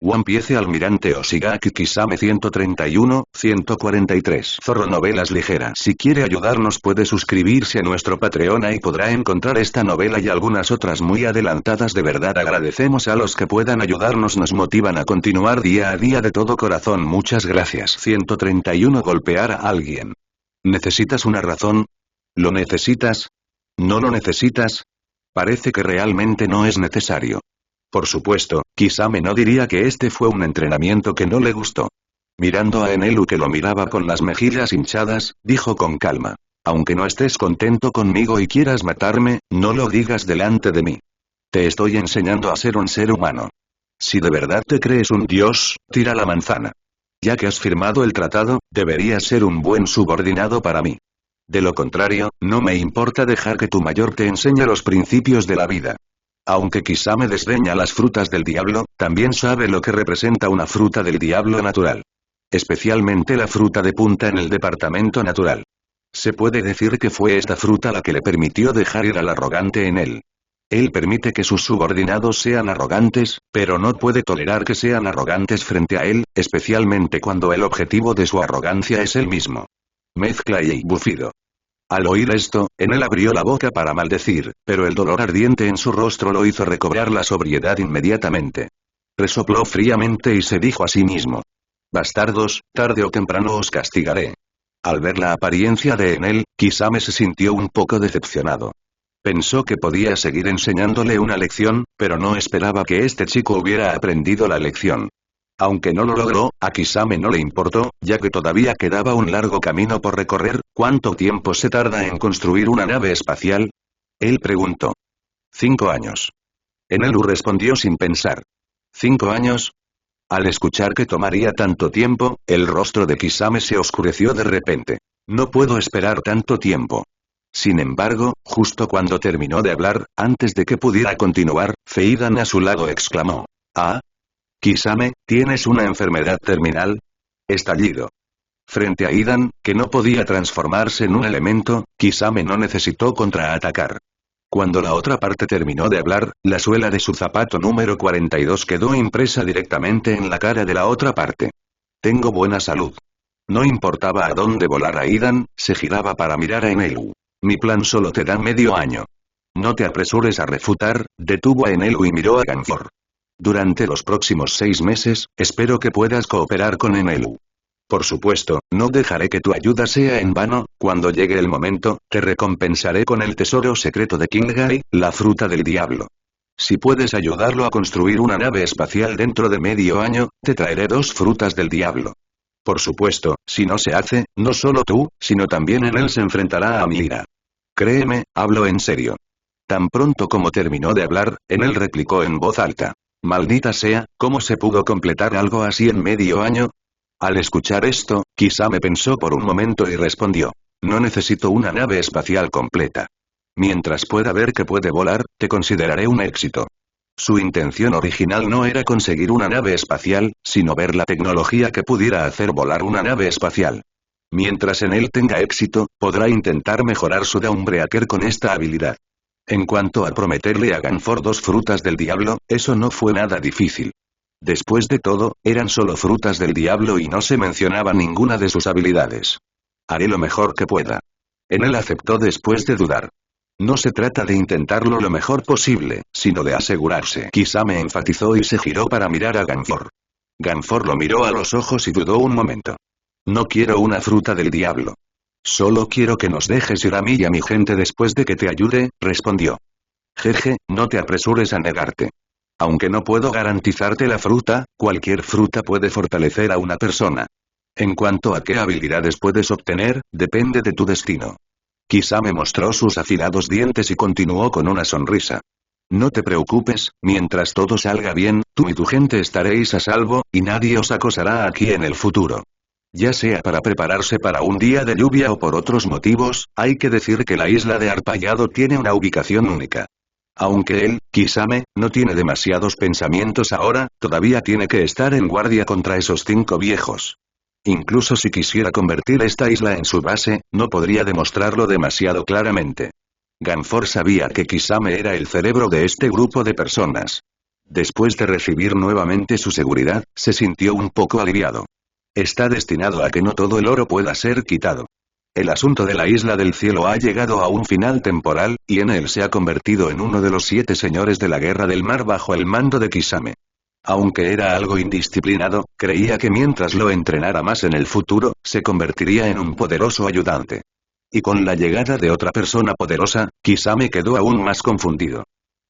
One Piece Almirante Oshigaki Kisame 131, 143. Zorro Novelas Ligeras. Si quiere ayudarnos puede suscribirse a nuestro Patreon y podrá encontrar esta novela y algunas otras muy adelantadas. De verdad agradecemos a los que puedan ayudarnos, nos motivan a continuar día a día de todo corazón. Muchas gracias. 131. Golpear a alguien. ¿Necesitas una razón? ¿Lo necesitas? ¿No lo necesitas? Parece que realmente no es necesario. Por supuesto, Kisame no diría que este fue un entrenamiento que no le gustó. Mirando a Enelu, que lo miraba con las mejillas hinchadas, dijo con calma. Aunque no estés contento conmigo y quieras matarme, no lo digas delante de mí. Te estoy enseñando a ser un ser humano. Si de verdad te crees un dios, tira la manzana. Ya que has firmado el tratado, deberías ser un buen subordinado para mí. De lo contrario, no me importa dejar que tu mayor te enseñe los principios de la vida. Aunque Kisame desdeña las frutas del diablo, también sabe lo que representa una fruta del diablo natural. Especialmente la fruta de punta en el departamento natural. Se puede decir que fue esta fruta la que le permitió dejar ir al arrogante en él. Él permite que sus subordinados sean arrogantes, pero no puede tolerar que sean arrogantes frente a él, especialmente cuando el objetivo de su arrogancia es él mismo. Mezcla y bufido. Al oír esto, Enel abrió la boca para maldecir, pero el dolor ardiente en su rostro lo hizo recobrar la sobriedad inmediatamente. Resopló fríamente y se dijo a sí mismo. Bastardos, tarde o temprano os castigaré. Al ver la apariencia de Enel, Kisame se sintió un poco decepcionado. Pensó que podía seguir enseñándole una lección, pero no esperaba que este chico hubiera aprendido la lección. Aunque no lo logró, a Kisame no le importó, ya que todavía quedaba un largo camino por recorrer. ¿Cuánto tiempo se tarda en construir una nave espacial? Él preguntó. 5 años. Enelu respondió sin pensar. ¿5 años? Al escuchar que tomaría tanto tiempo, el rostro de Kisame se oscureció de repente. No puedo esperar tanto tiempo. Sin embargo, justo cuando terminó de hablar, antes de que pudiera continuar, Feidan a su lado exclamó. ¿Ah? Kisame, ¿tienes una enfermedad terminal? Estallido. Frente a Idan, que no podía transformarse en un elemento, Kisame no necesitó contraatacar. Cuando la otra parte terminó de hablar, la suela de su zapato número 42 quedó impresa directamente en la cara de la otra parte. Tengo buena salud. No importaba a dónde volara Idan, se giraba para mirar a Enelu. Mi plan solo te da medio año. No te apresures a refutar, detuvo a Enelu y miró a Ganfor. Durante los próximos 6 meses, espero que puedas cooperar con Enelu. Por supuesto, no dejaré que tu ayuda sea en vano. Cuando llegue el momento, te recompensaré con el tesoro secreto de Kingai, la fruta del diablo. Si puedes ayudarlo a construir una nave espacial dentro de medio año, te traeré 2 frutas del diablo. Por supuesto, si no se hace, no solo tú, sino también Enel se enfrentará a mi ira. Créeme, hablo en serio. Tan pronto como terminó de hablar, Enel replicó en voz alta. Maldita sea, ¿cómo se pudo completar algo así en medio año? Al escuchar esto, Kisame pensó por un momento y respondió. No necesito una nave espacial completa. Mientras pueda ver que puede volar, te consideraré un éxito. Su intención original no era conseguir una nave espacial, sino ver la tecnología que pudiera hacer volar una nave espacial. Mientras en él tenga éxito, podrá intentar mejorar su Dawnbreaker con esta habilidad. En cuanto a prometerle a Ganfor 2 frutas del diablo, eso no fue nada difícil. Después de todo, eran solo frutas del diablo y no se mencionaba ninguna de sus habilidades. Haré lo mejor que pueda. Enel aceptó después de dudar. No se trata de intentarlo lo mejor posible, sino de asegurarse. Kisame enfatizó y se giró para mirar a Ganfor. Ganfor lo miró a los ojos y dudó un momento. No quiero una fruta del diablo. Solo quiero que nos dejes ir a mí y a mi gente después de que te ayude, respondió. Jeje, no te apresures a negarte. Aunque no puedo garantizarte la fruta, cualquier fruta puede fortalecer a una persona. En cuanto a qué habilidades puedes obtener, depende de tu destino. Kisame mostró sus afilados dientes y continuó con una sonrisa. No te preocupes, mientras todo salga bien, tú y tu gente estaréis a salvo, y nadie os acosará aquí en el futuro. Ya sea para prepararse para un día de lluvia o por otros motivos, hay que decir que la isla de Arpallado tiene una ubicación única. Aunque él, Kisame, no tiene demasiados pensamientos ahora, todavía tiene que estar en guardia contra esos 5 viejos. Incluso si quisiera convertir esta isla en su base, no podría demostrarlo demasiado claramente. Ganfor sabía que Kisame era el cerebro de este grupo de personas. Después de recibir nuevamente su seguridad, se sintió un poco aliviado. Está destinado a que no todo el oro pueda ser quitado. El asunto de la isla del cielo ha llegado a un final temporal, y en él se ha convertido en uno de los 7 señores de la guerra del mar bajo el mando de Kisame. Aunque era algo indisciplinado, creía que mientras lo entrenara más en el futuro, se convertiría en un poderoso ayudante. Y con la llegada de otra persona poderosa, Kisame quedó aún más confundido.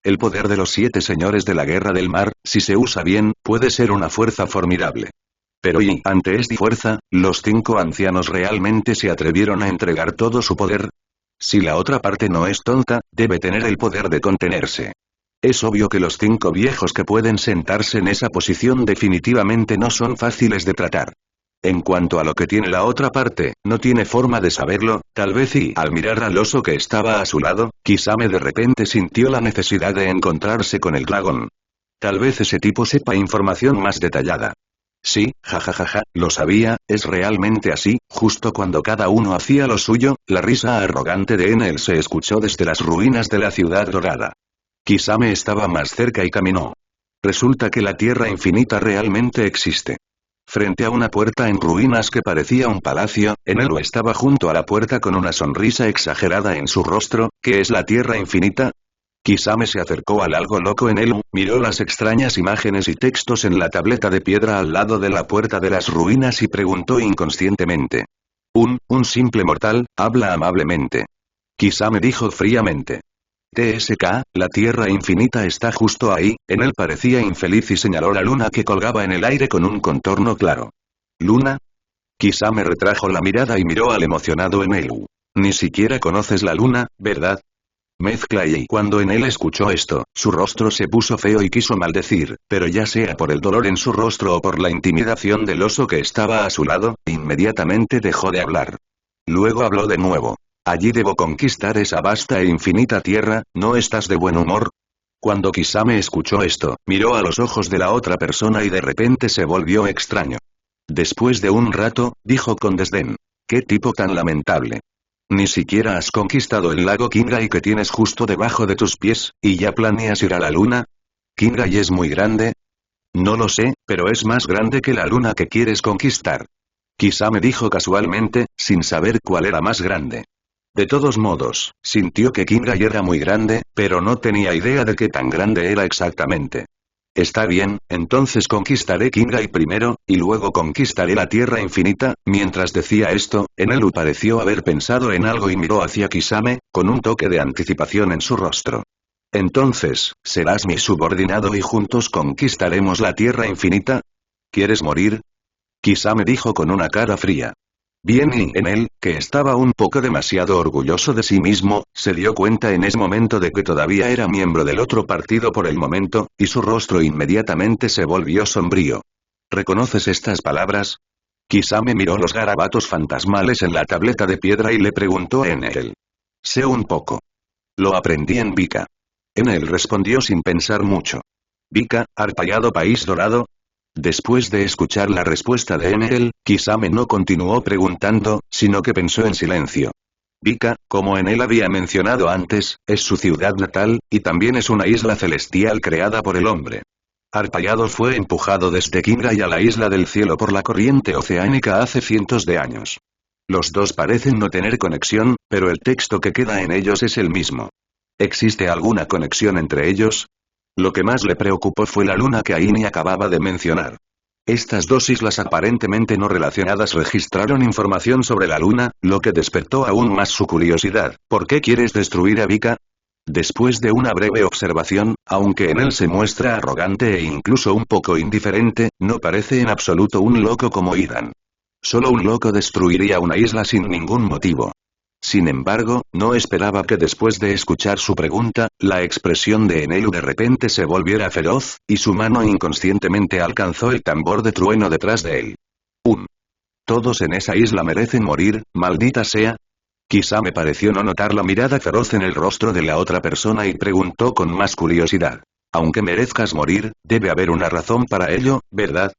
El poder de los 7 señores de la guerra del mar, si se usa bien, puede ser una fuerza formidable. Pero y ante esta fuerza, ¿los 5 ancianos realmente se atrevieron a entregar todo su poder? Si la otra parte no es tonta, debe tener el poder de contenerse. Es obvio que los 5 viejos que pueden sentarse en esa posición definitivamente no son fáciles de tratar. En cuanto a lo que tiene la otra parte, no tiene forma de saberlo, tal vez y al mirar al oso que estaba a su lado, Kisame de repente sintió la necesidad de encontrarse con el dragón. Tal vez ese tipo sepa información más detallada. Sí, jajajaja, lo sabía, es realmente así. Justo cuando cada uno hacía lo suyo, la risa arrogante de Enel se escuchó desde las ruinas de la ciudad dorada. Kisame estaba más cerca y caminó. Resulta que la tierra infinita realmente existe. Frente a una puerta en ruinas que parecía un palacio, Enel estaba junto a la puerta con una sonrisa exagerada en su rostro. ¿Qué es la tierra infinita? Kisame se acercó al algo loco en él, miró las extrañas imágenes y textos en la tableta de piedra al lado de la puerta de las ruinas y preguntó inconscientemente. Un simple mortal, habla amablemente. Kisame dijo fríamente. TSK, la tierra infinita está justo ahí. En él parecía infeliz y señaló la luna que colgaba en el aire con un contorno claro. ¿Luna? Kisame retrajo la mirada y miró al emocionado Enel. Ni siquiera conoces la luna, ¿verdad? Mezcla y cuando Enel escuchó esto, su rostro se puso feo y quiso maldecir, pero ya sea por el dolor en su rostro o por la intimidación del oso que estaba a su lado, inmediatamente dejó de hablar. Luego habló de nuevo. Allí debo conquistar esa vasta e infinita tierra, ¿no estás de buen humor? Cuando Kisame escuchó esto, miró a los ojos de la otra persona y de repente se volvió extraño. Después de un rato, dijo con desdén. ¿Qué tipo tan lamentable? Ni siquiera has conquistado el lago Qinghai que tienes justo debajo de tus pies, ¿y ya planeas ir a la luna? ¿Qinghai es muy grande? No lo sé, pero es más grande que la luna que quieres conquistar. Kisame dijo casualmente, sin saber cuál era más grande. De todos modos, sintió que Qinghai era muy grande, pero no tenía idea de qué tan grande era exactamente. Está bien, entonces conquistaré Qinghai primero, y luego conquistaré la tierra infinita. Mientras decía esto, Enelu pareció haber pensado en algo y miró hacia Kisame, con un toque de anticipación en su rostro. Entonces, ¿serás mi subordinado y juntos conquistaremos la tierra infinita? ¿Quieres morir? Kisame dijo con una cara fría. Bien, y Enel, que estaba un poco demasiado orgulloso de sí mismo, se dio cuenta en ese momento de que todavía era miembro del otro partido por el momento, y su rostro inmediatamente se volvió sombrío. ¿Reconoces estas palabras? Kisame miró los garabatos fantasmales en la tableta de piedra y le preguntó a Enel. Sé un poco. Lo aprendí en Vika. Enel respondió sin pensar mucho. Vika, Arpallado País Dorado. Después de escuchar la respuesta de Enel, Kisame no continuó preguntando, sino que pensó en silencio. Vika, como Enel había mencionado antes, es su ciudad natal, y también es una isla celestial creada por el hombre. Arpallado fue empujado desde Qinghai a la isla del cielo por la corriente oceánica hace cientos de años. Los dos parecen no tener conexión, pero el texto que queda en ellos es el mismo. ¿Existe alguna conexión entre ellos? Lo que más le preocupó fue la luna que Aini acababa de mencionar. Estas dos islas aparentemente no relacionadas registraron información sobre la luna, lo que despertó aún más su curiosidad. ¿Por qué quieres destruir a Vika? Después de una breve observación, aunque en él se muestra arrogante e incluso un poco indiferente, no parece en absoluto un loco como Idan. Solo un loco destruiría una isla sin ningún motivo. Sin embargo, no esperaba que después de escuchar su pregunta, la expresión de Enelu de repente se volviera feroz, y su mano inconscientemente alcanzó el tambor de trueno detrás de él. Todos en esa isla merecen morir, maldita sea. Quizá me pareció no notar la mirada feroz en el rostro de la otra persona y preguntó con más curiosidad. Aunque merezcas morir, debe haber una razón para ello, ¿verdad?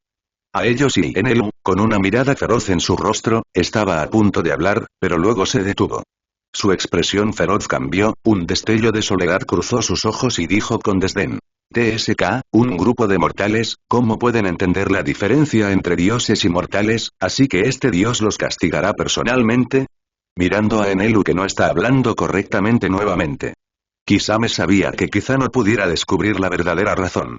A ello sí. Enelu, con una mirada feroz en su rostro, estaba a punto de hablar, pero luego se detuvo. Su expresión feroz cambió, un destello de soledad cruzó sus ojos y dijo con desdén. TSK, un grupo de mortales, ¿cómo pueden entender la diferencia entre dioses y mortales, así que este dios los castigará personalmente? Mirando a Enelu que no está hablando correctamente nuevamente. Kisame sabía que quizá no pudiera descubrir la verdadera razón.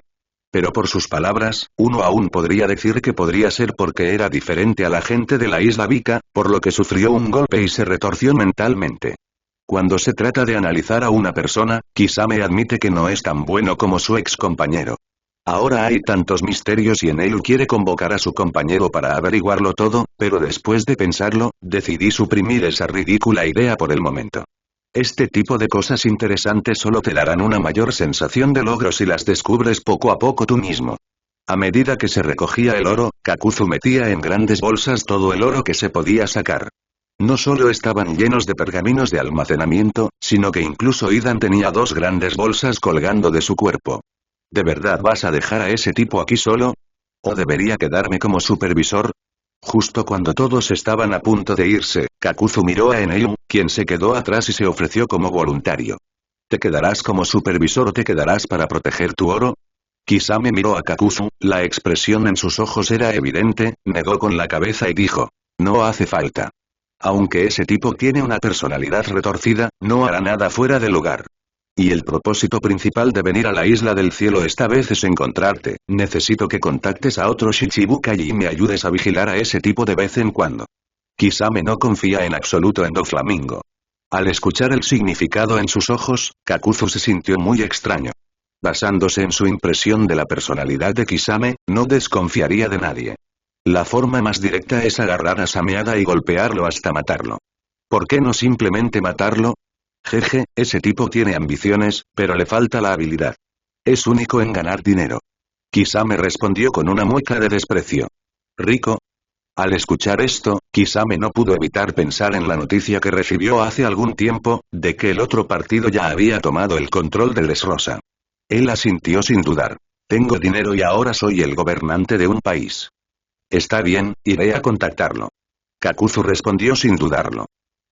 Pero por sus palabras, uno aún podría decir que podría ser porque era diferente a la gente de la isla Vika, por lo que sufrió un golpe y se retorció mentalmente. Cuando se trata de analizar a una persona, Kisame admite que no es tan bueno como su ex compañero. Ahora hay tantos misterios y Enelu quiere convocar a su compañero para averiguarlo todo, pero después de pensarlo, decidí suprimir esa ridícula idea por el momento. Este tipo de cosas interesantes solo te darán una mayor sensación de logro si las descubres poco a poco tú mismo. A medida que se recogía el oro, Kakuzu metía en grandes bolsas todo el oro que se podía sacar. No solo estaban llenos de pergaminos de almacenamiento, sino que incluso Idan tenía dos grandes bolsas colgando de su cuerpo. ¿De verdad vas a dejar a ese tipo aquí solo? ¿O debería quedarme como supervisor? Justo cuando todos estaban a punto de irse, Kakuzu miró a Enelu, quien se quedó atrás y se ofreció como voluntario. ¿Te quedarás como supervisor o te quedarás para proteger tu oro? Kisame miró a Kakuzu, la expresión en sus ojos era evidente, negó con la cabeza y dijo. No hace falta. Aunque ese tipo tiene una personalidad retorcida, no hará nada fuera de lugar. Y el propósito principal de venir a la isla del cielo esta vez es encontrarte. Necesito que contactes a otro Shichibukai y me ayudes a vigilar a ese tipo de vez en cuando. Kisame no confía en absoluto en Doflamingo. Al escuchar el significado en sus ojos, Kakuzu se sintió muy extraño. Basándose en su impresión de la personalidad de Kisame, no desconfiaría de nadie. La forma más directa es agarrar a Sameada y golpearlo hasta matarlo. ¿Por qué no simplemente matarlo? Jeje, ese tipo tiene ambiciones, pero le falta la habilidad. Es único en ganar dinero. Kisame respondió con una mueca de desprecio. ¿Rico? Al escuchar esto, Kisame no pudo evitar pensar en la noticia que recibió hace algún tiempo, de que el otro partido ya había tomado el control del Dressrosa. Él asintió sin dudar. Tengo dinero y ahora soy el gobernante de un país. Está bien, iré a contactarlo. Kakuzu respondió sin dudarlo.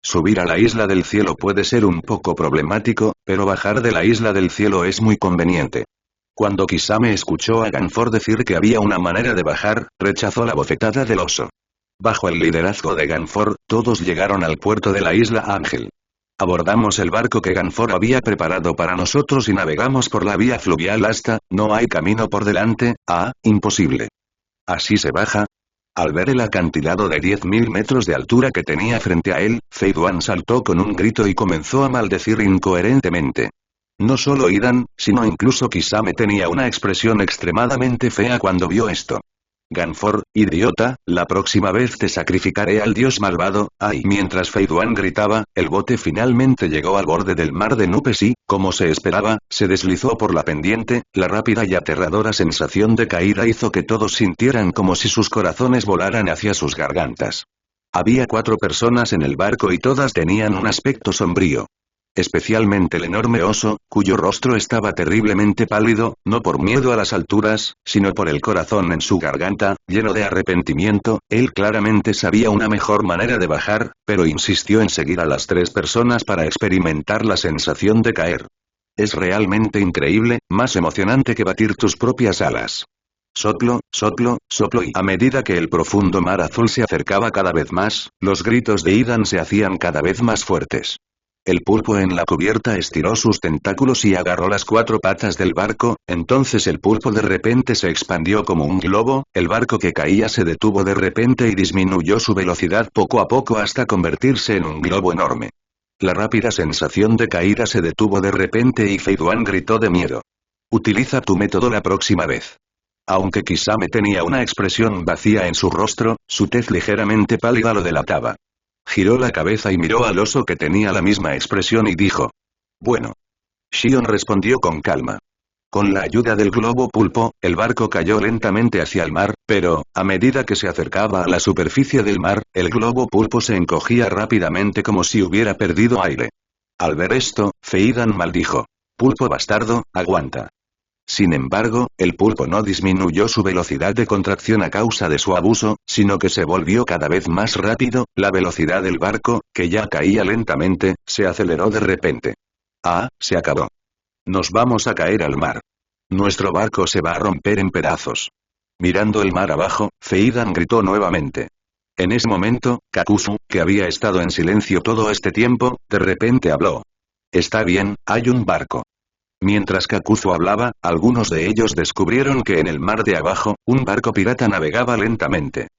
Subir a la isla del cielo puede ser un poco problemático, pero bajar de la isla del cielo es muy conveniente. Cuando Kisame escuchó a Ganfor decir que había una manera de bajar, rechazó la bofetada del oso. Bajo el liderazgo de Ganfor, todos llegaron al puerto de la isla Ángel. Abordamos el barco que Ganfor había preparado para nosotros y navegamos por la vía fluvial hasta, no hay camino por delante, imposible. ¿Así se baja? Al ver el acantilado de 10.000 metros de altura que tenía frente a él, Feiduan saltó con un grito y comenzó a maldecir incoherentemente. No solo Idan, sino incluso Kisame tenía una expresión extremadamente fea cuando vio esto. Ganfor, idiota, la próxima vez te sacrificaré al dios malvado. Mientras Feiduan gritaba, el bote finalmente llegó al borde del mar de nubes y, como se esperaba, se deslizó por la pendiente. La rápida y aterradora sensación de caída hizo que todos sintieran como si sus corazones volaran hacia sus gargantas. Había 4 personas en el barco y todas tenían un aspecto sombrío. Especialmente el enorme oso, cuyo rostro estaba terriblemente pálido, no por miedo a las alturas, sino por el corazón en su garganta, lleno de arrepentimiento. Él claramente sabía una mejor manera de bajar, pero insistió en seguir a las 3 personas para experimentar la sensación de caer. Es realmente increíble, más emocionante que batir tus propias alas. Soplo, soplo, soplo y a medida que el profundo mar azul se acercaba cada vez más, los gritos de Idan se hacían cada vez más fuertes. El pulpo en la cubierta estiró sus tentáculos y agarró las 4 patas del barco, entonces el pulpo de repente se expandió como un globo, el barco que caía se detuvo de repente y disminuyó su velocidad poco a poco hasta convertirse en un globo enorme. La rápida sensación de caída se detuvo de repente y Feiduan gritó de miedo. Utiliza tu método la próxima vez. Aunque Kisame tenía una expresión vacía en su rostro, su tez ligeramente pálida lo delataba. Giró la cabeza y miró al oso que tenía la misma expresión y dijo. Bueno. Shion respondió con calma. Con la ayuda del globo pulpo, el barco cayó lentamente hacia el mar, pero, a medida que se acercaba a la superficie del mar, el globo pulpo se encogía rápidamente como si hubiera perdido aire. Al ver esto, Feidan maldijo. Pulpo bastardo, aguanta. Sin embargo, el pulpo no disminuyó su velocidad de contracción a causa de su abuso, sino que se volvió cada vez más rápido. La velocidad del barco, que ya caía lentamente, se aceleró de repente. Se acabó. Nos vamos a caer al mar. Nuestro barco se va a romper en pedazos. Mirando el mar abajo, Feidan gritó nuevamente. En ese momento, Kakuzu, que había estado en silencio todo este tiempo, de repente habló. Está bien, hay un barco. Mientras Kakuzu hablaba, algunos de ellos descubrieron que en el mar de abajo, un barco pirata navegaba lentamente.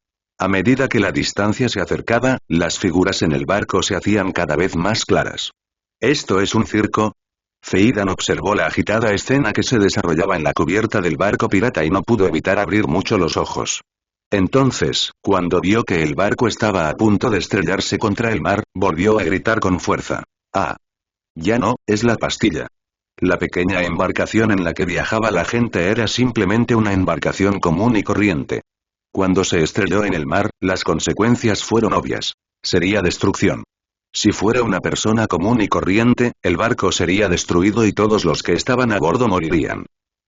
A medida que la distancia se acercaba, las figuras en el barco se hacían cada vez más claras. ¿Esto es un circo? Feidan observó la agitada escena que se desarrollaba en la cubierta del barco pirata y no pudo evitar abrir mucho los ojos. Entonces, cuando vio que el barco estaba a punto de estrellarse contra el mar, volvió a gritar con fuerza. ¡Ah! Ya no, es la pastilla. La pequeña embarcación en la que viajaba la gente era simplemente una embarcación común y corriente. Cuando se estrelló en el mar, las consecuencias fueron obvias. Sería destrucción. Si fuera una persona común y corriente, el barco sería destruido y todos los que estaban a bordo morirían.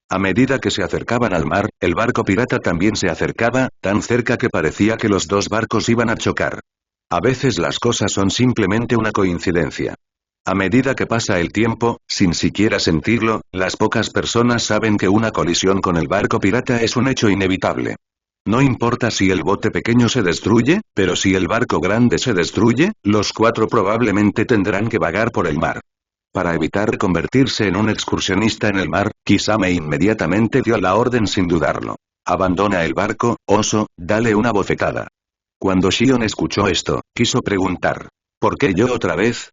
A medida que se acercaban al mar, el barco pirata también se acercaba, tan cerca que parecía que los dos barcos iban a chocar. A veces las cosas son simplemente una coincidencia. A medida que pasa el tiempo, sin siquiera sentirlo, las pocas personas saben que una colisión con el barco pirata es un hecho inevitable. No importa si el bote pequeño se destruye, pero si el barco grande se destruye, los cuatro probablemente tendrán que vagar por el mar. Para evitar convertirse en un excursionista en el mar, Kisame inmediatamente dio la orden sin dudarlo. Abandona el barco, oso, dale una bofetada. Cuando Shion escuchó esto, quiso preguntar. ¿Por qué yo otra vez?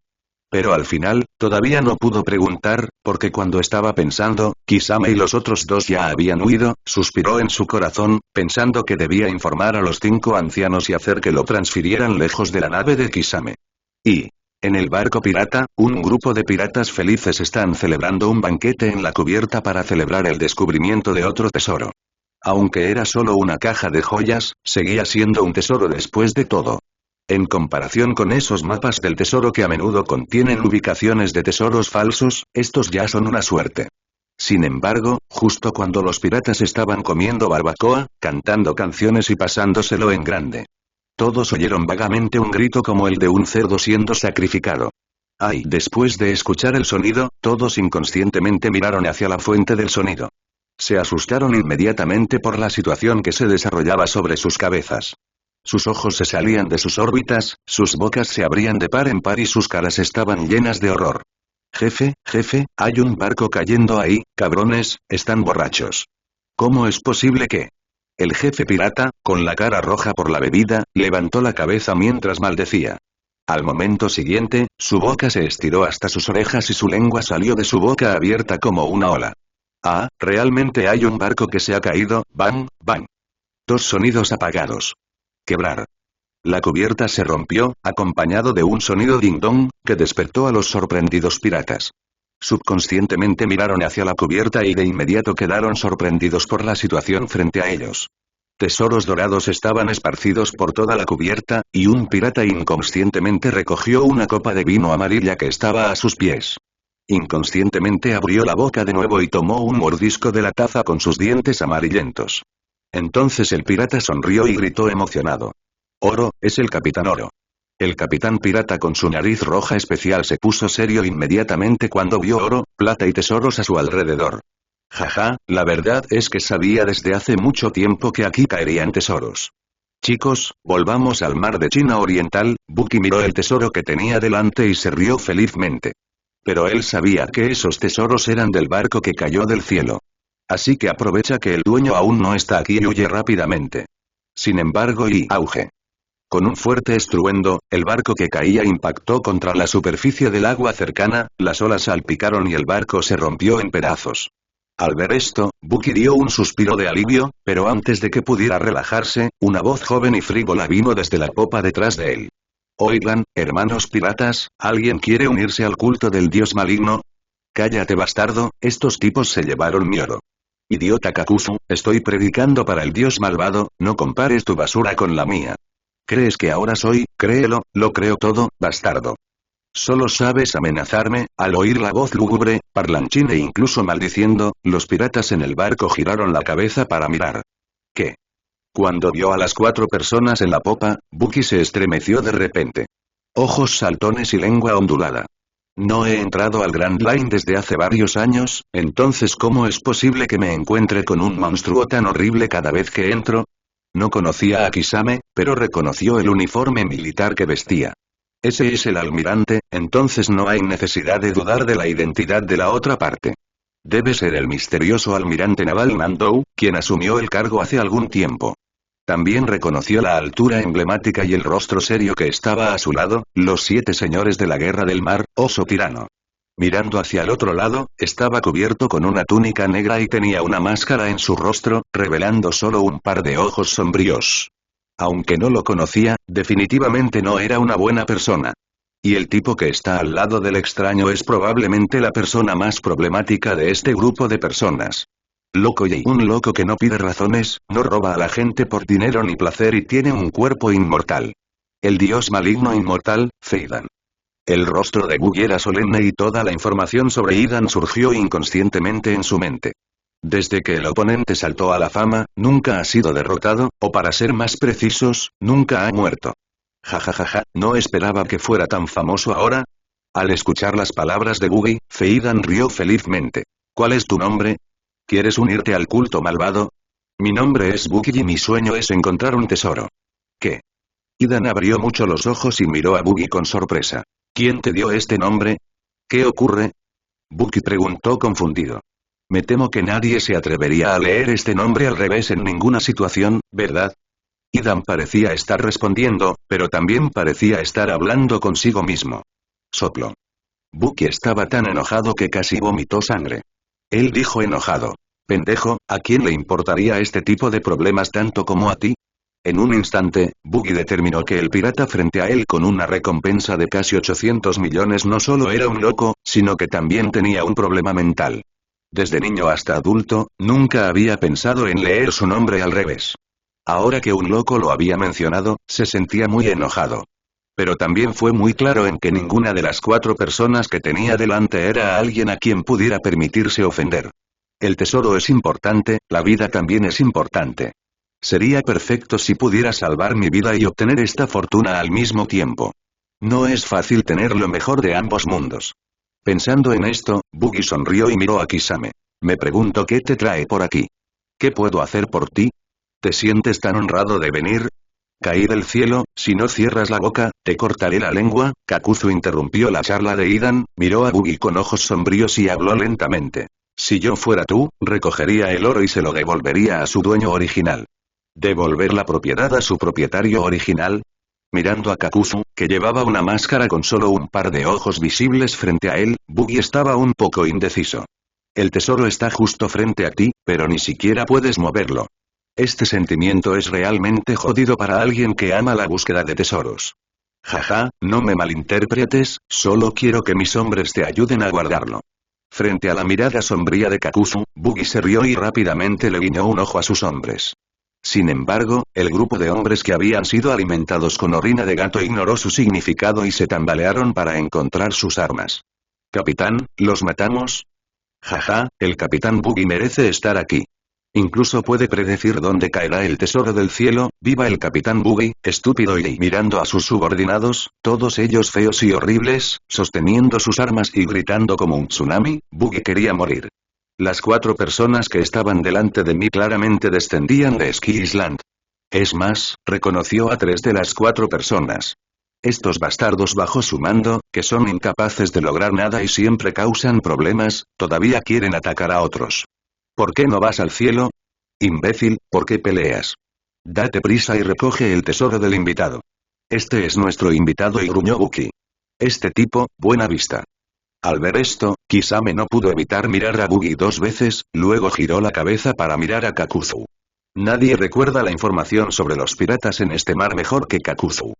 Pero al final, todavía no pudo preguntar, porque cuando estaba pensando, Kisame y los otros dos ya habían huido, suspiró en su corazón, pensando que debía informar a los 5 ancianos y hacer que lo transfirieran lejos de la nave de Kisame. Y, en el barco pirata, un grupo de piratas felices están celebrando un banquete en la cubierta para celebrar el descubrimiento de otro tesoro. Aunque era solo una caja de joyas, seguía siendo un tesoro después de todo. En comparación con esos mapas del tesoro que a menudo contienen ubicaciones de tesoros falsos, estos ya son una suerte. Sin embargo, justo cuando los piratas estaban comiendo barbacoa, cantando canciones y pasándoselo en grande. Todos oyeron vagamente un grito como el de un cerdo siendo sacrificado. ¡Ay! Después de escuchar el sonido, todos inconscientemente miraron hacia la fuente del sonido. Se asustaron inmediatamente por la situación que se desarrollaba sobre sus cabezas. Sus ojos se salían de sus órbitas, sus bocas se abrían de par en par y sus caras estaban llenas de horror. Jefe, hay un barco cayendo ahí, cabrones, están borrachos. ¿Cómo es posible que? El jefe pirata, con la cara roja por la bebida, levantó la cabeza mientras maldecía. Al momento siguiente, su boca se estiró hasta sus orejas y su lengua salió de su boca abierta como una ola. Ah, realmente hay un barco que se ha caído, bang, bang. 2 sonidos apagados. Quebrar. La cubierta se rompió, acompañado de un sonido ding-dong, que despertó a los sorprendidos piratas. Subconscientemente miraron hacia la cubierta y de inmediato quedaron sorprendidos por la situación frente a ellos. Tesoros dorados estaban esparcidos por toda la cubierta, y un pirata inconscientemente recogió una copa de vino amarilla que estaba a sus pies. Inconscientemente abrió la boca de nuevo y tomó un mordisco de la taza con sus dientes amarillentos. Entonces el pirata sonrió y gritó emocionado. Oro, es el Capitán Oro. El capitán pirata con su nariz roja especial se puso serio inmediatamente cuando vio oro, plata y tesoros a su alrededor. Jaja, la verdad es que sabía desde hace mucho tiempo que aquí caerían tesoros. Chicos, volvamos al mar de China Oriental. Buki miró el tesoro que tenía delante y se rió felizmente. Pero él sabía que esos tesoros eran del barco que cayó del cielo. Así que aprovecha que el dueño aún no está aquí y huye rápidamente. Sin embargo auge. Con un fuerte estruendo, el barco que caía impactó contra la superficie del agua cercana, las olas salpicaron y el barco se rompió en pedazos. Al ver esto, Buki dio un suspiro de alivio, pero antes de que pudiera relajarse, una voz joven y frívola vino desde la popa detrás de él. Oigan, hermanos piratas, ¿alguien quiere unirse al culto del dios maligno? Cállate bastardo, estos tipos se llevaron mi oro. Idiota Kakuzu, estoy predicando para el dios malvado, no compares tu basura con la mía. ¿Crees que ahora soy? Créelo, lo creo todo, bastardo. Solo sabes amenazarme. Al oír la voz lúgubre, parlanchín e incluso maldiciendo, los piratas en el barco giraron la cabeza para mirar. ¿Qué? Cuando vio a las 4 personas en la popa, Buki se estremeció de repente. Ojos saltones y lengua ondulada. No he entrado al Grand Line desde hace varios años, entonces ¿cómo es posible que me encuentre con un monstruo tan horrible cada vez que entro? No conocía a Kisame, pero reconoció el uniforme militar que vestía. Ese es el almirante, entonces no hay necesidad de dudar de la identidad de la otra parte. Debe ser el misterioso almirante naval Nandou, quien asumió el cargo hace algún tiempo. También reconoció la altura emblemática y el rostro serio que estaba a su lado, los 7 señores de la guerra del mar, oso tirano. Mirando hacia el otro lado, estaba cubierto con una túnica negra y tenía una máscara en su rostro, revelando solo un par de ojos sombríos. Aunque no lo conocía, definitivamente no era una buena persona. Y el tipo que está al lado del extraño es probablemente la persona más problemática de este grupo de personas. Loco y un loco que no pide razones, no roba a la gente por dinero ni placer y tiene un cuerpo inmortal. El dios maligno inmortal, Feidan. El rostro de Buggy era solemne y toda la información sobre Idan surgió inconscientemente en su mente. Desde que el oponente saltó a la fama, nunca ha sido derrotado, o para ser más precisos, nunca ha muerto. Jajajaja, no esperaba que fuera tan famoso ahora. Al escuchar las palabras de Buggy, Feidan rió felizmente. ¿Cuál es tu nombre? ¿Quieres unirte al culto malvado? Mi nombre es Buggy y mi sueño es encontrar un tesoro. ¿Qué? Idan abrió mucho los ojos y miró a Buggy con sorpresa. ¿Quién te dio este nombre? ¿Qué ocurre? Buggy preguntó confundido. Me temo que nadie se atrevería a leer este nombre al revés en ninguna situación, ¿verdad? Idan parecía estar respondiendo, pero también parecía estar hablando consigo mismo. Soplo. Buggy estaba tan enojado que casi vomitó sangre. Él dijo enojado. Pendejo, ¿a quién le importaría este tipo de problemas tanto como a ti? En un instante, Buggy determinó que el pirata frente a él con una recompensa de casi 800 millones no solo era un loco, sino que también tenía un problema mental. Desde niño hasta adulto, nunca había pensado en leer su nombre al revés. Ahora que un loco lo había mencionado, se sentía muy enojado. Pero también fue muy claro en que ninguna de las 4 personas que tenía delante era alguien a quien pudiera permitirse ofender. El tesoro es importante, la vida también es importante. Sería perfecto si pudiera salvar mi vida y obtener esta fortuna al mismo tiempo. No es fácil tener lo mejor de ambos mundos. Pensando en esto, Buggy sonrió y miró a Kisame. Me pregunto qué te trae por aquí. ¿Qué puedo hacer por ti? ¿Te sientes tan honrado de venir? Caí del cielo, si no cierras la boca, te cortaré la lengua. Kakuzu interrumpió la charla de Idan, miró a Buggy con ojos sombríos y habló lentamente. Si yo fuera tú, recogería el oro y se lo devolvería a su dueño original. ¿Devolver la propiedad a su propietario original? Mirando a Kakuzu, que llevaba una máscara con solo un par de ojos visibles frente a él, Buggy estaba un poco indeciso. El tesoro está justo frente a ti, pero ni siquiera puedes moverlo. Este sentimiento es realmente jodido para alguien que ama la búsqueda de tesoros. Jaja, no me malinterpretes, solo quiero que mis hombres te ayuden a guardarlo. Frente a la mirada sombría de Kakuzu, Buggy se rió y rápidamente le guiñó un ojo a sus hombres. Sin embargo, el grupo de hombres que habían sido alimentados con orina de gato ignoró su significado y se tambalearon para encontrar sus armas. Capitán, ¿los matamos? Jaja, el capitán Buggy merece estar aquí. Incluso puede predecir dónde caerá el tesoro del cielo. Viva el capitán Buggy, estúpido. Y mirando a sus subordinados, todos ellos feos y horribles, sosteniendo sus armas y gritando como un tsunami, Buggy quería morir. Las 4 personas que estaban delante de mí claramente descendían de Ski Island. Es más, reconoció a 3 de las 4 personas. Estos bastardos bajo su mando, que son incapaces de lograr nada y siempre causan problemas, todavía quieren atacar a otros. ¿Por qué no vas al cielo? Imbécil, ¿por qué peleas? Date prisa y recoge el tesoro del invitado. Este es nuestro invitado y gruñó Buggy. Este tipo, buena vista. Al ver esto, Kisame no pudo evitar mirar a Buggy 2 veces, luego giró la cabeza para mirar a Kakuzu. Nadie recuerda la información sobre los piratas en este mar mejor que Kakuzu.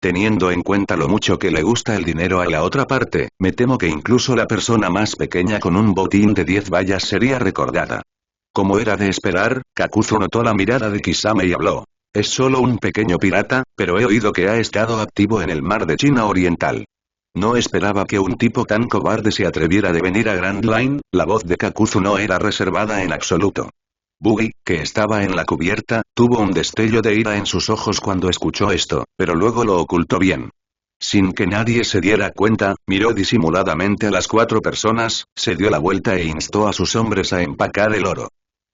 Teniendo en cuenta lo mucho que le gusta el dinero a la otra parte, me temo que incluso la persona más pequeña con un botín de 10 vallas sería recordada. Como era de esperar, Kakuzu notó la mirada de Kisame y habló. Es solo un pequeño pirata, pero he oído que ha estado activo en el mar de China Oriental. No esperaba que un tipo tan cobarde se atreviera de venir a Grand Line. La voz de Kakuzu no era reservada en absoluto. Buggy, que estaba en la cubierta, tuvo un destello de ira en sus ojos cuando escuchó esto, pero luego lo ocultó bien. Sin que nadie se diera cuenta, miró disimuladamente a las 4 personas, se dio la vuelta e instó a sus hombres a empacar el oro.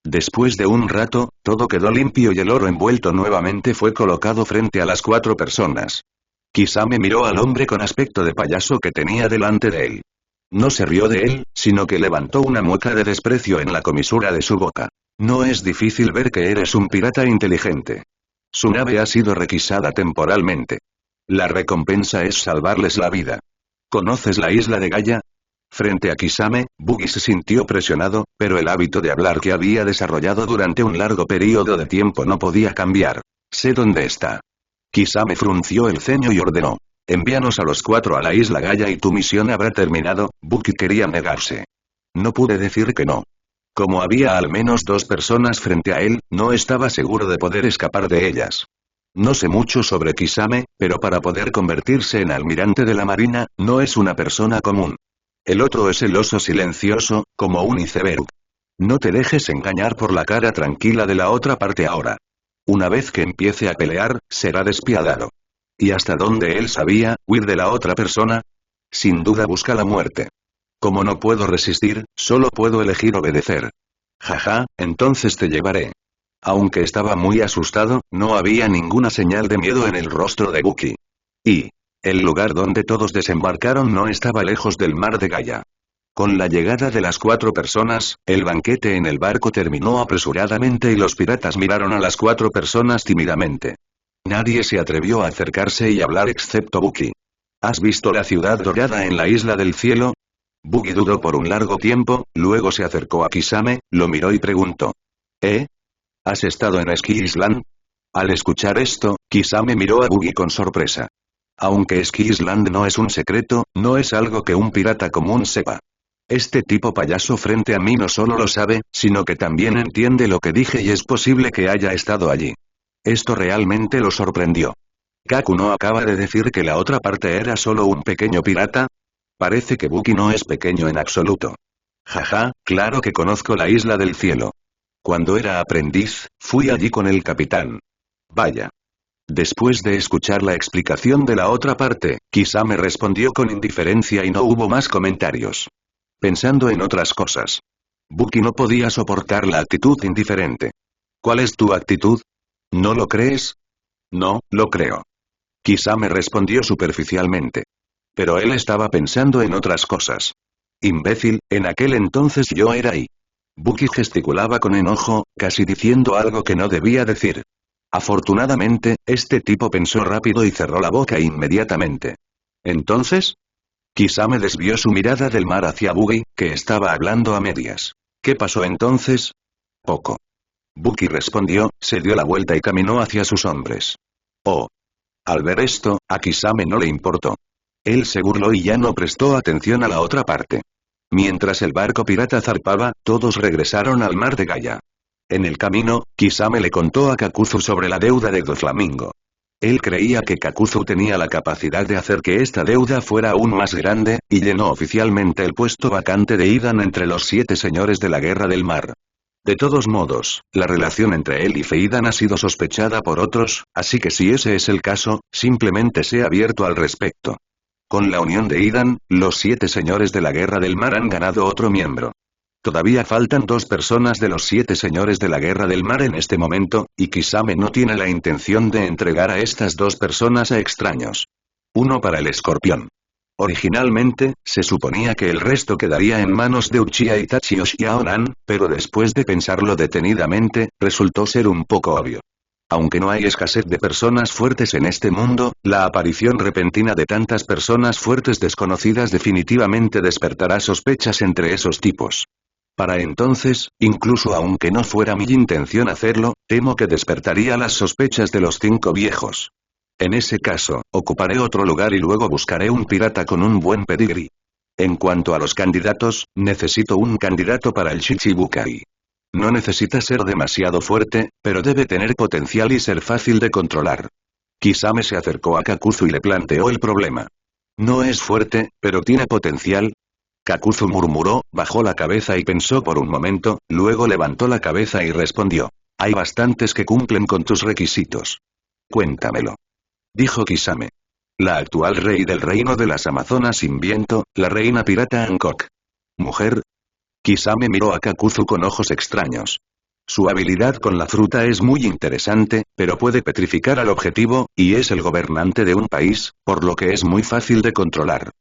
Después de un rato, todo quedó limpio y el oro envuelto nuevamente fue colocado frente a las 4 personas. Kisame miró al hombre con aspecto de payaso que tenía delante de él. No se rió de él, sino que levantó una mueca de desprecio en la comisura de su boca. No es difícil ver que eres un pirata inteligente. Su nave ha sido requisada temporalmente. La recompensa es salvarles la vida. ¿Conoces la isla de Gaia? Frente a Kisame, Buggy se sintió presionado, pero el hábito de hablar que había desarrollado durante un largo periodo de tiempo no podía cambiar. Sé dónde está. Kisame frunció el ceño y ordenó. Envíanos a los 4 a la isla Gaia y tu misión habrá terminado. Buggy quería negarse. No pude decir que no. Como había al menos 2 personas frente a él, no estaba seguro de poder escapar de ellas. No sé mucho sobre Kisame, pero para poder convertirse en almirante de la marina, no es una persona común. El otro es el oso silencioso, como un iceberg. No te dejes engañar por la cara tranquila de la otra parte ahora. Una vez que empiece a pelear, será despiadado. ¿Y hasta dónde él sabía, huir de la otra persona? Sin duda busca la muerte. Como no puedo resistir, solo puedo elegir obedecer. Jaja, entonces te llevaré. Aunque estaba muy asustado, no había ninguna señal de miedo en el rostro de Buggy. Y el lugar donde todos desembarcaron no estaba lejos del mar de Gaia. Con la llegada de las 4 personas, el banquete en el barco terminó apresuradamente y los piratas miraron a las 4 personas tímidamente. Nadie se atrevió a acercarse y hablar excepto Buggy. ¿Has visto la ciudad dorada en la isla del cielo? Buggy dudó por un largo tiempo, luego se acercó a Kisame, lo miró y preguntó. ¿Has estado en Ski Island? Al escuchar esto, Kisame miró a Buggy con sorpresa. Aunque Ski Island no es un secreto, no es algo que un pirata común sepa. Este tipo payaso frente a mí no solo lo sabe, sino que también entiende lo que dije y es posible que haya estado allí. Esto realmente lo sorprendió. ¿Kaku no acaba de decir que la otra parte era solo un pequeño pirata? Parece que Buggy no es pequeño en absoluto. Jaja, claro que conozco la isla del cielo. Cuando era aprendiz, fui allí con el capitán. Vaya. Después de escuchar la explicación de la otra parte, Kisame respondió con indiferencia y no hubo más comentarios. Pensando en otras cosas. Buggy no podía soportar la actitud indiferente. ¿Cuál es tu actitud? ¿No lo crees? No, lo creo. Kisame respondió superficialmente. Pero él estaba pensando en otras cosas. Imbécil, en aquel entonces yo era ahí. Buggy gesticulaba con enojo, casi diciendo algo que no debía decir. Afortunadamente, este tipo pensó rápido y cerró la boca inmediatamente. ¿Entonces? Kisame desvió su mirada del mar hacia Buggy, que estaba hablando a medias. ¿Qué pasó entonces? Poco. Buggy respondió, se dio la vuelta y caminó hacia sus hombres. Oh. Al ver esto, a Kisame no le importó. Él se burló y ya no prestó atención a la otra parte. Mientras el barco pirata zarpaba, todos regresaron al mar de Gaia. En el camino, Kisame le contó a Kakuzu sobre la deuda de Doflamingo. Él creía que Kakuzu tenía la capacidad de hacer que esta deuda fuera aún más grande, y llenó oficialmente el puesto vacante de Idan entre los 7 señores de la Guerra del Mar. De todos modos, la relación entre él y Feidan ha sido sospechada por otros, así que si ese es el caso, simplemente sé abierto al respecto. Con la unión de Idan, los 7 señores de la Guerra del Mar han ganado otro miembro. Todavía faltan 2 personas de los 7 señores de la Guerra del Mar en este momento, y Kisame no tiene la intención de entregar a estas 2 personas a extraños. Uno para el escorpión. Originalmente, se suponía que el resto quedaría en manos de Uchiha Itachi o Xiaonan, pero después de pensarlo detenidamente, resultó ser un poco obvio. Aunque no hay escasez de personas fuertes en este mundo, la aparición repentina de tantas personas fuertes desconocidas definitivamente despertará sospechas entre esos tipos. Para entonces, incluso aunque no fuera mi intención hacerlo, temo que despertaría las sospechas de los 5 viejos. En ese caso, ocuparé otro lugar y luego buscaré un pirata con un buen pedigrí. En cuanto a los candidatos, necesito un candidato para el Shichibukai. No necesita ser demasiado fuerte, pero debe tener potencial y ser fácil de controlar. Kisame se acercó a Kakuzu y le planteó el problema. No es fuerte, pero tiene potencial. Kakuzu murmuró, bajó la cabeza y pensó por un momento, luego levantó la cabeza y respondió. Hay bastantes que cumplen con tus requisitos. Cuéntamelo. Dijo Kisame. La actual rey del reino de las Amazonas sin viento, la reina pirata Hancock. Mujer. Kisame miró a Kakuzu con ojos extraños. Su habilidad con la fruta es muy interesante, pero puede petrificar al objetivo, y es el gobernante de un país, por lo que es muy fácil de controlar.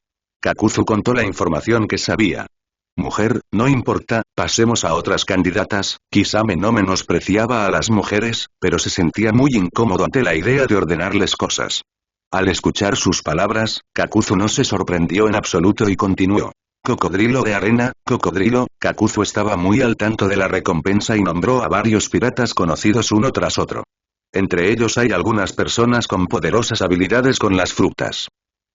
Kakuzu contó la información que sabía. Mujer, no importa, pasemos a otras candidatas. Kisame no menospreciaba a las mujeres, pero se sentía muy incómodo ante la idea de ordenarles cosas. Al escuchar sus palabras, Kakuzu no se sorprendió en absoluto y continuó. Cocodrilo de arena, cocodrilo. Kakuzu estaba muy al tanto de la recompensa y nombró a varios piratas conocidos uno tras otro. Entre ellos hay algunas personas con poderosas habilidades con las frutas.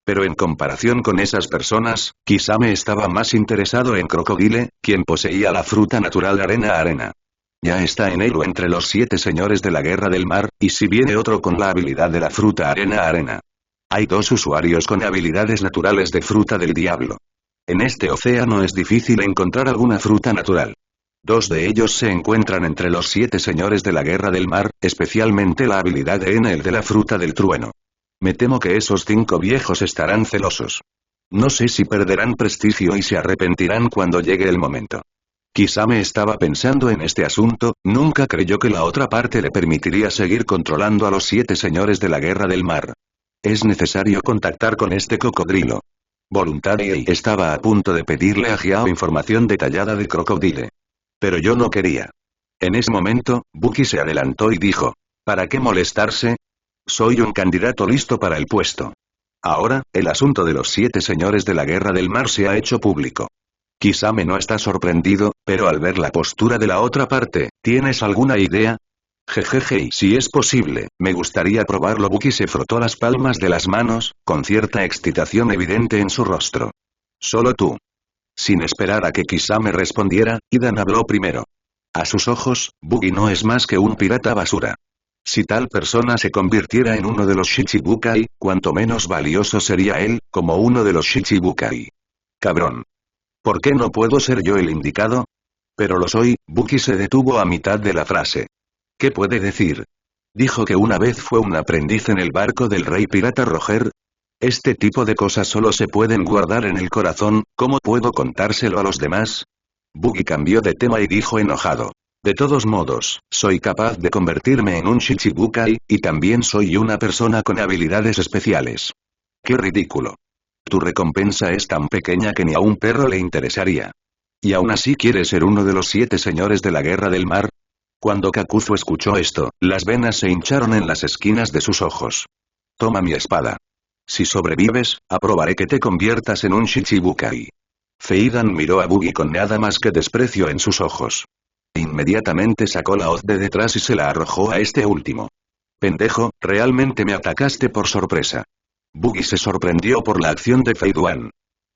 Pero en comparación con esas personas, Kisame estaba más interesado en Crocodile, quien poseía la fruta natural arena. Ya está en ello entre los 7 señores de la guerra del mar, y si viene otro con la habilidad de la fruta arena. Hay 2 usuarios con habilidades naturales de fruta del diablo. En este océano es difícil encontrar alguna fruta natural. 2 de ellos se encuentran entre los 7 señores de la guerra del mar, especialmente la habilidad de Enel de la fruta del trueno. Me temo que esos 5 viejos estarán celosos. No sé si perderán prestigio y se arrepentirán cuando llegue el momento. Kisame estaba pensando en este asunto, nunca creyó que la otra parte le permitiría seguir controlando a los 7 señores de la guerra del mar. Es necesario contactar con este cocodrilo. Voluntary estaba a punto de pedirle a Jiao información detallada de Crocodile. Pero yo no quería. En ese momento, Buki se adelantó y dijo. ¿Para qué molestarse? Soy un candidato listo para el puesto. Ahora, el asunto de los 7 señores de la guerra del mar se ha hecho público. Kisame no está sorprendido, pero al ver la postura de la otra parte, ¿tienes alguna idea? Jejeje, y si es posible, me gustaría probarlo. Buki se frotó las palmas de las manos, con cierta excitación evidente en su rostro. Solo tú. Sin esperar a que Kisame respondiera, Idan habló primero. A sus ojos, Buki no es más que un pirata basura. Si tal persona se convirtiera en uno de los Shichibukai, cuanto menos valioso sería él, como uno de los Shichibukai. Cabrón. ¿Por qué no puedo ser yo el indicado? Pero lo soy. Buki se detuvo a mitad de la frase. ¿Qué puede decir? Dijo que una vez fue un aprendiz en el barco del rey pirata Roger. Este tipo de cosas solo se pueden guardar en el corazón, ¿cómo puedo contárselo a los demás? Buki cambió de tema y dijo enojado. De todos modos, soy capaz de convertirme en un Shichibukai, y también soy una persona con habilidades especiales. ¡Qué ridículo! Tu recompensa es tan pequeña que ni a un perro le interesaría. ¿Y aún así quieres ser uno de los 7 señores de la guerra del mar? Cuando Kakuzu escuchó esto, las venas se hincharon en las esquinas de sus ojos. Toma mi espada. Si sobrevives, aprobaré que te conviertas en un Shichibukai. Feidan miró a Bugi con nada más que desprecio en sus ojos. Inmediatamente sacó la hoz de detrás y se la arrojó a este último. Pendejo, realmente me atacaste por sorpresa. Bugi se sorprendió por la acción de Feiduan.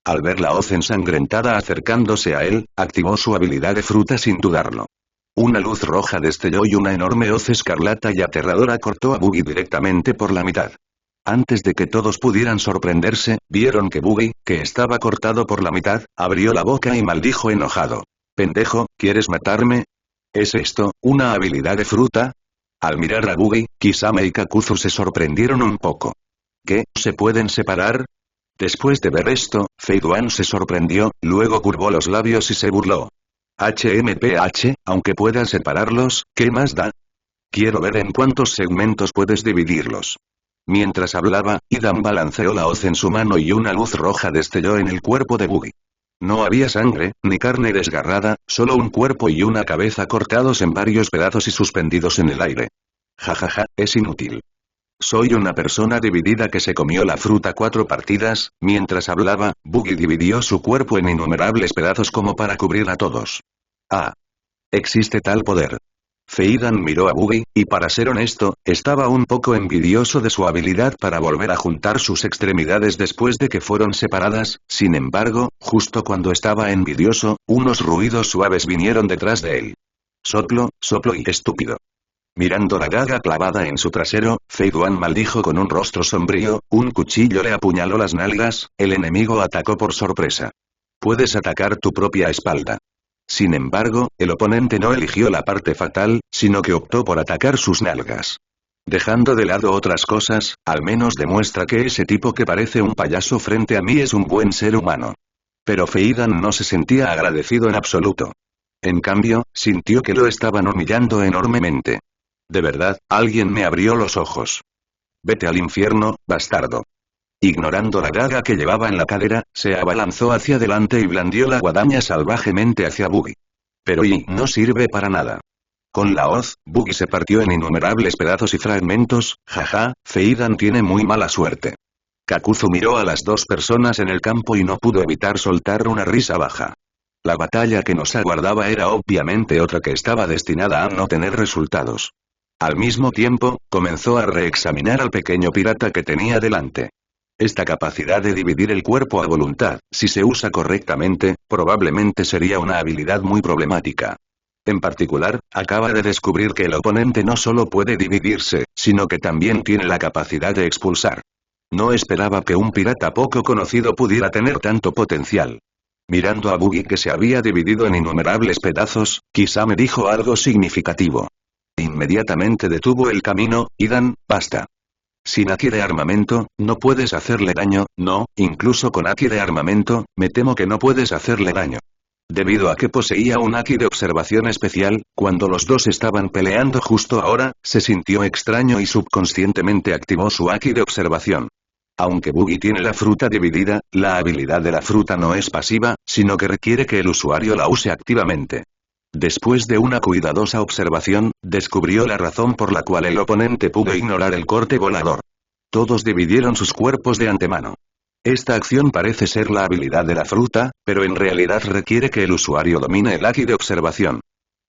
Al ver la hoz ensangrentada acercándose a él, activó su habilidad de fruta sin dudarlo. Una luz roja destelló y una enorme hoz escarlata y aterradora cortó a Bugi directamente por la mitad. Antes de que todos pudieran sorprenderse, vieron que Bugi, que estaba cortado por la mitad, abrió la boca y maldijo enojado. Pendejo, ¿quieres matarme? ¿Es esto, una habilidad de fruta? Al mirar a Bugi, Kisame y Kakuzu se sorprendieron un poco. ¿Qué, se pueden separar? Después de ver esto, Feiduan se sorprendió, luego curvó los labios y se burló. HMPH, aunque puedas separarlos, ¿qué más da? Quiero ver en cuántos segmentos puedes dividirlos. Mientras hablaba, Idan balanceó la hoz en su mano y una luz roja destelló en el cuerpo de Bugi. No había sangre, ni carne desgarrada, solo un cuerpo y una cabeza cortados en varios pedazos y suspendidos en el aire. Jajaja, es inútil. Soy una persona dividida que se comió la fruta 4 partidas. Mientras hablaba, Bugi dividió su cuerpo en innumerables pedazos como para cubrir a todos. Ah. ¿Existe tal poder? Feidan miró a Bugi, y para ser honesto, estaba un poco envidioso de su habilidad para volver a juntar sus extremidades después de que fueron separadas. Sin embargo, justo cuando estaba envidioso, unos ruidos suaves vinieron detrás de él. Soplo, soplo y estúpido. Mirando la daga clavada en su trasero, Feiduan maldijo con un rostro sombrío, un cuchillo le apuñaló las nalgas, el enemigo atacó por sorpresa. Puedes atacar tu propia espalda. Sin embargo, el oponente no eligió la parte fatal, sino que optó por atacar sus nalgas. Dejando de lado otras cosas, al menos demuestra que ese tipo que parece un payaso frente a mí es un buen ser humano. Pero Feidan no se sentía agradecido en absoluto. En cambio, sintió que lo estaban humillando enormemente. De verdad, alguien me abrió los ojos. Vete al infierno, bastardo. Ignorando la daga que llevaba en la cadera, se abalanzó hacia adelante y blandió la guadaña salvajemente hacia Buggy. Pero no sirve para nada. Con la hoz, Buggy se partió en innumerables pedazos y fragmentos. Jaja, Feidan tiene muy mala suerte. Kakuzu miró a las dos personas en el campo y no pudo evitar soltar una risa baja. La batalla que nos aguardaba era obviamente otra que estaba destinada a no tener resultados. Al mismo tiempo, comenzó a reexaminar al pequeño pirata que tenía delante. Esta capacidad de dividir el cuerpo a voluntad, si se usa correctamente, probablemente sería una habilidad muy problemática. En particular, acaba de descubrir que el oponente no solo puede dividirse, sino que también tiene la capacidad de expulsar. No esperaba que un pirata poco conocido pudiera tener tanto potencial. Mirando a Buggy que se había dividido en innumerables pedazos, Kisame dijo algo significativo. Inmediatamente detuvo el camino. Idan, basta. Sin haki de armamento, no puedes hacerle daño, no, incluso con haki de armamento, me temo que no puedes hacerle daño. Debido a que poseía un haki de observación especial, cuando los dos estaban peleando justo ahora, se sintió extraño y subconscientemente activó su haki de observación. Aunque Buggy tiene la fruta dividida, la habilidad de la fruta no es pasiva, sino que requiere que el usuario la use activamente. Después de una cuidadosa observación, descubrió la razón por la cual el oponente pudo ignorar el corte volador. Todos dividieron sus cuerpos de antemano. Esta acción parece ser la habilidad de la fruta, pero en realidad requiere que el usuario domine el haki de observación.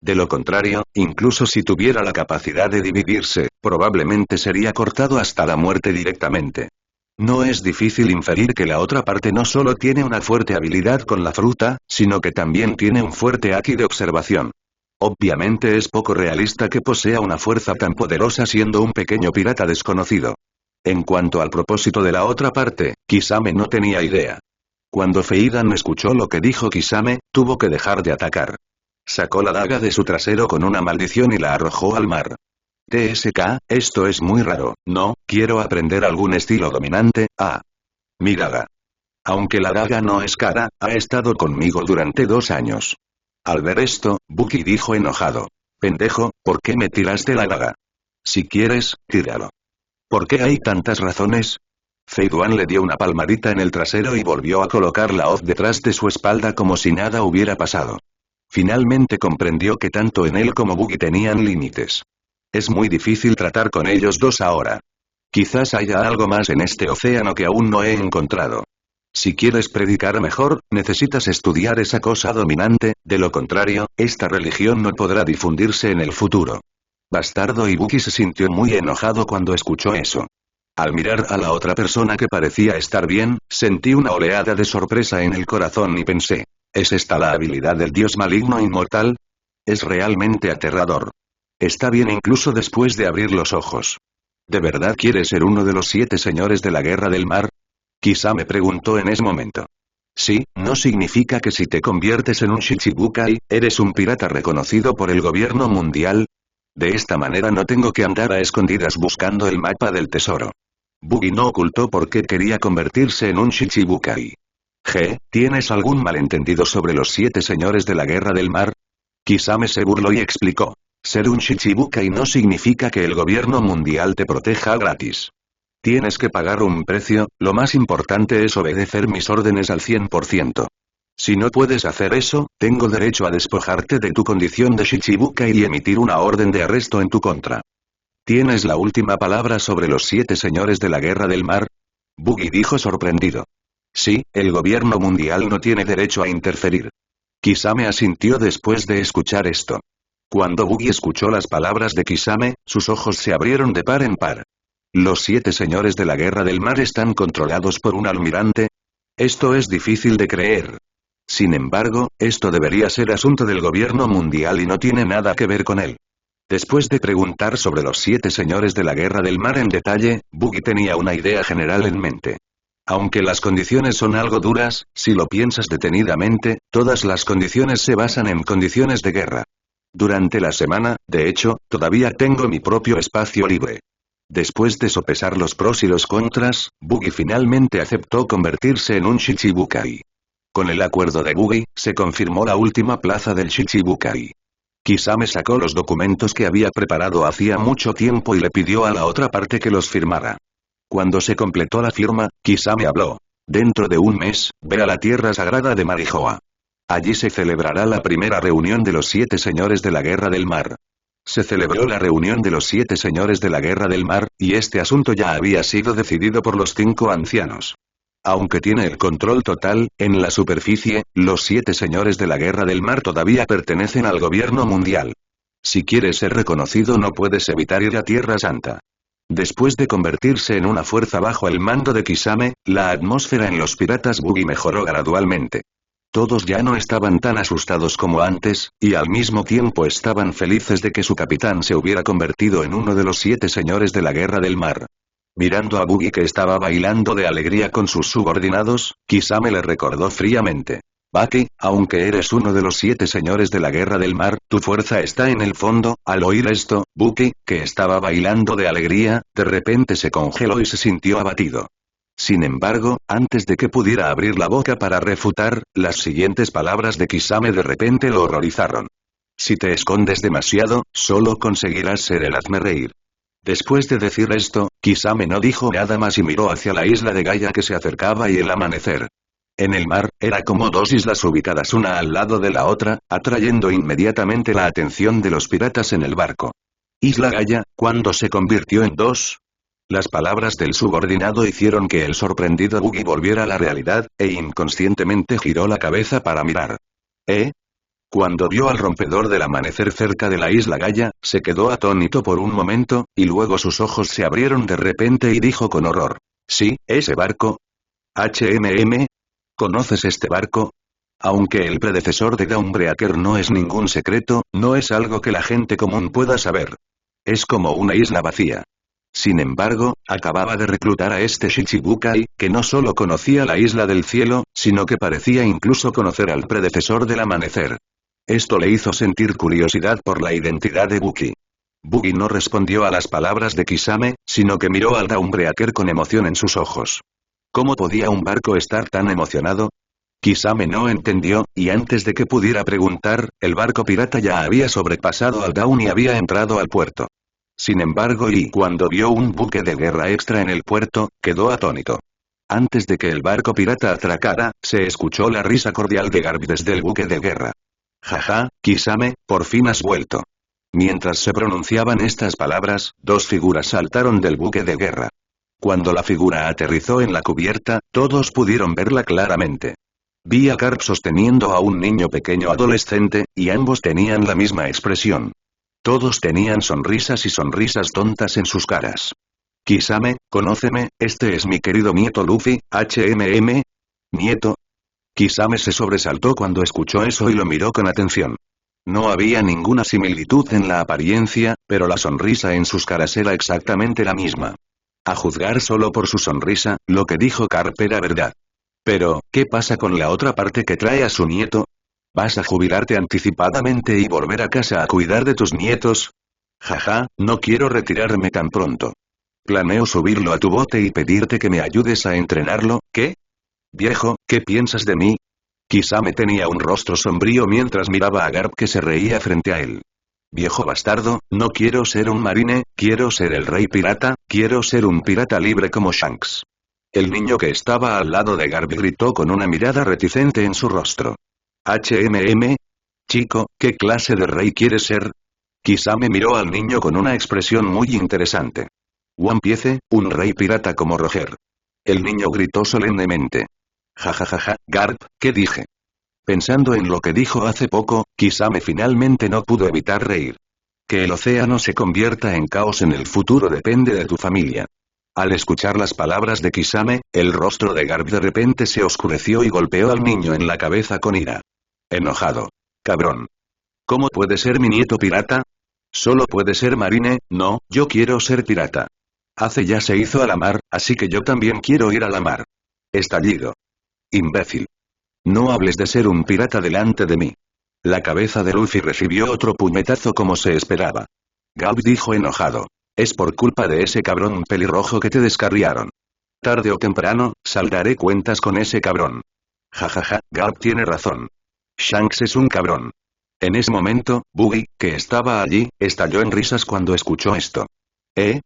De lo contrario, incluso si tuviera la capacidad de dividirse, probablemente sería cortado hasta la muerte directamente. No es difícil inferir que la otra parte no solo tiene una fuerte habilidad con la fruta, sino que también tiene un fuerte haki de observación. Obviamente es poco realista que posea una fuerza tan poderosa siendo un pequeño pirata desconocido. En cuanto al propósito de la otra parte, Kisame no tenía idea. Cuando Feidan escuchó lo que dijo Kisame, tuvo que dejar de atacar. Sacó la daga de su trasero con una maldición y la arrojó al mar. TSK, esto es muy raro, no, quiero aprender algún estilo dominante. Mi daga. Aunque la daga no es cara, ha estado conmigo durante 2 años. Al ver esto, Buggy dijo enojado. Pendejo, ¿por qué me tiraste la daga? Si quieres, tíralo. ¿Por qué hay tantas razones? Feiduan le dio una palmadita en el trasero y volvió a colocar la hoz detrás de su espalda como si nada hubiera pasado. Finalmente comprendió que tanto en él como Buggy tenían límites. Es muy difícil tratar con ellos dos ahora. Quizás haya algo más en este océano que aún no he encontrado. Si quieres predicar mejor, necesitas estudiar esa cosa dominante, de lo contrario, esta religión no podrá difundirse en el futuro. Bastardo, y Buggy se sintió muy enojado cuando escuchó eso. Al mirar a la otra persona que parecía estar bien, sentí una oleada de sorpresa en el corazón y pensé, ¿es esta la habilidad del dios maligno inmortal? Es realmente aterrador. Está bien incluso después de abrir los ojos. ¿De verdad quieres ser uno de los 7 señores de la guerra del mar? Kisame preguntó en ese momento. Sí, no significa que si te conviertes en un Shichibukai, eres un pirata reconocido por el gobierno mundial. De esta manera no tengo que andar a escondidas buscando el mapa del tesoro. Buggy no ocultó por qué quería convertirse en un Shichibukai. ¿Tienes algún malentendido sobre los 7 señores de la guerra del mar? Kisame se burló y explicó. Ser un Shichibukai no significa que el gobierno mundial te proteja gratis. Tienes que pagar un precio, lo más importante es obedecer mis órdenes al 100%. Si no puedes hacer eso, tengo derecho a despojarte de tu condición de Shichibukai y emitir una orden de arresto en tu contra. ¿Tienes la última palabra sobre los 7 señores de la guerra del mar? Buggy dijo sorprendido. Sí, el gobierno mundial no tiene derecho a interferir. Kisame asintió después de escuchar esto. Cuando Buggy escuchó las palabras de Kisame, sus ojos se abrieron de par en par. ¿Los 7 señores de la guerra del mar están controlados por un almirante? Esto es difícil de creer. Sin embargo, esto debería ser asunto del gobierno mundial y no tiene nada que ver con él. Después de preguntar sobre los 7 señores de la guerra del mar en detalle, Buggy tenía una idea general en mente. Aunque las condiciones son algo duras, si lo piensas detenidamente, todas las condiciones se basan en condiciones de guerra. Durante la semana, de hecho, todavía tengo mi propio espacio libre. Después de sopesar los pros y los contras, Buggy finalmente aceptó convertirse en un Shichibukai. Con el acuerdo de Buggy, se confirmó la última plaza del Shichibukai. Kisame sacó los documentos que había preparado hacía mucho tiempo y le pidió a la otra parte que los firmara. Cuando se completó la firma, Kisame habló. Dentro de un mes, ve a la tierra sagrada de Marijoa. Allí se celebrará la primera reunión de los 7 señores de la Guerra del Mar. Se celebró la reunión de los 7 señores de la Guerra del Mar, y este asunto ya había sido decidido por los 5 ancianos. Aunque tiene el control total, en la superficie, los 7 señores de la Guerra del Mar todavía pertenecen al gobierno mundial. Si quieres ser reconocido no puedes evitar ir a Tierra Santa. Después de convertirse en una fuerza bajo el mando de Kisame, la atmósfera en los piratas Buggy mejoró gradualmente. Todos ya no estaban tan asustados como antes, y al mismo tiempo estaban felices de que su capitán se hubiera convertido en uno de los 7 señores de la Guerra del Mar. Mirando a Buggy que estaba bailando de alegría con sus subordinados, Kisame le recordó fríamente. Baki, aunque eres uno de los 7 señores de la Guerra del Mar, tu fuerza está en el fondo. Al oír esto, Buggy, que estaba bailando de alegría, de repente se congeló y se sintió abatido. Sin embargo, antes de que pudiera abrir la boca para refutar, las siguientes palabras de Kisame de repente lo horrorizaron. Si te escondes demasiado, solo conseguirás ser el hazmerreír. Después de decir esto, Kisame no dijo nada más y miró hacia la isla de Gaia que se acercaba y el amanecer. En el mar, era como 2 islas ubicadas una al lado de la otra, atrayendo inmediatamente la atención de los piratas en el barco. Isla Gaia, ¿cuándo se convirtió en 2? Las palabras del subordinado hicieron que el sorprendido Buggy volviera a la realidad, e inconscientemente giró la cabeza para mirar. Cuando vio al rompedor del amanecer cerca de la isla Gaia, se quedó atónito por un momento, y luego sus ojos se abrieron de repente y dijo con horror. Sí, ese barco. ¿Conoces este barco? Aunque el predecesor de Dawnbreaker no es ningún secreto, no es algo que la gente común pueda saber. Es como una isla vacía. Sin embargo, acababa de reclutar a este Shichibukai, que no solo conocía la isla del cielo, sino que parecía incluso conocer al predecesor del amanecer. Esto le hizo sentir curiosidad por la identidad de Buggy. Buggy no respondió a las palabras de Kisame, sino que miró al Dawnbreaker con emoción en sus ojos. ¿Cómo podía un barco estar tan emocionado? Kisame no entendió, y antes de que pudiera preguntar, el barco pirata ya había sobrepasado al Dawn y había entrado al puerto. Sin embargo, cuando vio un buque de guerra extra en el puerto, quedó atónito. Antes de que el barco pirata atracara, se escuchó la risa cordial de Garp desde el buque de guerra. Jaja, Kisame, por fin has vuelto. Mientras se pronunciaban estas palabras, 2 figuras saltaron del buque de guerra. Cuando la figura aterrizó en la cubierta, todos pudieron verla claramente. Vi a Garp sosteniendo a un niño pequeño adolescente, y ambos tenían la misma expresión. Todos tenían sonrisas y sonrisas tontas en sus caras. Kisame, conóceme, este es mi querido nieto Luffy, ¿Nieto? Kisame se sobresaltó cuando escuchó eso y lo miró con atención. No había ninguna similitud en la apariencia, pero la sonrisa en sus caras era exactamente la misma. A juzgar solo por su sonrisa, lo que dijo Garp era verdad. Pero, ¿qué pasa con la otra parte que trae a su nieto? ¿Vas a jubilarte anticipadamente y volver a casa a cuidar de tus nietos? Jaja, no quiero retirarme tan pronto. Planeo subirlo a tu bote y pedirte que me ayudes a entrenarlo, ¿qué? Viejo, ¿qué piensas de mí? Kisame tenía un rostro sombrío mientras miraba a Garp que se reía frente a él. Viejo bastardo, no quiero ser un marine, quiero ser el rey pirata, quiero ser un pirata libre como Shanks. El niño que estaba al lado de Garp gritó con una mirada reticente en su rostro. Chico, ¿qué clase de rey quieres ser? Kisame miró al niño con una expresión muy interesante. One Piece, un rey pirata como Roger. El niño gritó solemnemente. Jajajaja, Garp, ¿qué dije? Pensando en lo que dijo hace poco, Kisame finalmente no pudo evitar reír. Que el océano se convierta en caos en el futuro depende de tu familia. Al escuchar las palabras de Kisame, el rostro de Garp de repente se oscureció y golpeó al niño en la cabeza con ira. Enojado. Cabrón. ¿Cómo puede ser mi nieto pirata? Solo puede ser marine, no, yo quiero ser pirata. Hace ya se hizo a la mar, así que yo también quiero ir a la mar. Estallido. Imbécil. No hables de ser un pirata delante de mí. La cabeza de Luffy recibió otro puñetazo como se esperaba. Garp dijo enojado. Es por culpa de ese cabrón pelirrojo que te descarriaron. Tarde o temprano, saldaré cuentas con ese cabrón. Jajaja, Garp tiene razón. Shanks es un cabrón. En ese momento, Buggy, que estaba allí, estalló en risas cuando escuchó esto. ¿Eh?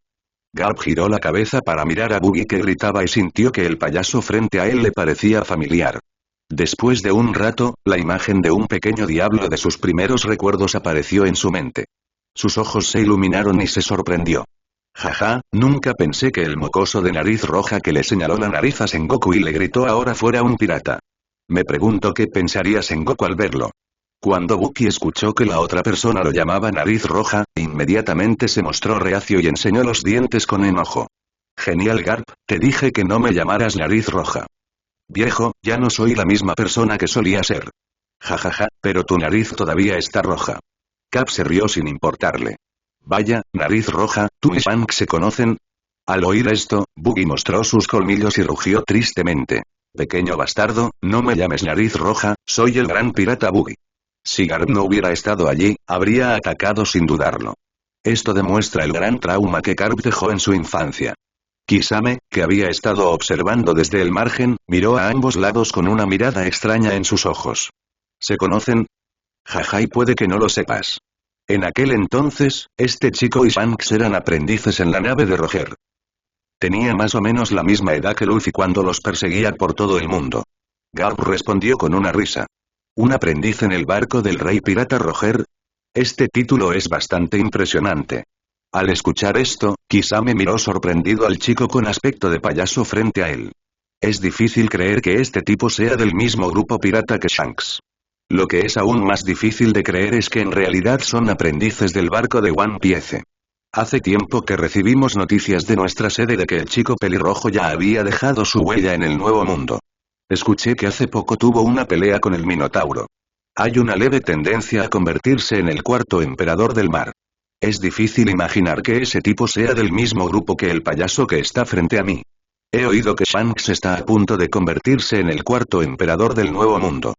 Garp giró la cabeza para mirar a Buggy que gritaba y sintió que el payaso frente a él le parecía familiar. Después de un rato, la imagen de un pequeño diablo de sus primeros recuerdos apareció en su mente. Sus ojos se iluminaron y se sorprendió. Jaja, nunca pensé que el mocoso de nariz roja que le señaló la nariz a Sengoku y le gritó ahora fuera un pirata. Me pregunto qué pensaría Sengoku al verlo. Cuando Buggy escuchó que la otra persona lo llamaba nariz roja, inmediatamente se mostró reacio y enseñó los dientes con enojo. Genial Garp, te dije que no me llamaras nariz roja. Viejo, ya no soy la misma persona que solía ser. Jajaja, pero tu nariz todavía está roja. Cap se rió sin importarle. Vaya, nariz roja, ¿tú y Shanks se conocen? Al oír esto, Buggy mostró sus colmillos y rugió tristemente. Pequeño bastardo, no me llames nariz roja, soy el gran pirata Buggy. Si Garp no hubiera estado allí, habría atacado sin dudarlo. Esto demuestra el gran trauma que Garp dejó en su infancia. Kisame, que había estado observando desde el margen, miró a ambos lados con una mirada extraña en sus ojos. ¿Se conocen? Jaja, y puede que no lo sepas. En aquel entonces, este chico y Shanks eran aprendices en la nave de Roger. Tenía más o menos la misma edad que Luffy cuando los perseguía por todo el mundo. Garp respondió con una risa. ¿Un aprendiz en el barco del rey pirata Roger? Este título es bastante impresionante. Al escuchar esto, Kisame miró sorprendido al chico con aspecto de payaso frente a él. Es difícil creer que este tipo sea del mismo grupo pirata que Shanks. Lo que es aún más difícil de creer es que en realidad son aprendices del barco de One Piece. Hace tiempo que recibimos noticias de nuestra sede de que el chico pelirrojo ya había dejado su huella en el Nuevo Mundo. Escuché que hace poco tuvo una pelea con el Minotauro. Hay una leve tendencia a convertirse en el cuarto emperador del mar. Es difícil imaginar que ese tipo sea del mismo grupo que el payaso que está frente a mí. He oído que Shanks está a punto de convertirse en el cuarto emperador del Nuevo Mundo.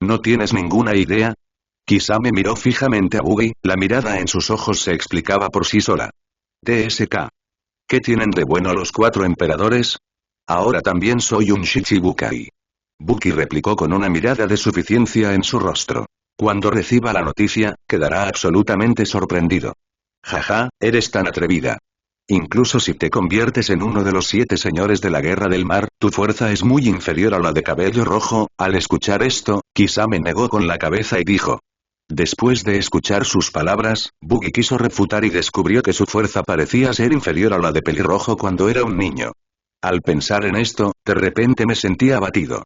¿No tienes ninguna idea? Kisame miró fijamente a Buggy, la mirada en sus ojos se explicaba por sí sola. TSK. ¿Qué tienen de bueno los cuatro emperadores? Ahora también soy un Shichibukai. Buggy replicó con una mirada de suficiencia en su rostro. Cuando reciba la noticia, quedará absolutamente sorprendido. Jaja, eres tan atrevida. Incluso si te conviertes en uno de los 7 señores de la guerra del mar, tu fuerza es muy inferior a la de cabello rojo. Al escuchar esto, Kisame negó con la cabeza y dijo. Después de escuchar sus palabras, Buggy quiso refutar y descubrió que su fuerza parecía ser inferior a la de pelirrojo cuando era un niño. Al pensar en esto, de repente me sentí abatido.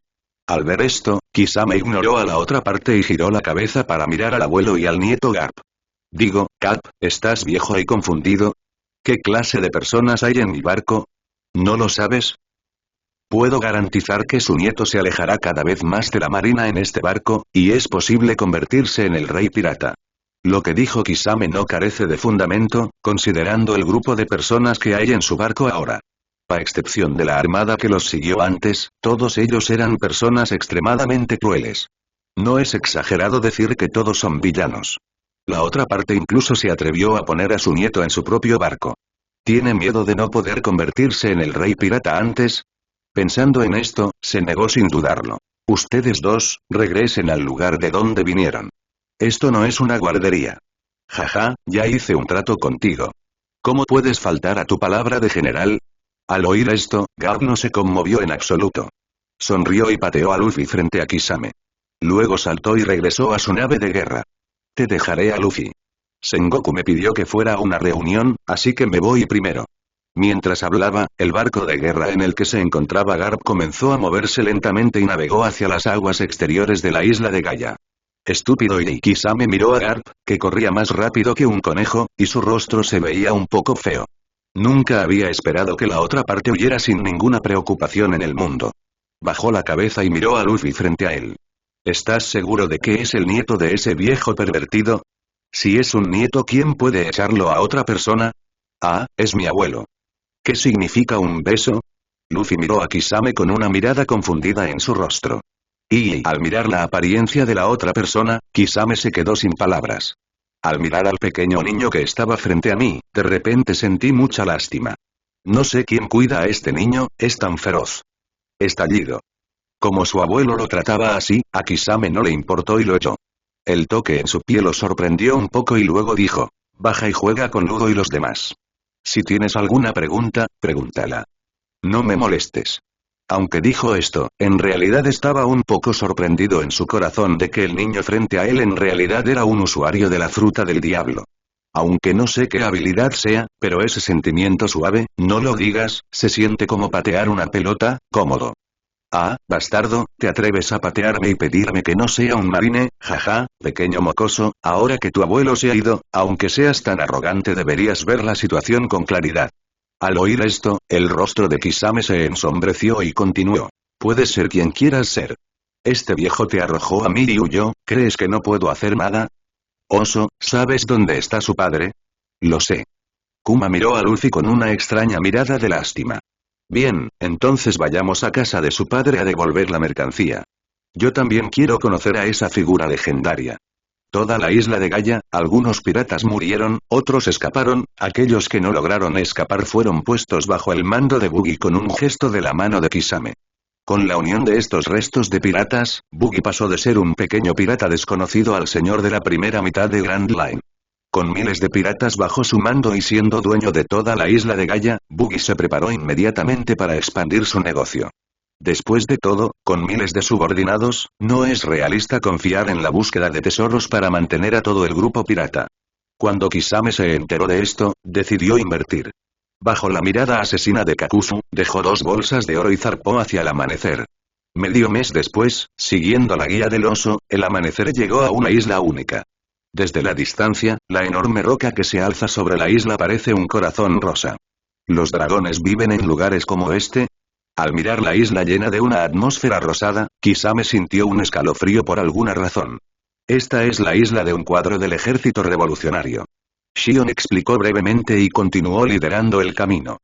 Al ver esto, Kisame ignoró a la otra parte y giró la cabeza para mirar al abuelo y al nieto Garp. Digo, Garp, ¿estás viejo y confundido? ¿Qué clase de personas hay en mi barco? ¿No lo sabes? Puedo garantizar que su nieto se alejará cada vez más de la marina en este barco, y es posible convertirse en el rey pirata. Lo que dijo Kisame no carece de fundamento, considerando el grupo de personas que hay en su barco ahora. A excepción de la armada que los siguió antes, todos ellos eran personas extremadamente crueles. No es exagerado decir que todos son villanos. La otra parte incluso se atrevió a poner a su nieto en su propio barco. ¿Tiene miedo de no poder convertirse en el rey pirata antes? Pensando en esto, se negó sin dudarlo. Ustedes dos, regresen al lugar de donde vinieron. Esto no es una guardería. Jaja, ya hice un trato contigo. ¿Cómo puedes faltar a tu palabra de general? Al oír esto, Garp no se conmovió en absoluto. Sonrió y pateó a Luffy frente a Kisame. Luego saltó y regresó a su nave de guerra. Te dejaré a Luffy. Sengoku me pidió que fuera a una reunión, así que me voy primero. Mientras hablaba, el barco de guerra en el que se encontraba Garp comenzó a moverse lentamente y navegó hacia las aguas exteriores de la isla de Gaia. Estúpido, y Kisame miró a Garp, que corría más rápido que un conejo, y su rostro se veía un poco feo. Nunca había esperado que la otra parte huyera sin ninguna preocupación en el mundo. Bajó la cabeza y miró a Luffy frente a él. ¿Estás seguro de que es el nieto de ese viejo pervertido? Si es un nieto, ¿quién puede echarlo a otra persona? Ah, es mi abuelo. ¿Qué significa un beso? Luffy miró a Kisame con una mirada confundida en su rostro. Y al mirar la apariencia de la otra persona, Kisame se quedó sin palabras. Al mirar al pequeño niño que estaba frente a mí, de repente sentí mucha lástima. No sé quién cuida a este niño, es tan feroz. Estallido. Como su abuelo lo trataba así, a Kisame no le importó y lo echó. El toque en su pie lo sorprendió un poco y luego dijo, baja y juega con Ludo y los demás. Si tienes alguna pregunta, pregúntala. No me molestes. Aunque dijo esto, en realidad estaba un poco sorprendido en su corazón de que el niño frente a él en realidad era un usuario de la fruta del diablo. Aunque no sé qué habilidad sea, pero ese sentimiento suave, no lo digas, se siente como patear una pelota, cómodo. Ah, bastardo, ¿te atreves a patearme y pedirme que no sea un marine? Jaja, pequeño mocoso, ahora que tu abuelo se ha ido, aunque seas tan arrogante deberías ver la situación con claridad. Al oír esto, el rostro de Kisame se ensombreció y continuó. Puedes ser quien quieras ser. Este viejo te arrojó a mí y huyó, ¿crees que no puedo hacer nada? Oso, ¿sabes dónde está su padre? Lo sé. Kuma miró a Luffy con una extraña mirada de lástima. Bien, entonces vayamos a casa de su padre a devolver la mercancía. Yo también quiero conocer a esa figura legendaria. Toda la isla de Gaia, algunos piratas murieron, otros escaparon, aquellos que no lograron escapar fueron puestos bajo el mando de Buggy con un gesto de la mano de Kisame. Con la unión de estos restos de piratas, Buggy pasó de ser un pequeño pirata desconocido al señor de la primera mitad de Grand Line. Con miles de piratas bajo su mando y siendo dueño de toda la isla de Gaia, Buggy se preparó inmediatamente para expandir su negocio. Después de todo, con miles de subordinados, no es realista confiar en la búsqueda de tesoros para mantener a todo el grupo pirata. Cuando Kisame se enteró de esto, decidió invertir. Bajo la mirada asesina de Kakuzu, dejó 2 bolsas de oro y zarpó hacia el amanecer. Medio mes después, siguiendo la guía del oso, el amanecer llegó a una isla única. Desde la distancia, la enorme roca que se alza sobre la isla parece un corazón rosa. ¿Los dragones viven en lugares como este? Al mirar la isla llena de una atmósfera rosada, Kisame sintió un escalofrío por alguna razón. Esta es la isla de un cuadro del ejército revolucionario. Shion explicó brevemente y continuó liderando el camino.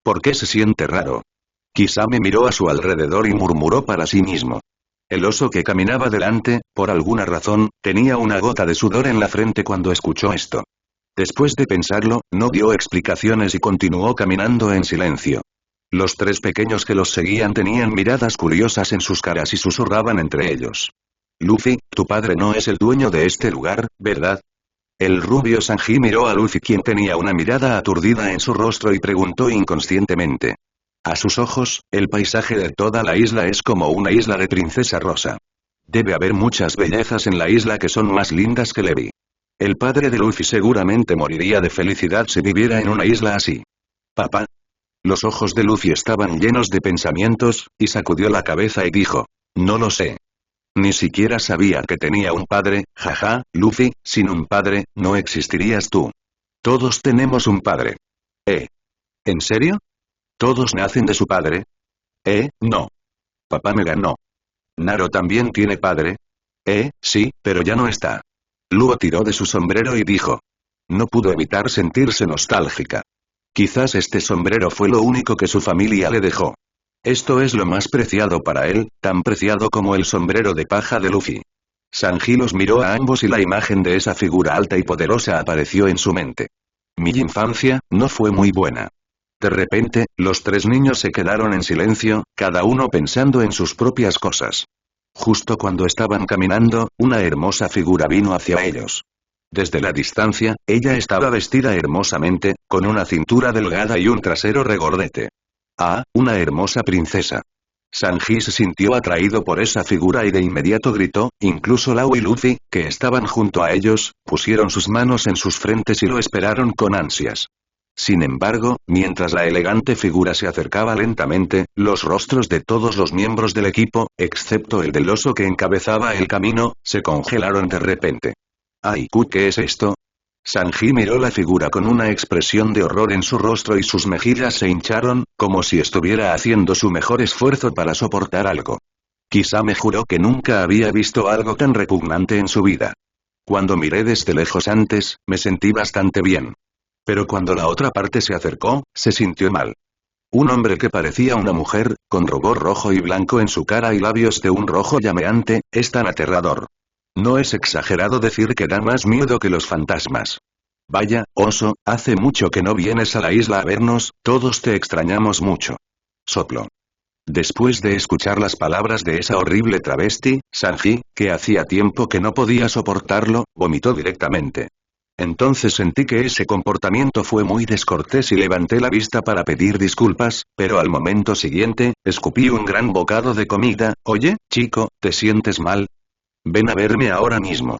¿Por qué se siente raro? Kisame miró a su alrededor y murmuró para sí mismo. El oso que caminaba delante, por alguna razón, tenía una gota de sudor en la frente cuando escuchó esto. Después de pensarlo, no dio explicaciones y continuó caminando en silencio. Los 3 pequeños que los seguían tenían miradas curiosas en sus caras y susurraban entre ellos. Luffy, tu padre no es el dueño de este lugar, ¿verdad? El rubio Sanji miró a Luffy quien tenía una mirada aturdida en su rostro y preguntó inconscientemente. A sus ojos, el paisaje de toda la isla es como una isla de princesa rosa. Debe haber muchas bellezas en la isla que son más lindas que Levi. El padre de Luffy seguramente moriría de felicidad si viviera en una isla así. Papá. Los ojos de Luffy estaban llenos de pensamientos, y sacudió la cabeza y dijo. No lo sé. Ni siquiera sabía que tenía un padre, jaja, Luffy, sin un padre, no existirías tú. Todos tenemos un padre. ¿En serio? ¿Todos nacen de su padre? No. Papá me ganó. ¿Naro también tiene padre? Sí, pero ya no está. Luo tiró de su sombrero y dijo. No pudo evitar sentirse nostálgica. Quizás este sombrero fue lo único que su familia le dejó. Esto es lo más preciado para él, tan preciado como el sombrero de paja de Luffy. Sanji los miró a ambos y la imagen de esa figura alta y poderosa apareció en su mente. Mi infancia, no fue muy buena. De repente, los 3 niños se quedaron en silencio, cada uno pensando en sus propias cosas. Justo cuando estaban caminando, una hermosa figura vino hacia ellos. Desde la distancia, ella estaba vestida hermosamente, con una cintura delgada y un trasero regordete. Ah, una hermosa princesa. Sanji se sintió atraído por esa figura y de inmediato gritó, incluso Lau y Luffy, que estaban junto a ellos, pusieron sus manos en sus frentes y lo esperaron con ansias. Sin embargo, mientras la elegante figura se acercaba lentamente, los rostros de todos los miembros del equipo, excepto el del oso que encabezaba el camino, se congelaron de repente. ¡Ay, qué es esto! Sanji miró la figura con una expresión de horror en su rostro y sus mejillas se hincharon, como si estuviera haciendo su mejor esfuerzo para soportar algo. Kisame juró que nunca había visto algo tan repugnante en su vida. Cuando miré desde lejos antes, me sentí bastante bien. Pero cuando la otra parte se acercó, se sintió mal. Un hombre que parecía una mujer, con rubor rojo y blanco en su cara y labios de un rojo llameante, es tan aterrador. No es exagerado decir que da más miedo que los fantasmas. Vaya, oso, hace mucho que no vienes a la isla a vernos, todos te extrañamos mucho. Soplo. Después de escuchar las palabras de esa horrible travesti, Sanji, que hacía tiempo que no podía soportarlo, vomitó directamente. Entonces sentí que ese comportamiento fue muy descortés y levanté la vista para pedir disculpas, pero al momento siguiente, escupí un gran bocado de comida. Oye, chico, ¿te sientes mal? Ven a verme ahora mismo.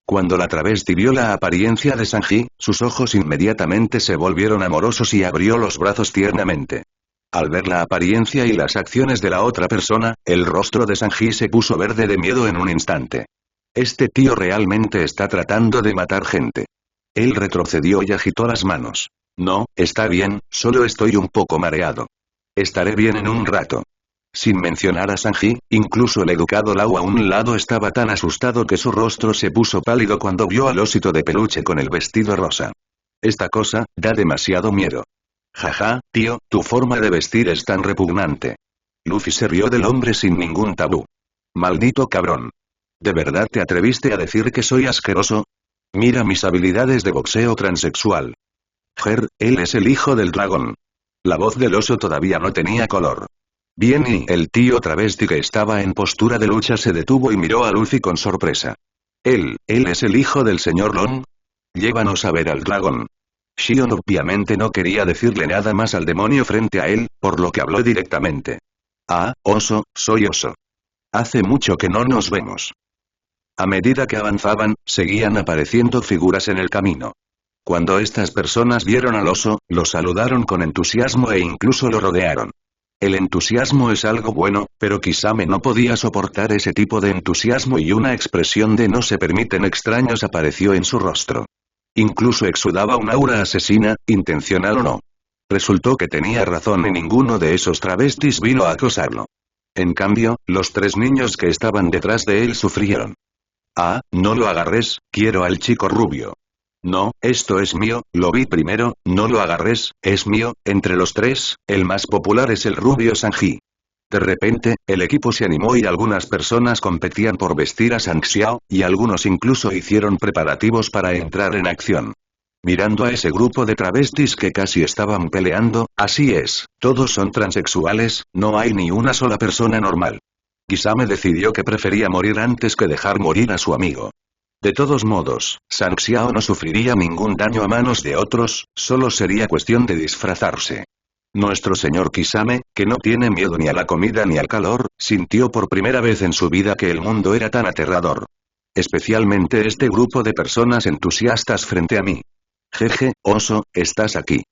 Cuando la travesti vio la apariencia de Sanji, sus ojos inmediatamente se volvieron amorosos y abrió los brazos tiernamente. Al ver la apariencia y las acciones de la otra persona, el rostro de Sanji se puso verde de miedo en un instante. Este tío realmente está tratando de matar gente. Él retrocedió y agitó las manos. No, está bien, solo estoy un poco mareado. Estaré bien en un rato. Sin mencionar a Sanji, incluso el educado Lau a un lado estaba tan asustado que su rostro se puso pálido cuando vio al osito de peluche con el vestido rosa. Esta cosa, da demasiado miedo. Jaja, tío, tu forma de vestir es tan repugnante. Luffy se rió del hombre sin ningún tabú. Maldito cabrón. ¿De verdad te atreviste a decir que soy asqueroso? Mira mis habilidades de boxeo transexual. Él es el hijo del dragón. La voz del oso todavía no tenía color. Bien, y el tío travesti que estaba en postura de lucha se detuvo y miró a Luffy con sorpresa. Él es el hijo del señor Long. Llévanos a ver al dragón. Shion obviamente no quería decirle nada más al demonio frente a él, por lo que habló directamente. Ah, oso, soy oso. Hace mucho que no nos vemos. A medida que avanzaban, seguían apareciendo figuras en el camino. Cuando estas personas vieron al oso, lo saludaron con entusiasmo e incluso lo rodearon. El entusiasmo es algo bueno, pero Kisame no podía soportar ese tipo de entusiasmo y una expresión de no se permiten extraños apareció en su rostro. Incluso exudaba un aura asesina, intencional o no. Resultó que tenía razón y ninguno de esos travestis vino a acosarlo. En cambio, los tres niños que estaban detrás de él sufrieron. Ah, no lo agarres, quiero al chico rubio. No, esto es mío, lo vi primero, no lo agarres, es mío. Entre los tres, el más popular es el rubio Sanji. De repente, el equipo se animó y algunas personas competían por vestir a Shang Xiao, y algunos incluso hicieron preparativos para entrar en acción. Mirando a ese grupo de travestis que casi estaban peleando, así es, todos son transexuales, no hay ni una sola persona normal. Kisame decidió que prefería morir antes que dejar morir a su amigo. De todos modos, Shang Xiao no sufriría ningún daño a manos de otros, solo sería cuestión de disfrazarse. Nuestro señor Kisame, que no tiene miedo ni a la comida ni al calor, sintió por primera vez en su vida que el mundo era tan aterrador. Especialmente este grupo de personas entusiastas frente a mí. Jeje, oso, estás aquí.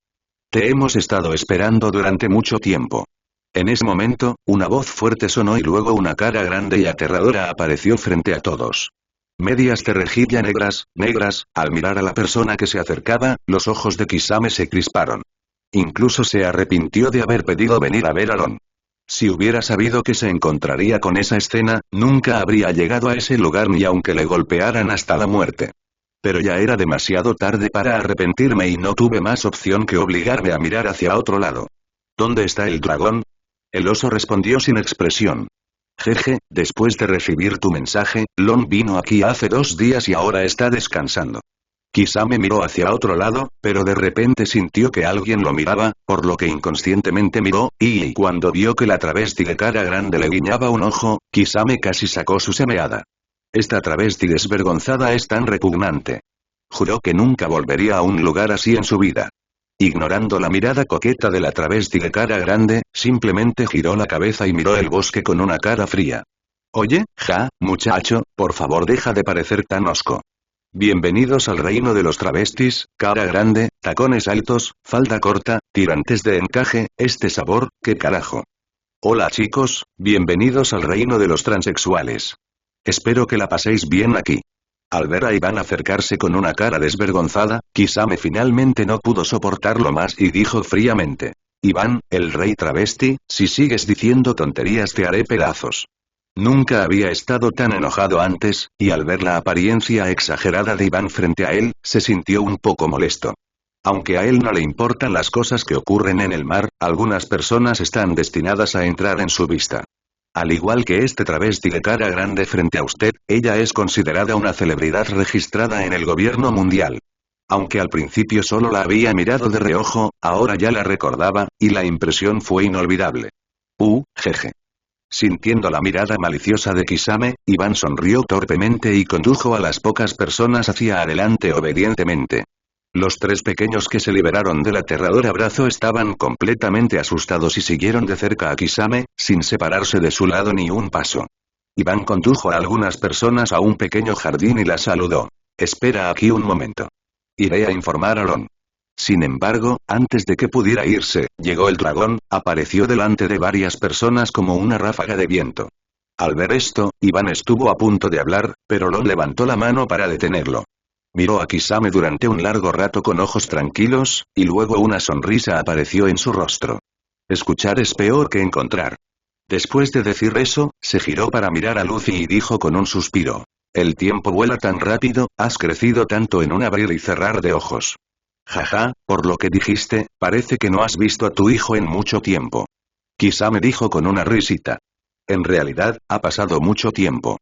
Te hemos estado esperando durante mucho tiempo. En ese momento, una voz fuerte sonó y luego una cara grande y aterradora apareció frente a todos. Medias de rejilla negras, al mirar a la persona que se acercaba, los ojos de Kisame se crisparon. Incluso se arrepintió de haber pedido venir a ver a Lon. Si hubiera sabido que se encontraría con esa escena, nunca habría llegado a ese lugar ni aunque le golpearan hasta la muerte. Pero ya era demasiado tarde para arrepentirme y no tuve más opción que obligarme a mirar hacia otro lado. ¿Dónde está el dragón? El oso respondió sin expresión. Jeje, después de recibir tu mensaje, Lon vino aquí hace 2 días y ahora está descansando. Kisame miró hacia otro lado, pero de repente sintió que alguien lo miraba, por lo que inconscientemente miró, y cuando vio que la travesti de cara grande le guiñaba un ojo, Kisame casi sacó su semeada. Esta travesti desvergonzada es tan repugnante. Juró que nunca volvería a un lugar así en su vida. Ignorando la mirada coqueta de la travesti de cara grande, simplemente giró la cabeza y miró el bosque con una cara fría. Oye, muchacho, por favor deja de parecer tan hosco. Bienvenidos al reino de los travestis, cara grande, tacones altos, falda corta, tirantes de encaje, este sabor, ¿qué carajo? Hola chicos, bienvenidos al reino de los transexuales. Espero que la paséis bien aquí. Al ver a Iván acercarse con una cara desvergonzada, Kisame finalmente no pudo soportarlo más y dijo fríamente. Iván, el rey travesti, si sigues diciendo tonterías te haré pedazos. Nunca había estado tan enojado antes, y al ver la apariencia exagerada de Iván frente a él, se sintió un poco molesto. Aunque a él no le importan las cosas que ocurren en el mar, algunas personas están destinadas a entrar en su vista. Al igual que este travesti de cara grande frente a usted, ella es considerada una celebridad registrada en el gobierno mundial. Aunque al principio solo la había mirado de reojo, ahora ya la recordaba, y la impresión fue inolvidable. Jeje. Sintiendo la mirada maliciosa de Kisame, Iván sonrió torpemente y condujo a las pocas personas hacia adelante obedientemente. Los tres pequeños que se liberaron del aterrador abrazo estaban completamente asustados y siguieron de cerca a Kisame, sin separarse de su lado ni un paso. Iván condujo a algunas personas a un pequeño jardín y las saludó. Espera aquí un momento. Iré a informar a Lon. Sin embargo, antes de que pudiera irse, llegó el dragón, apareció delante de varias personas como una ráfaga de viento. Al ver esto, Iván estuvo a punto de hablar, pero Lon levantó la mano para detenerlo. Miró a Kisame durante un largo rato con ojos tranquilos, y luego una sonrisa apareció en su rostro. Escuchar es peor que encontrar. Después de decir eso, se giró para mirar a Luffy y dijo con un suspiro. El tiempo vuela tan rápido, has crecido tanto en un abrir y cerrar de ojos. Jaja, por lo que dijiste, parece que no has visto a tu hijo en mucho tiempo. Kisame dijo con una risita. En realidad, ha pasado mucho tiempo.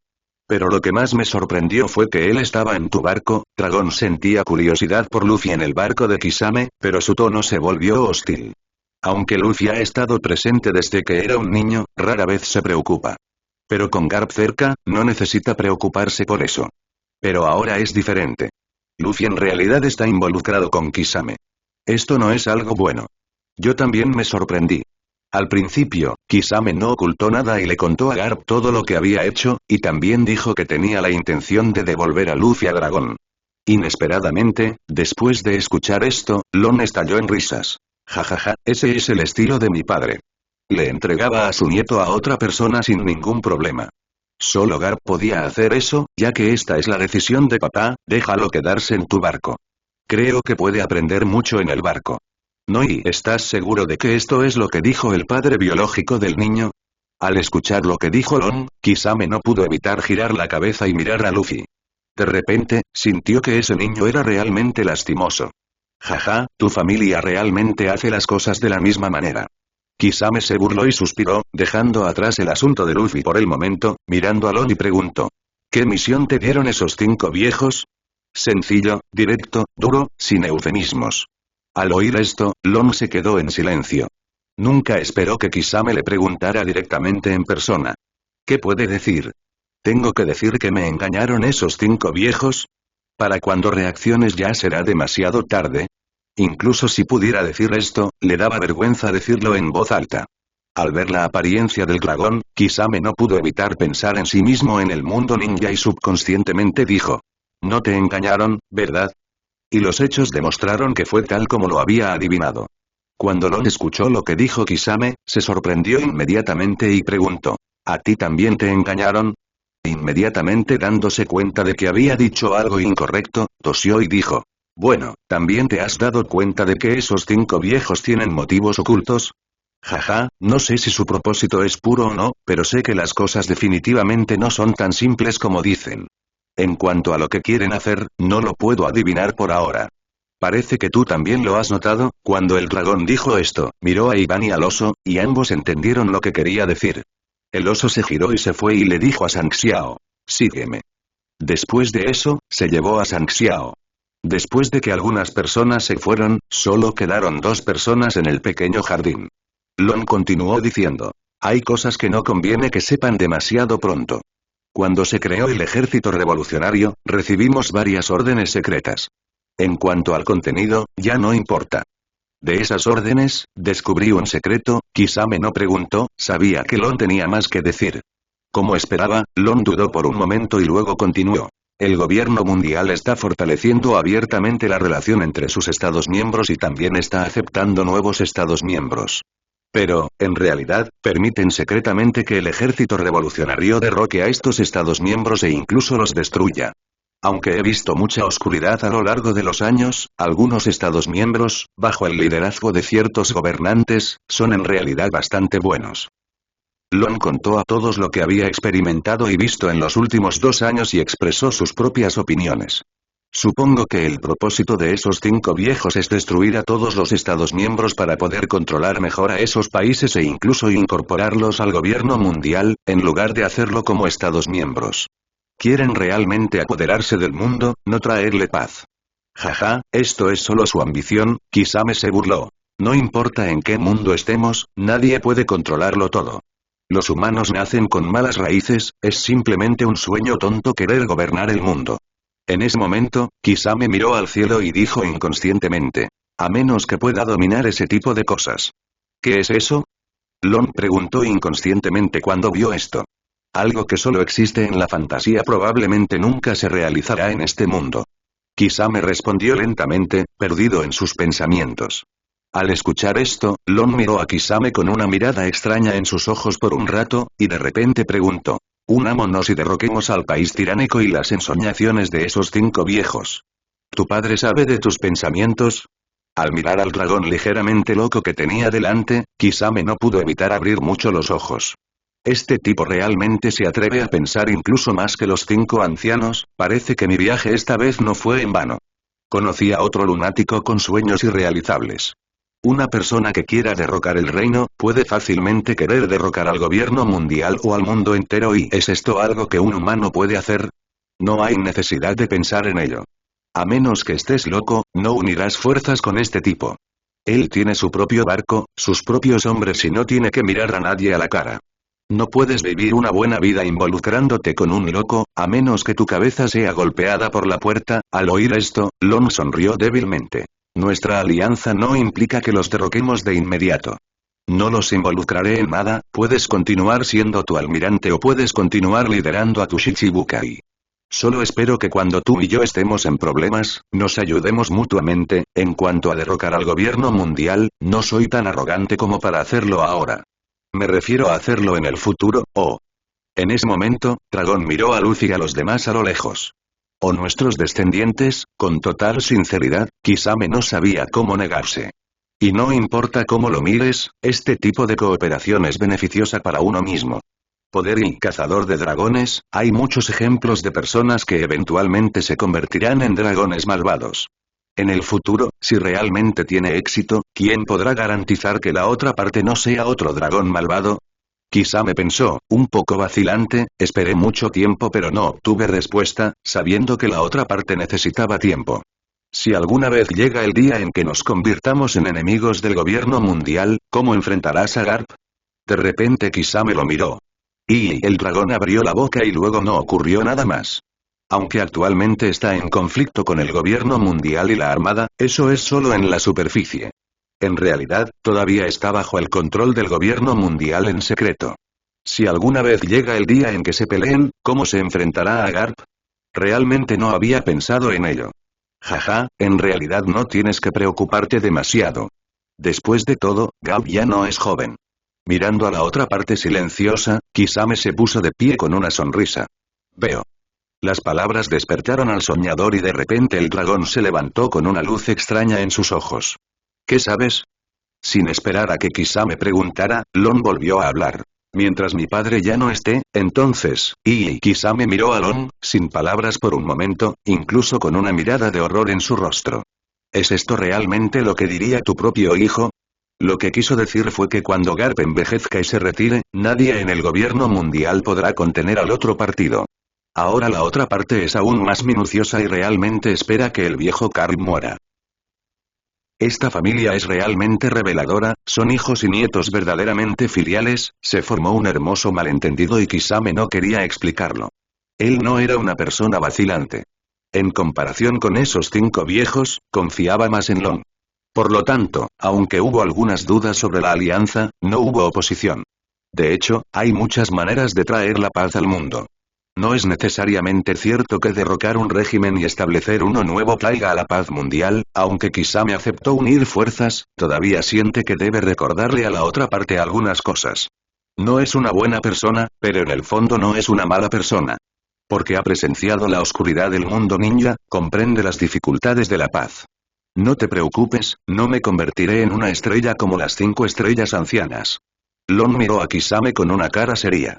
Pero lo que más me sorprendió fue que él estaba en tu barco. Dragón sentía curiosidad por Luffy en el barco de Kisame, pero su tono se volvió hostil. Aunque Luffy ha estado presente desde que era un niño, rara vez se preocupa. Pero con Garp cerca, no necesita preocuparse por eso. Pero ahora es diferente. Luffy en realidad está involucrado con Kisame. Esto no es algo bueno. Yo también me sorprendí. Al principio, Kisame no ocultó nada y le contó a Garp todo lo que había hecho, y también dijo que tenía la intención de devolver a Luffy a Dragón. Inesperadamente, después de escuchar esto, Lon estalló en risas. Jajaja, ese es el estilo de mi padre. Le entregaba a su nieto a otra persona sin ningún problema. Solo Garp podía hacer eso, ya que esta es la decisión de papá, déjalo quedarse en tu barco. Creo que puede aprender mucho en el barco. ¿No? ¿Y estás seguro de que esto es lo que dijo el padre biológico del niño? Al escuchar lo que dijo Lon, Kisame no pudo evitar girar la cabeza y mirar a Luffy. De repente, sintió que ese niño era realmente lastimoso. Jaja, tu familia realmente hace las cosas de la misma manera. Kisame se burló y suspiró, dejando atrás el asunto de Luffy por el momento, mirando a Lon y preguntó. ¿Qué misión te dieron esos 5 viejos? Sencillo, directo, duro, sin eufemismos. Al oír esto, Lon se quedó en silencio. Nunca esperó que Kisame le preguntara directamente en persona. ¿Qué puede decir? ¿Tengo que decir que me engañaron esos 5 viejos? Para cuando reacciones ya será demasiado tarde. Incluso si pudiera decir esto, le daba vergüenza decirlo en voz alta. Al ver la apariencia del dragón, Kisame no pudo evitar pensar en sí mismo en el mundo ninja y subconscientemente dijo. No te engañaron, ¿verdad? Y los hechos demostraron que fue tal como lo había adivinado. Cuando Lon escuchó lo que dijo Kisame, se sorprendió inmediatamente y preguntó. ¿A ti también te engañaron? Inmediatamente dándose cuenta de que había dicho algo incorrecto, tosió y dijo. Bueno, ¿también te has dado cuenta de que esos 5 viejos tienen motivos ocultos? Jaja, no sé si su propósito es puro o no, pero sé que las cosas definitivamente no son tan simples como dicen. En cuanto a lo que quieren hacer, no lo puedo adivinar por ahora. Parece que tú también lo has notado. Cuando el dragón dijo esto, miró a Iván y al oso, y ambos entendieron lo que quería decir. El oso se giró y se fue y le dijo a Sanxiao. Sígueme. Después de eso, se llevó a Sanxiao. Después de que algunas personas se fueron, solo quedaron 2 personas en el pequeño jardín. Lon continuó diciendo. Hay cosas que no conviene que sepan demasiado pronto. Cuando se creó el ejército revolucionario, recibimos varias órdenes secretas. En cuanto al contenido, ya no importa. De esas órdenes, descubrí un secreto. Kisame no preguntó, sabía que Lon tenía más que decir. Como esperaba, Lon dudó por un momento y luego continuó. El gobierno mundial está fortaleciendo abiertamente la relación entre sus estados miembros y también está aceptando nuevos estados miembros. Pero, en realidad, permiten secretamente que el ejército revolucionario derroque a estos estados miembros e incluso los destruya. Aunque he visto mucha oscuridad a lo largo de los años, algunos estados miembros, bajo el liderazgo de ciertos gobernantes, son en realidad bastante buenos. Lon contó a todos lo que había experimentado y visto en los últimos 2 años y expresó sus propias opiniones. Supongo que el propósito de esos 5 viejos es destruir a todos los estados miembros para poder controlar mejor a esos países e incluso incorporarlos al gobierno mundial, en lugar de hacerlo como estados miembros. Quieren realmente apoderarse del mundo, no traerle paz. Jaja, esto es solo su ambición, Kisame se burló. No importa en qué mundo estemos, nadie puede controlarlo todo. Los humanos nacen con malas raíces, es simplemente un sueño tonto querer gobernar el mundo. En ese momento, Kisame miró al cielo y dijo inconscientemente. A menos que pueda dominar ese tipo de cosas. ¿Qué es eso? Lon preguntó inconscientemente cuando vio esto. Algo que solo existe en la fantasía probablemente nunca se realizará en este mundo. Kisame respondió lentamente, perdido en sus pensamientos. Al escuchar esto, Lon miró a Kisame con una mirada extraña en sus ojos por un rato, y de repente preguntó. Unámonos y derroquemos al país tiránico y las ensoñaciones de esos 5 viejos. ¿Tu padre sabe de tus pensamientos? Al mirar al dragón ligeramente loco que tenía delante, Kisame no pudo evitar abrir mucho los ojos. Este tipo realmente se atreve a pensar incluso más que los 5 ancianos, parece que mi viaje esta vez no fue en vano. Conocí a otro lunático con sueños irrealizables. Una persona que quiera derrocar el reino, puede fácilmente querer derrocar al gobierno mundial o al mundo entero y ¿es esto algo que un humano puede hacer? No hay necesidad de pensar en ello. A menos que estés loco, no unirás fuerzas con este tipo. Él tiene su propio barco, sus propios hombres y no tiene que mirar a nadie a la cara. No puedes vivir una buena vida involucrándote con un loco, a menos que tu cabeza sea golpeada por la puerta. Al oír esto, Lon sonrió débilmente. Nuestra alianza no implica que los derroquemos de inmediato. No los involucraré en nada, puedes continuar siendo tu almirante o puedes continuar liderando a tu Shichibukai. Solo espero que cuando tú y yo estemos en problemas, nos ayudemos mutuamente. En cuanto a derrocar al gobierno mundial, no soy tan arrogante como para hacerlo ahora. Me refiero a hacerlo en el futuro, oh. En ese momento, Dragón miró a Luffy y a los demás a lo lejos. O nuestros descendientes, con total sinceridad, Kisame no sabía cómo negarse. Y no importa cómo lo mires, este tipo de cooperación es beneficiosa para uno mismo. Poder y cazador de dragones, hay muchos ejemplos de personas que eventualmente se convertirán en dragones malvados. En el futuro, si realmente tiene éxito, ¿quién podrá garantizar que la otra parte no sea otro dragón malvado? Kisame pensó, un poco vacilante, esperé mucho tiempo pero no obtuve respuesta, sabiendo que la otra parte necesitaba tiempo. Si alguna vez llega el día en que nos convirtamos en enemigos del gobierno mundial, ¿cómo enfrentarás a Garp? De repente Kisame lo miró. Y el dragón abrió la boca y luego no ocurrió nada más. Aunque actualmente está en conflicto con el gobierno mundial y la armada, eso es solo en la superficie. En realidad, todavía está bajo el control del gobierno mundial en secreto. Si alguna vez llega el día en que se peleen, ¿cómo se enfrentará a Garp? Realmente no había pensado en ello. Jaja, en realidad no tienes que preocuparte demasiado. Después de todo, Garp ya no es joven. Mirando a la otra parte silenciosa, Kisame se puso de pie con una sonrisa. Veo. Las palabras despertaron al soñador y de repente el dragón se levantó con una luz extraña en sus ojos. ¿Qué sabes? Sin esperar a que Kisame preguntara, Lon volvió a hablar. Mientras mi padre ya no esté, entonces, y Kisame miró a Lon, sin palabras por un momento, incluso con una mirada de horror en su rostro. ¿Es esto realmente lo que diría tu propio hijo? Lo que quiso decir fue que cuando Garp envejezca y se retire, nadie en el gobierno mundial podrá contener al otro partido. Ahora la otra parte es aún más minuciosa y realmente espera que el viejo Garp muera. Esta familia es realmente reveladora, son hijos y nietos verdaderamente filiales, se formó un hermoso malentendido y Kisame no quería explicarlo. Él no era una persona vacilante. En comparación con esos 5 viejos, confiaba más en Lon. Por lo tanto, aunque hubo algunas dudas sobre la alianza, no hubo oposición. De hecho, hay muchas maneras de traer la paz al mundo. No es necesariamente cierto que derrocar un régimen y establecer uno nuevo traiga a la paz mundial, aunque Kisame aceptó unir fuerzas, todavía siente que debe recordarle a la otra parte algunas cosas. No es una buena persona, pero en el fondo no es una mala persona. Porque ha presenciado la oscuridad del mundo ninja, comprende las dificultades de la paz. No te preocupes, no me convertiré en una estrella como las 5 estrellas ancianas. Lon miró a Kisame con una cara seria.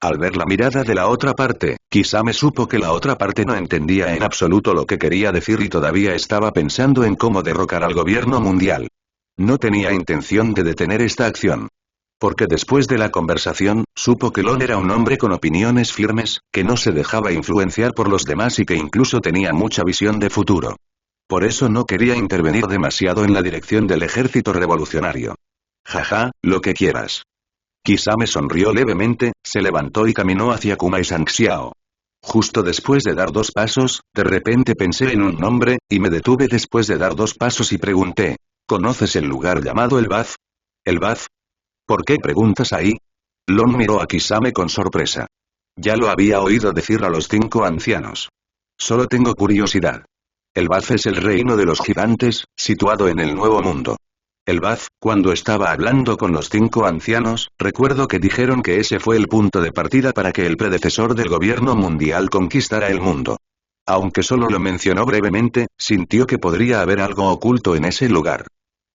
Al ver la mirada de la otra parte, Kisame supo que la otra parte no entendía en absoluto lo que quería decir y todavía estaba pensando en cómo derrocar al gobierno mundial. No tenía intención de detener esta acción. Porque después de la conversación, supo que Lon era un hombre con opiniones firmes, que no se dejaba influenciar por los demás y que incluso tenía mucha visión de futuro. Por eso no quería intervenir demasiado en la dirección del ejército revolucionario. Jaja, lo que quieras. Kisame sonrió levemente, se levantó y caminó hacia Kumai Sanxiao. Justo después de dar 2 pasos, de repente pensé en un nombre, y me detuve después de dar 2 pasos y pregunté. ¿Conoces el lugar llamado El Baz? ¿El Baz? ¿Por qué preguntas ahí? Lon miró a Kisame con sorpresa. Ya lo había oído decir a los 5 ancianos. Solo tengo curiosidad. El Baz es el reino de los gigantes, situado en el Nuevo Mundo. El Baz, cuando estaba hablando con los 5 ancianos, recuerdo que dijeron que ese fue el punto de partida para que el predecesor del gobierno mundial conquistara el mundo. Aunque solo lo mencionó brevemente, sintió que podría haber algo oculto en ese lugar.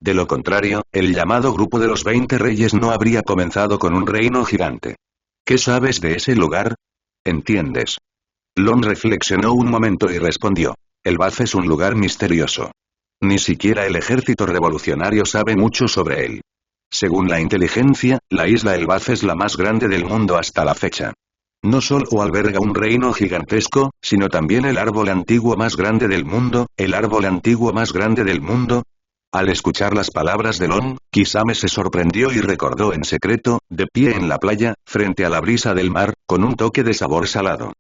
De lo contrario, el llamado grupo de los 20 reyes no habría comenzado con un reino gigante. ¿Qué sabes de ese lugar? ¿Entiendes? Lon reflexionó un momento y respondió. El Baz es un lugar misterioso. Ni siquiera el ejército revolucionario sabe mucho sobre él. Según la inteligencia, la isla El Baz es la más grande del mundo hasta la fecha. No solo alberga un reino gigantesco, sino también el árbol antiguo más grande del mundo, el árbol antiguo más grande del mundo. Al escuchar las palabras de Lon, Kisame se sorprendió y recordó en secreto, de pie en la playa, frente a la brisa del mar, con un toque de sabor salado.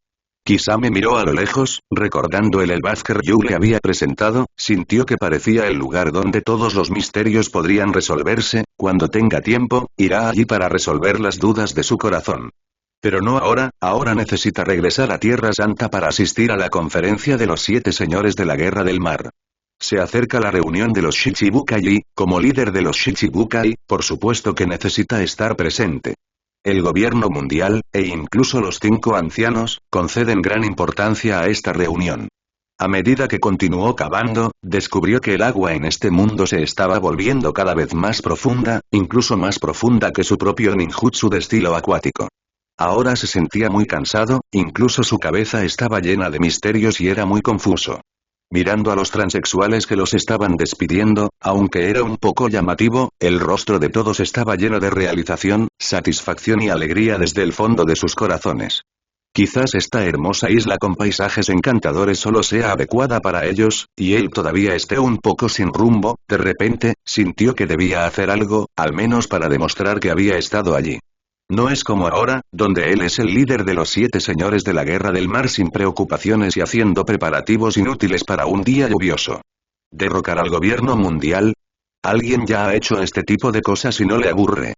Kisame miró a lo lejos, recordando el Baz que Ryu le había presentado, sintió que parecía el lugar donde todos los misterios podrían resolverse, cuando tenga tiempo, irá allí para resolver las dudas de su corazón. Pero no ahora, ahora necesita regresar a Tierra Santa para asistir a la conferencia de los 7 señores de la Guerra del Mar. Se acerca la reunión de los Shichibukai y, como líder de los Shichibukai, por supuesto que necesita estar presente. El gobierno mundial, e incluso los 5 ancianos, conceden gran importancia a esta reunión. A medida que continuó cavando, descubrió que el agua en este mundo se estaba volviendo cada vez más profunda, incluso más profunda que su propio ninjutsu de estilo acuático. Ahora se sentía muy cansado, incluso su cabeza estaba llena de misterios y era muy confuso. Mirando a los transexuales que los estaban despidiendo, aunque era un poco llamativo, el rostro de todos estaba lleno de realización, satisfacción y alegría desde el fondo de sus corazones. Quizás esta hermosa isla con paisajes encantadores solo sea adecuada para ellos, y él todavía esté un poco sin rumbo. De repente, sintió que debía hacer algo, al menos para demostrar que había estado allí. No es como ahora, donde él es el líder de los 7 señores de la Guerra del Mar sin preocupaciones y haciendo preparativos inútiles para un día lluvioso. ¿Derrocar al gobierno mundial? Alguien ya ha hecho este tipo de cosas y no le aburre.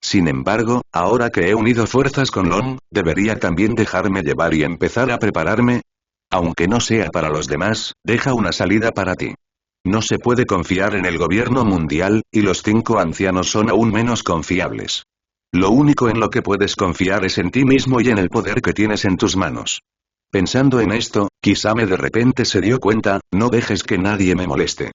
Sin embargo, ahora que he unido fuerzas con Lon, ¿debería también dejarme llevar y empezar a prepararme? Aunque no sea para los demás, deja una salida para ti. No se puede confiar en el gobierno mundial, y los 5 ancianos son aún menos confiables. Lo único en lo que puedes confiar es en ti mismo y en el poder que tienes en tus manos. Pensando en esto, Kisame de repente se dio cuenta, no dejes que nadie me moleste.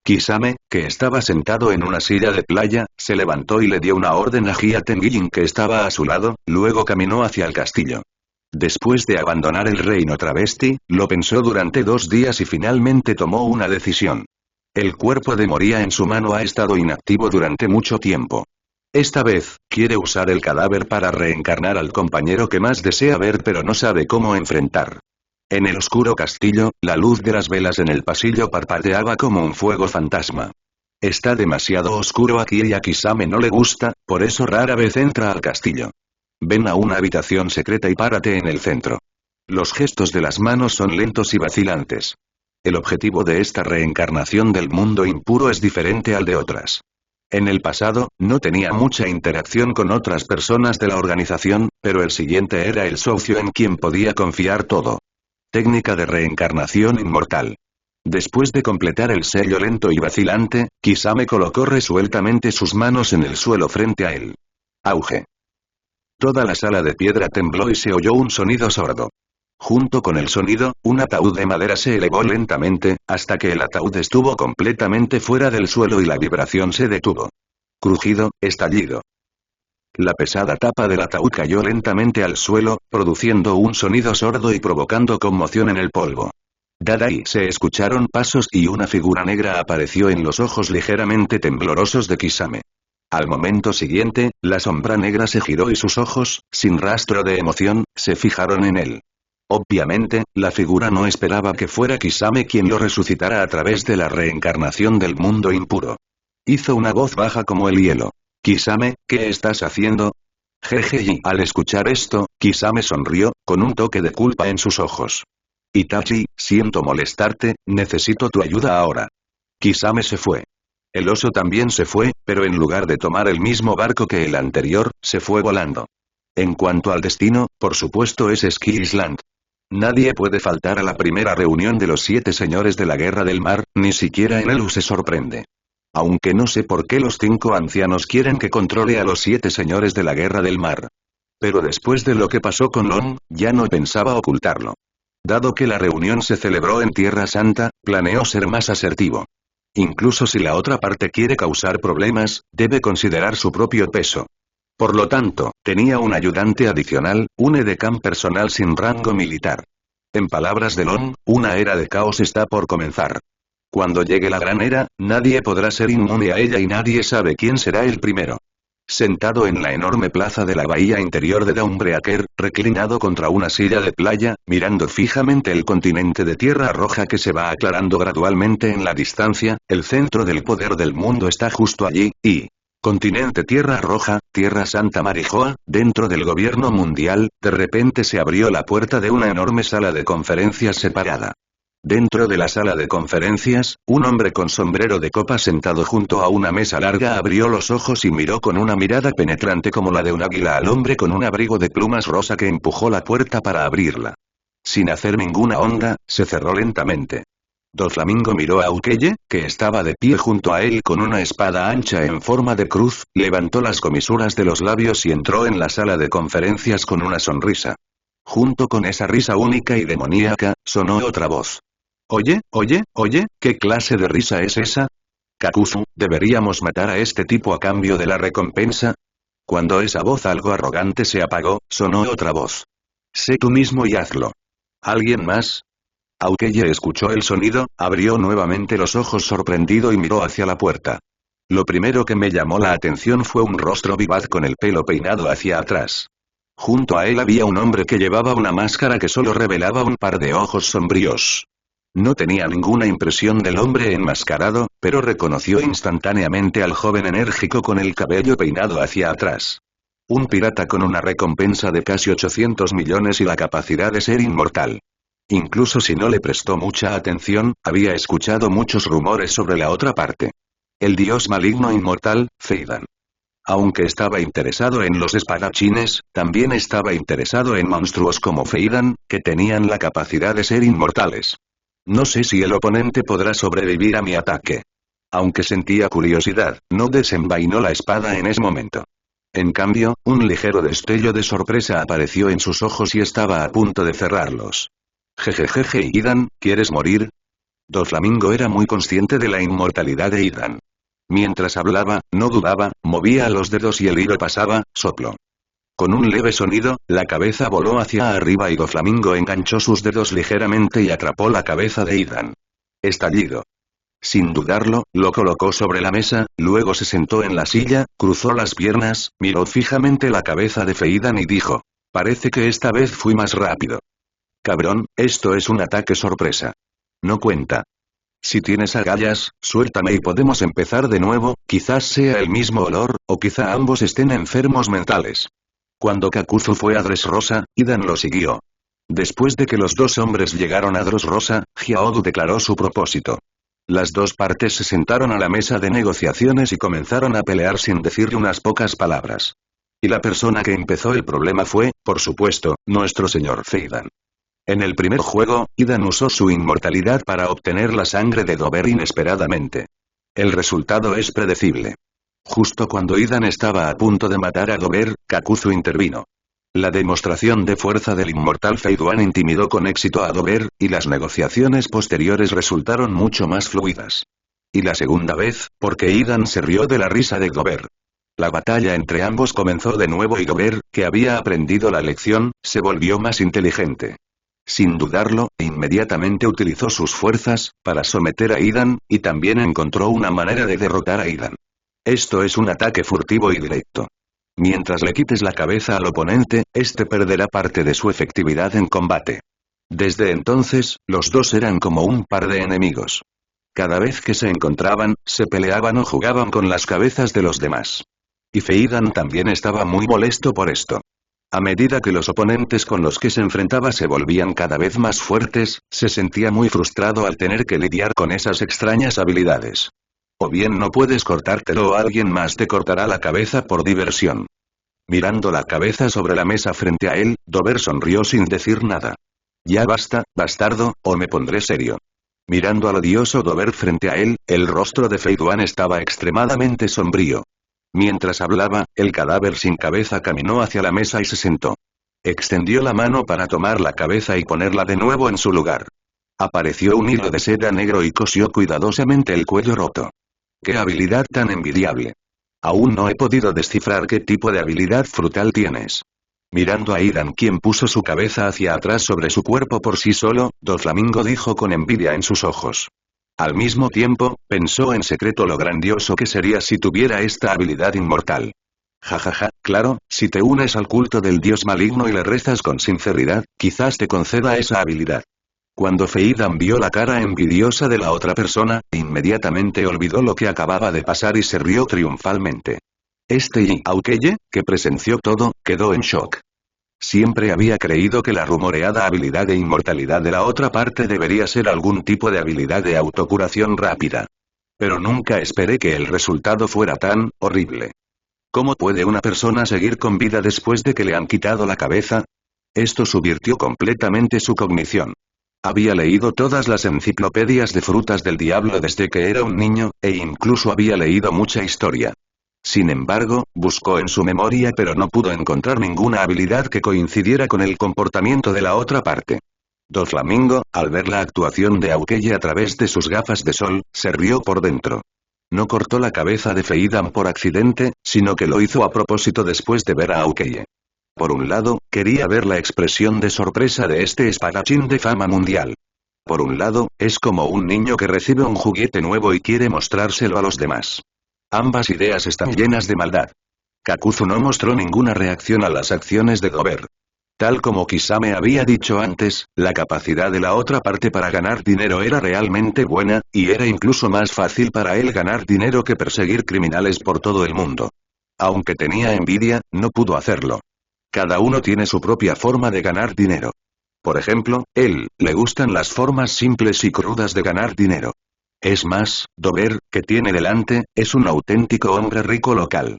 Kisame, que estaba sentado en una silla de playa, se levantó y le dio una orden a Hia Tengying que estaba a su lado, luego caminó hacia el castillo. Después de abandonar el reino travesti, lo pensó durante 2 días y finalmente tomó una decisión. El cuerpo de Moria en su mano ha estado inactivo durante mucho tiempo. Esta vez, quiere usar el cadáver para reencarnar al compañero que más desea ver pero no sabe cómo enfrentar. En el oscuro castillo, la luz de las velas en el pasillo parpadeaba como un fuego fantasma. Está demasiado oscuro aquí y a Kisame no le gusta, por eso rara vez entra al castillo. Ven a una habitación secreta y párate en el centro. Los gestos de las manos son lentos y vacilantes. El objetivo de esta reencarnación del mundo impuro es diferente al de otras. En el pasado, no tenía mucha interacción con otras personas de la organización, pero el siguiente era el socio en quien podía confiar todo. Técnica de reencarnación inmortal. Después de completar el sello lento y vacilante, Kisame colocó resueltamente sus manos en el suelo frente a él. Auge. Toda la sala de piedra tembló y se oyó un sonido sordo. Junto con el sonido, un ataúd de madera se elevó lentamente, hasta que el ataúd estuvo completamente fuera del suelo y la vibración se detuvo. Crujido, estallido. La pesada tapa del ataúd cayó lentamente al suelo, produciendo un sonido sordo y provocando conmoción en el polvo. Dadai se escucharon pasos y una figura negra apareció en los ojos ligeramente temblorosos de Kisame. Al momento siguiente, la sombra negra se giró y sus ojos, sin rastro de emoción, se fijaron en él. Obviamente, la figura no esperaba que fuera Kisame quien lo resucitara a través de la reencarnación del mundo impuro. Hizo una voz baja como el hielo. Kisame, ¿qué estás haciendo? Jeje, y al escuchar esto, Kisame sonrió, con un toque de culpa en sus ojos. Itachi, siento molestarte, necesito tu ayuda ahora. Kisame se fue. El oso también se fue, pero en lugar de tomar el mismo barco que el anterior, se fue volando. En cuanto al destino, por supuesto es Ski Island. Nadie puede faltar a la primera reunión de los 7 señores de la Guerra del Mar, ni siquiera Enelu se sorprende. Aunque no sé por qué los 5 ancianos quieren que controle a los 7 señores de la Guerra del Mar. Pero después de lo que pasó con Long, ya no pensaba ocultarlo. Dado que la reunión se celebró en Tierra Santa, planeó ser más asertivo. Incluso si la otra parte quiere causar problemas, debe considerar su propio peso. Por lo tanto, tenía un ayudante adicional, un edecán personal sin rango militar. En palabras de Long, una era de caos está por comenzar. Cuando llegue la gran era, nadie podrá ser inmune a ella y nadie sabe quién será el primero. Sentado en la enorme plaza de la bahía interior de Dawnbreaker, reclinado contra una silla de playa, mirando fijamente el continente de tierra roja que se va aclarando gradualmente en la distancia, el centro del poder del mundo está justo allí, y... Continente Tierra Roja, Tierra Santa Marijoa, dentro del gobierno mundial, de repente se abrió la puerta de una enorme sala de conferencias separada. Dentro de la sala de conferencias, un hombre con sombrero de copa sentado junto a una mesa larga abrió los ojos y miró con una mirada penetrante como la de un águila al hombre con un abrigo de plumas rosa que empujó la puerta para abrirla. Sin hacer ninguna onda, se cerró lentamente. Doflamingo miró a Aokeye, que estaba de pie junto a él con una espada ancha en forma de cruz, levantó las comisuras de los labios y entró en la sala de conferencias con una sonrisa. Junto con esa risa única y demoníaca, sonó otra voz. Oye, ¿qué clase de risa es esa? Kakuzu, ¿deberíamos matar a este tipo a cambio de la recompensa? Cuando esa voz algo arrogante se apagó, sonó otra voz. Sé tú mismo y hazlo. ¿Alguien más? Aokeye escuchó el sonido, abrió nuevamente los ojos sorprendido y miró hacia la puerta. Lo primero que me llamó la atención fue un rostro vivaz con el pelo peinado hacia atrás. Junto a él había un hombre que llevaba una máscara que solo revelaba un par de ojos sombríos. No tenía ninguna impresión del hombre enmascarado, pero reconoció instantáneamente al joven enérgico con el cabello peinado hacia atrás. Un pirata con una recompensa de casi 800 millones y la capacidad de ser inmortal. Incluso si no le prestó mucha atención, había escuchado muchos rumores sobre la otra parte. El dios maligno inmortal, Feidan. Aunque estaba interesado en los espadachines, también estaba interesado en monstruos como Feidan, que tenían la capacidad de ser inmortales. No sé si el oponente podrá sobrevivir a mi ataque. Aunque sentía curiosidad, no desenvainó la espada en ese momento. En cambio, un ligero destello de sorpresa apareció en sus ojos y estaba a punto de cerrarlos. Jejejeje, Idan, ¿quieres morir? Doflamingo era muy consciente de la inmortalidad de Idan. Mientras hablaba, no dudaba, movía los dedos y el hilo pasaba, soplo. Con un leve sonido, la cabeza voló hacia arriba y Doflamingo enganchó sus dedos ligeramente y atrapó la cabeza de Idan. Estallido. Sin dudarlo, lo colocó sobre la mesa, luego se sentó en la silla, cruzó las piernas, miró fijamente la cabeza de Feidan y dijo. Parece que esta vez fui más rápido. Cabrón, esto es un ataque sorpresa. No cuenta. Si tienes agallas, suéltame y podemos empezar de nuevo, quizás sea el mismo olor, o quizá ambos estén enfermos mentales. Cuando Kakuzu fue a Dressrosa, Idan lo siguió. Después de que los dos hombres llegaron a Dressrosa, Hyaodu declaró su propósito. Las dos partes se sentaron a la mesa de negociaciones y comenzaron a pelear sin decir unas pocas palabras. Y la persona que empezó el problema fue, por supuesto, nuestro señor Feidan. En el primer juego, Idan usó su inmortalidad para obtener la sangre de Dober inesperadamente. El resultado es predecible. Justo cuando Idan estaba a punto de matar a Dober, Kakuzu intervino. La demostración de fuerza del inmortal Feiduan intimidó con éxito a Dober, y las negociaciones posteriores resultaron mucho más fluidas. Y la segunda vez, porque Idan se rió de la risa de Dober. La batalla entre ambos comenzó de nuevo y Dober, que había aprendido la lección, se volvió más inteligente. Sin dudarlo, inmediatamente utilizó sus fuerzas, para someter a Idan, y también encontró una manera de derrotar a Idan. Esto es un ataque furtivo y directo. Mientras le quites la cabeza al oponente, este perderá parte de su efectividad en combate. Desde entonces, los dos eran como un par de enemigos. Cada vez que se encontraban, se peleaban o jugaban con las cabezas de los demás. Y Feidan también estaba muy molesto por esto. A medida que los oponentes con los que se enfrentaba se volvían cada vez más fuertes, se sentía muy frustrado al tener que lidiar con esas extrañas habilidades. O bien no puedes cortártelo o alguien más te cortará la cabeza por diversión. Mirando la cabeza sobre la mesa frente a él, Dober sonrió sin decir nada. Ya basta, bastardo, o me pondré serio. Mirando al odioso Dober frente a él, el rostro de Feiduan estaba extremadamente sombrío. Mientras hablaba, el cadáver sin cabeza caminó hacia la mesa y se sentó. Extendió la mano para tomar la cabeza y ponerla de nuevo en su lugar. Apareció un hilo de seda negro y cosió cuidadosamente el cuello roto. ¡Qué habilidad tan envidiable! Aún no he podido descifrar qué tipo de habilidad frutal tienes. Mirando a Idan, quien puso su cabeza hacia atrás sobre su cuerpo por sí solo, Doflamingo dijo con envidia en sus ojos. Al mismo tiempo, pensó en secreto lo grandioso que sería si tuviera esta habilidad inmortal. Jajaja, claro, si te unes al culto del dios maligno y le rezas con sinceridad, quizás te conceda esa habilidad. Cuando Feidan vio la cara envidiosa de la otra persona, inmediatamente olvidó lo que acababa de pasar y se rió triunfalmente. Y Aukeye, que presenció todo, quedó en shock. Siempre había creído que la rumoreada habilidad de inmortalidad de la otra parte debería ser algún tipo de habilidad de autocuración rápida. Pero nunca esperé que el resultado fuera tan horrible. ¿Cómo puede una persona seguir con vida después de que le han quitado la cabeza? Esto subvirtió completamente su cognición. Había leído todas las enciclopedias de frutas del diablo desde que era un niño, e incluso había leído mucha historia. Sin embargo, buscó en su memoria pero no pudo encontrar ninguna habilidad que coincidiera con el comportamiento de la otra parte. Doflamingo, al ver la actuación de Aukeye a través de sus gafas de sol, se rió por dentro. No cortó la cabeza de Feidan por accidente, sino que lo hizo a propósito después de ver a Aukeye. Por un lado, quería ver la expresión de sorpresa de este espadachín de fama mundial. Por un lado, es como un niño que recibe un juguete nuevo y quiere mostrárselo a los demás. Ambas ideas están llenas de maldad. Kakuzu no mostró ninguna reacción a las acciones de Dober. Tal como Kisame había dicho antes, la capacidad de la otra parte para ganar dinero era realmente buena, y era incluso más fácil para él ganar dinero que perseguir criminales por todo el mundo. Aunque tenía envidia, no pudo hacerlo. Cada uno tiene su propia forma de ganar dinero. Por ejemplo, él, le gustan las formas simples y crudas de ganar dinero. Es más, Dober, que tiene delante, es un auténtico hombre rico local.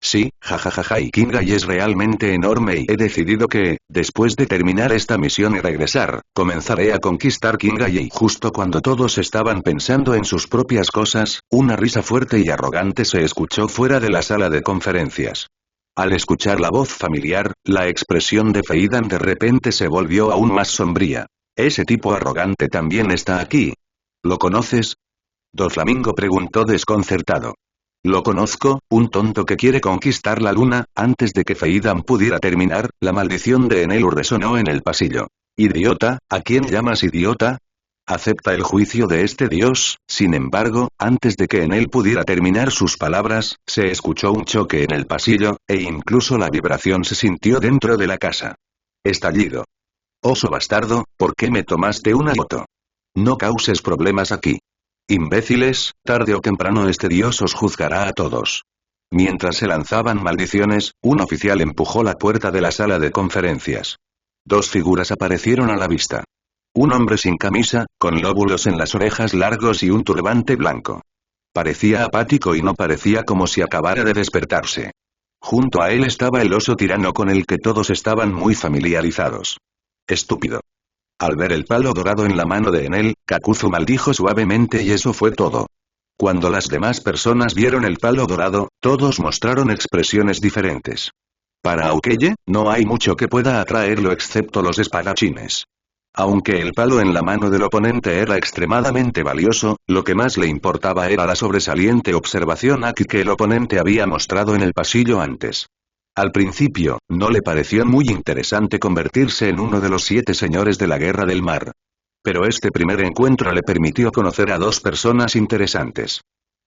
Sí, jajajaja, y Kingai es realmente enorme y he decidido que, después de terminar esta misión y regresar, comenzaré a conquistar Kingai y justo cuando todos estaban pensando en sus propias cosas, una risa fuerte y arrogante se escuchó fuera de la sala de conferencias. Al escuchar la voz familiar, la expresión de Feidan de repente se volvió aún más sombría. Ese tipo arrogante también está aquí. ¿Lo conoces? Doflamingo preguntó desconcertado. Lo conozco, un tonto que quiere conquistar la luna. Antes de que Feidan pudiera terminar, la maldición de Enelu resonó en el pasillo. Idiota, ¿a quién llamas idiota? Acepta el juicio de este dios. Sin embargo, antes de que Enel pudiera terminar sus palabras, se escuchó un choque en el pasillo, e incluso la vibración se sintió dentro de la casa. Estallido. Oso bastardo, ¿por qué me tomaste una foto? No causes problemas aquí. Imbéciles, tarde o temprano este dios os juzgará a todos. Mientras se lanzaban maldiciones, un oficial empujó la puerta de la sala de conferencias. Dos figuras aparecieron a la vista. Un hombre sin camisa, con lóbulos en las orejas largos y un turbante blanco. Parecía apático y no parecía como si acabara de despertarse. Junto a él estaba el oso tirano con el que todos estaban muy familiarizados. Estúpido. Al ver el palo dorado en la mano de Enel, Kakuzu maldijo suavemente y eso fue todo. Cuando las demás personas vieron el palo dorado, todos mostraron expresiones diferentes. Para Aukeye, no hay mucho que pueda atraerlo excepto los espadachines. Aunque el palo en la mano del oponente era extremadamente valioso, lo que más le importaba era la sobresaliente observación Aki que el oponente había mostrado en el pasillo antes. Al principio, no le pareció muy interesante convertirse en uno de los 7 señores de la Guerra del Mar. Pero este primer encuentro le permitió conocer a 2 personas interesantes.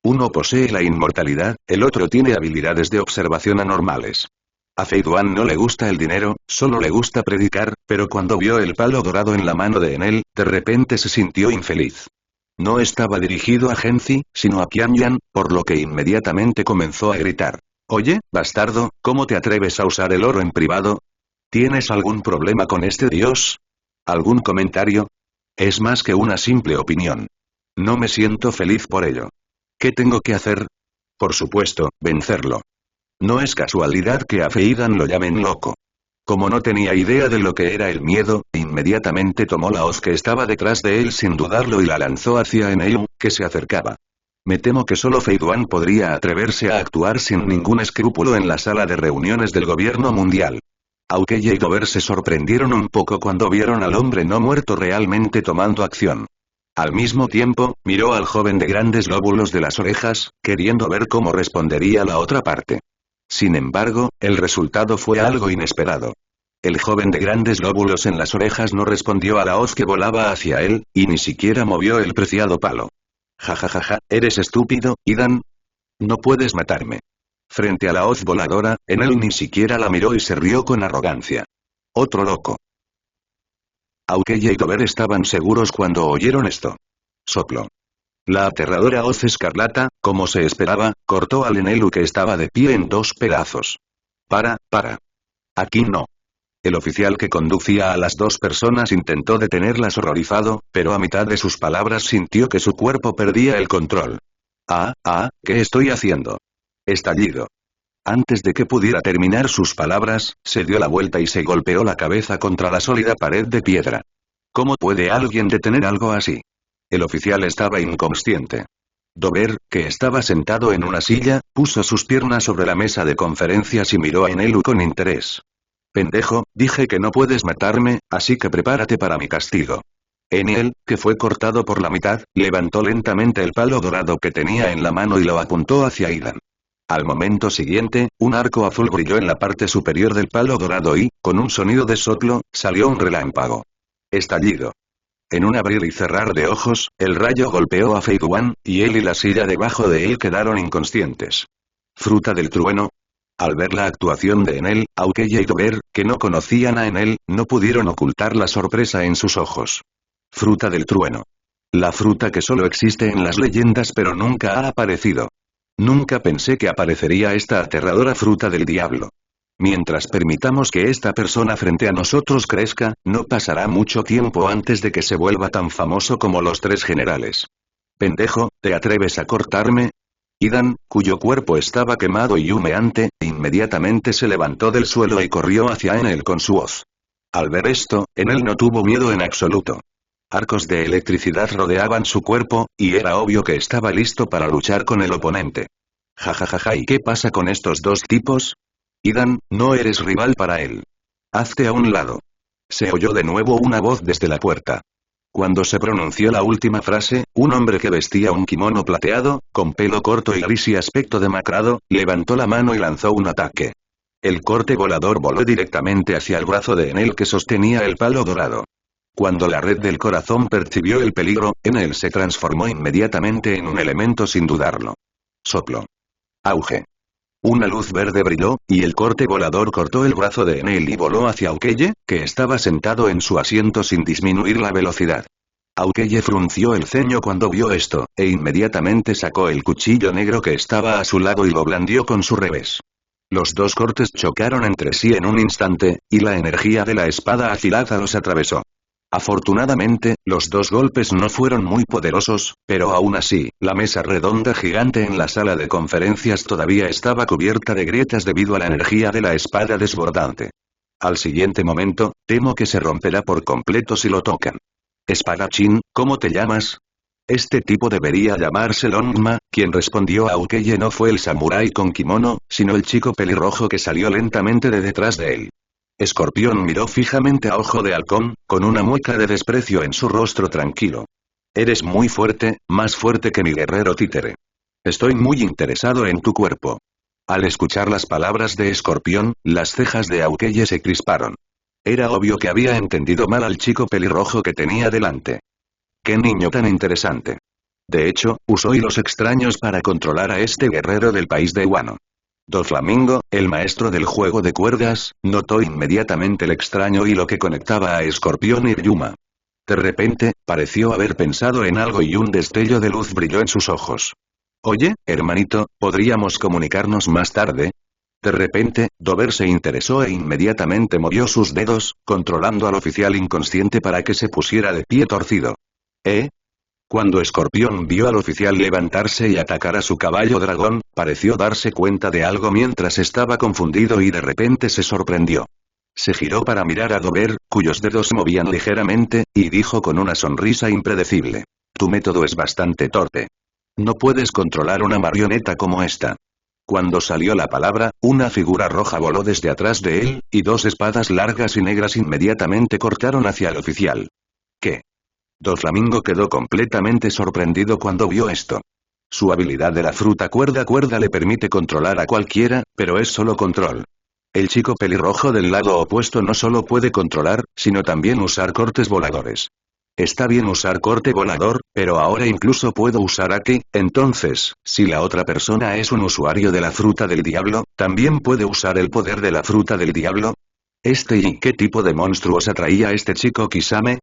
Uno posee la inmortalidad, el otro tiene habilidades de observación anormales. A Fei Duan no le gusta el dinero, solo le gusta predicar, pero cuando vio el palo dorado en la mano de Enel, de repente se sintió infeliz. No estaba dirigido a Genzi, sino a Qianyan, por lo que inmediatamente comenzó a gritar. Oye, bastardo, ¿cómo te atreves a usar el oro en privado? ¿Tienes algún problema con este dios? ¿Algún comentario? Es más que una simple opinión. No me siento feliz por ello. ¿Qué tengo que hacer? Por supuesto, vencerlo. No es casualidad que a Feidan lo llamen loco. Como no tenía idea de lo que era el miedo, inmediatamente tomó la hoz que estaba detrás de él sin dudarlo y la lanzó hacia Enel, que se acercaba. Me temo que solo Fei Duan podría atreverse a actuar sin ningún escrúpulo en la sala de reuniones del gobierno mundial. Aokeye y Dober se sorprendieron un poco cuando vieron al hombre no muerto realmente tomando acción. Al mismo tiempo, miró al joven de grandes lóbulos de las orejas, queriendo ver cómo respondería la otra parte. Sin embargo, el resultado fue algo inesperado. El joven de grandes lóbulos en las orejas no respondió a la hoz que volaba hacia él, y ni siquiera movió el preciado palo. Jajajaja, ¿eres estúpido, Idan? No puedes matarme. Frente a la hoz voladora, Enel ni siquiera la miró y se rió con arrogancia. Otro loco. Aokeye y Dober estaban seguros cuando oyeron esto. Soplo. La aterradora hoz escarlata, como se esperaba, cortó al Enelu que estaba de pie en 2 pedazos. Para. Aquí no. El oficial que conducía a las 2 personas intentó detenerlas horrorizado, pero a mitad de sus palabras sintió que su cuerpo perdía el control. ¿Qué estoy haciendo? Estallido. Antes de que pudiera terminar sus palabras, se dio la vuelta y se golpeó la cabeza contra la sólida pared de piedra. ¿Cómo puede alguien detener algo así? El oficial estaba inconsciente. Dober, que estaba sentado en una silla, puso sus piernas sobre la mesa de conferencias y miró a Enelu con interés. Pendejo, dije que no puedes matarme, así que prepárate para mi castigo. Enel, que fue cortado por la mitad, levantó lentamente el palo dorado que tenía en la mano y lo apuntó hacia Idan. Al momento siguiente, un arco azul brilló en la parte superior del palo dorado y, con un sonido de soplo, salió un relámpago. Estallido. En un abrir y cerrar de ojos, el rayo golpeó a Fei Duan, y él y la silla debajo de él quedaron inconscientes. Fruta del trueno. Al ver la actuación de Enel, Aokeye y Dober, que no conocían a Enel, no pudieron ocultar la sorpresa en sus ojos. Fruta del trueno. La fruta que solo existe en las leyendas pero nunca ha aparecido. Nunca pensé que aparecería esta aterradora fruta del diablo. Mientras permitamos que esta persona frente a nosotros crezca, no pasará mucho tiempo antes de que se vuelva tan famoso como los 3 generales. Pendejo, ¿te atreves a cortarme? Idan, cuyo cuerpo estaba quemado y humeante, inmediatamente se levantó del suelo y corrió hacia Enel con su hoz. Al ver esto, Enel no tuvo miedo en absoluto. Arcos de electricidad rodeaban su cuerpo, y era obvio que estaba listo para luchar con el oponente. Jajajaja, ¿y qué pasa con estos 2 tipos? Idan, no eres rival para él. Hazte a un lado. Se oyó de nuevo una voz desde la puerta. Cuando se pronunció la última frase, un hombre que vestía un kimono plateado, con pelo corto y gris y aspecto demacrado, levantó la mano y lanzó un ataque. El corte volador voló directamente hacia el brazo de Enel que sostenía el palo dorado. Cuando la red del corazón percibió el peligro, Enel se transformó inmediatamente en un elemento sin dudarlo. Soplo. Auge. Una luz verde brilló, y el corte volador cortó el brazo de Enel y voló hacia Aokeye, que estaba sentado en su asiento sin disminuir la velocidad. Aokeye frunció el ceño cuando vio esto, e inmediatamente sacó el cuchillo negro que estaba a su lado y lo blandió con su revés. Los 2 cortes chocaron entre sí en un instante, y la energía de la espada afilada los atravesó. Afortunadamente, los 2 golpes no fueron muy poderosos, pero aún así, la mesa redonda gigante en la sala de conferencias todavía estaba cubierta de grietas debido a la energía de la espada desbordante. Al siguiente momento, temo que se romperá por completo si lo tocan. Espadachín, ¿cómo te llamas? Este tipo debería llamarse Longma. Quien respondió a Aokeye no fue el samurái con kimono, sino el chico pelirrojo que salió lentamente de detrás de él. Escorpión miró fijamente a Ojo de Halcón, con una mueca de desprecio en su rostro tranquilo. Eres muy fuerte, más fuerte que mi guerrero títere. Estoy muy interesado en tu cuerpo. Al escuchar las palabras de Escorpión, las cejas de Aukeye se crisparon. Era obvio que había entendido mal al chico pelirrojo que tenía delante. ¡Qué niño tan interesante! De hecho, usó hilos extraños para controlar a este guerrero del país de Wano. Doflamingo, el maestro del juego de cuerdas, notó inmediatamente el extraño hilo que conectaba a Escorpión y Ryuma. De repente, pareció haber pensado en algo y un destello de luz brilló en sus ojos. Oye, hermanito, ¿podríamos comunicarnos más tarde? De repente, Dover se interesó e inmediatamente movió sus dedos, controlando al oficial inconsciente para que se pusiera de pie torcido. ¿Eh? Cuando Escorpión vio al oficial levantarse y atacar a su caballo dragón, pareció darse cuenta de algo mientras estaba confundido y de repente se sorprendió. Se giró para mirar a Dover, cuyos dedos se movían ligeramente, y dijo con una sonrisa impredecible. Tu método es bastante torpe. No puedes controlar una marioneta como esta. Cuando salió la palabra, una figura roja voló desde atrás de él, y dos espadas largas y negras inmediatamente cortaron hacia el oficial. ¿Qué? Doflamingo quedó completamente sorprendido cuando vio esto. Su habilidad de la fruta cuerda le permite controlar a cualquiera, pero es solo control. El chico pelirrojo del lado opuesto no solo puede controlar, sino también usar cortes voladores. Está bien usar corte volador, pero ahora incluso puedo usar Aki, entonces, si la otra persona es un usuario de la fruta del diablo, ¿también puede usar el poder de la fruta del diablo? ¿Y qué tipo de monstruos atraía a este chico Kisame?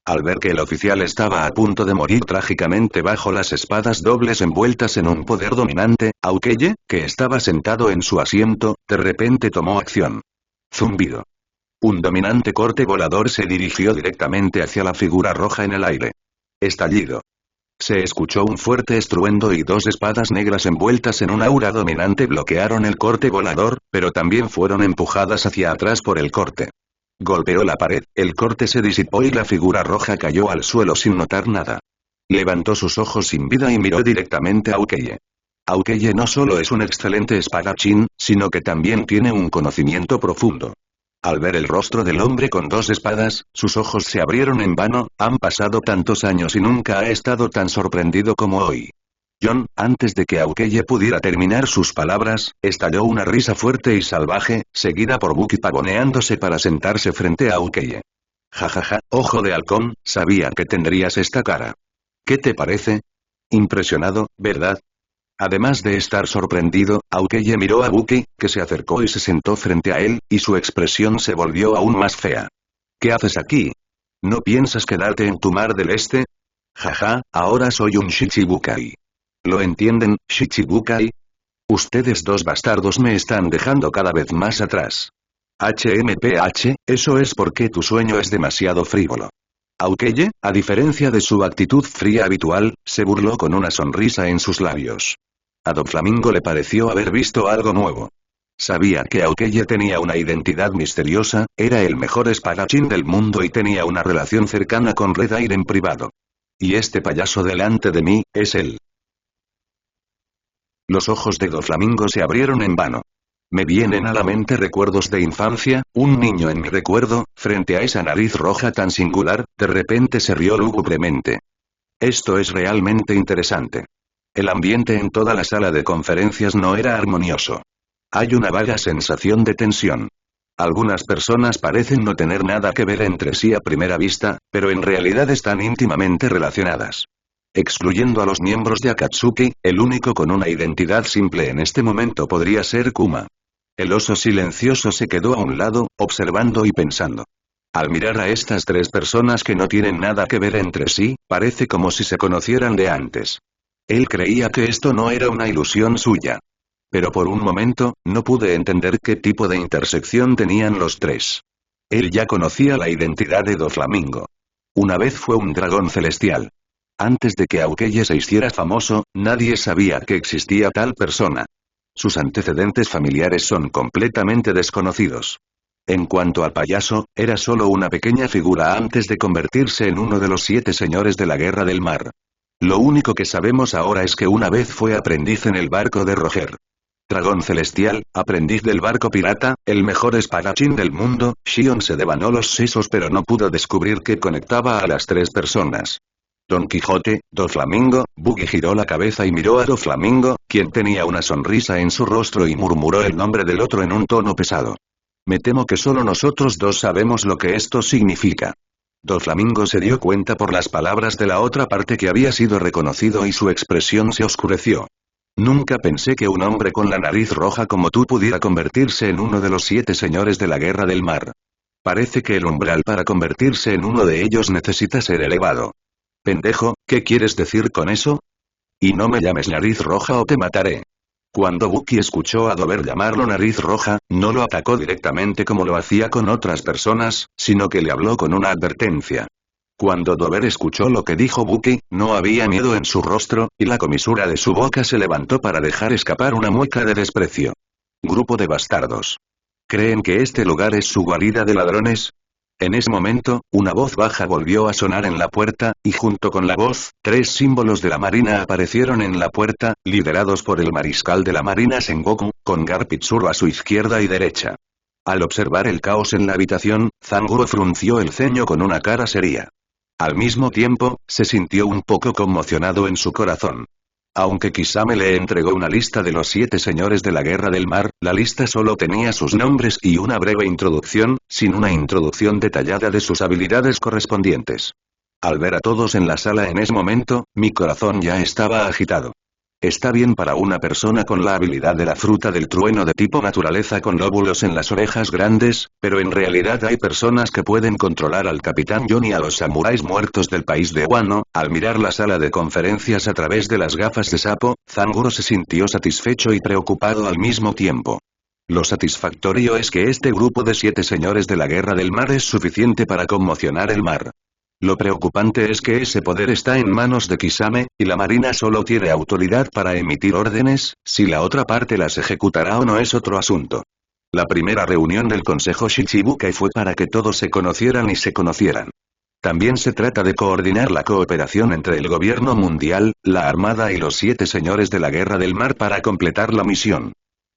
Al ver que el oficial estaba a punto de morir trágicamente bajo las espadas dobles envueltas en un poder dominante, Aukeye, que estaba sentado en su asiento, de repente tomó acción. Zumbido. Un dominante corte volador se dirigió directamente hacia la figura roja en el aire. Estallido. Se escuchó un fuerte estruendo y dos espadas negras envueltas en un aura dominante bloquearon el corte volador, pero también fueron empujadas hacia atrás por el corte. Golpeó la pared, el corte se disipó y la figura roja cayó al suelo sin notar nada. Levantó sus ojos sin vida y miró directamente a Aukeye. Aukeye no solo es un excelente espadachín, sino que también tiene un conocimiento profundo. Al ver el rostro del hombre con dos espadas, sus ojos se abrieron en vano, han pasado tantos años y nunca ha estado tan sorprendido como hoy. John, antes de que Aukeye pudiera terminar sus palabras, estalló una risa fuerte y salvaje, seguida por Buki pavoneándose para sentarse frente a Aukeye. Jajaja, Ojo de Halcón, sabía que tendrías esta cara. ¿Qué te parece? Impresionado, ¿verdad? Además de estar sorprendido, Aukeye miró a Buki, que se acercó y se sentó frente a él, y su expresión se volvió aún más fea. ¿Qué haces aquí? ¿No piensas quedarte en tu mar del este? Jaja, ahora soy un Shichibukai. ¿Lo entienden, Shichibukai? Ustedes dos bastardos me están dejando cada vez más atrás. HMPH, eso es porque tu sueño es demasiado frívolo. Aukeye, a diferencia de su actitud fría habitual, se burló con una sonrisa en sus labios. A Doflamingo le pareció haber visto algo nuevo. Sabía que Aukeye tenía una identidad misteriosa, era el mejor espadachín del mundo y tenía una relación cercana con Red Air en privado. Y este payaso delante de mí, es él. Los ojos de Doflamingo se abrieron en vano. Me vienen a la mente recuerdos de infancia, un niño en mi recuerdo, frente a esa nariz roja tan singular, de repente se rió lúgubremente. Esto es realmente interesante. El ambiente en toda la sala de conferencias no era armonioso. Hay una vaga sensación de tensión. Algunas personas parecen no tener nada que ver entre sí a primera vista, pero en realidad están íntimamente relacionadas. Excluyendo a los miembros de Akatsuki, el único con una identidad simple en este momento podría ser Kuma. El oso silencioso se quedó a un lado, observando y pensando. Al mirar a estas tres personas que no tienen nada que ver entre sí, parece como si se conocieran de antes. Él creía que esto no era una ilusión suya. Pero por un momento, no pude entender qué tipo de intersección tenían los tres. Él ya conocía la identidad de Doflamingo. Una vez fue un dragón celestial. Antes de que Aukeye se hiciera famoso, nadie sabía que existía tal persona. Sus antecedentes familiares son completamente desconocidos. En cuanto al payaso, era solo una pequeña figura antes de convertirse en uno de los 7 señores de la Guerra del Mar. Lo único que sabemos ahora es que una vez fue aprendiz en el barco de Roger. Dragón celestial, aprendiz del barco pirata, el mejor espadachín del mundo. Shion se devanó los sesos pero no pudo descubrir que conectaba a las tres personas. Don Quijote, Doflamingo. Buggy giró la cabeza y miró a Doflamingo, quien tenía una sonrisa en su rostro y murmuró el nombre del otro en un tono pesado. Me temo que solo nosotros dos sabemos lo que esto significa. Doflamingo se dio cuenta por las palabras de la otra parte que había sido reconocido y su expresión se oscureció. Nunca pensé que un hombre con la nariz roja como tú pudiera convertirse en uno de los 7 señores de la Guerra del Mar. Parece que el umbral para convertirse en uno de ellos necesita ser elevado. Pendejo, ¿qué quieres decir con eso? Y no me llames nariz roja o te mataré. Cuando Bucky escuchó a Dover llamarlo nariz roja, no lo atacó directamente como lo hacía con otras personas, sino que le habló con una advertencia. Cuando Dover escuchó lo que dijo Bucky, no había miedo en su rostro, y la comisura de su boca se levantó para dejar escapar una mueca de desprecio. Grupo de bastardos. ¿Creen que este lugar es su guarida de ladrones? En ese momento, una voz baja volvió a sonar en la puerta, y junto con la voz, 3 símbolos de la marina aparecieron en la puerta, liderados por el mariscal de la marina Sengoku, con Garpitsuru a su izquierda y derecha. Al observar el caos en la habitación, Zanguro frunció el ceño con una cara seria. Al mismo tiempo, se sintió un poco conmocionado en su corazón. Aunque Kisame le entregó una lista de los 7 señores de la Guerra del Mar, la lista solo tenía sus nombres y una breve introducción, sin una introducción detallada de sus habilidades correspondientes. Al ver a todos en la sala en ese momento, mi corazón ya estaba agitado. Está bien para una persona con la habilidad de la fruta del trueno de tipo naturaleza con lóbulos en las orejas grandes, pero en realidad hay personas que pueden controlar al Capitán John y a los samuráis muertos del país de Wano. Al mirar la sala de conferencias a través de las gafas de sapo, Zanguro se sintió satisfecho y preocupado al mismo tiempo. Lo satisfactorio es que este grupo de 7 señores de la Guerra del Mar es suficiente para conmocionar el mar. Lo preocupante es que ese poder está en manos de Kisame, y la marina solo tiene autoridad para emitir órdenes, si la otra parte las ejecutará o no es otro asunto. La primera reunión del Consejo Shichibukai fue para que todos se conocieran y se conocieran. También se trata de coordinar la cooperación entre el gobierno mundial, la armada y los 7 señores de la Guerra del Mar para completar la misión.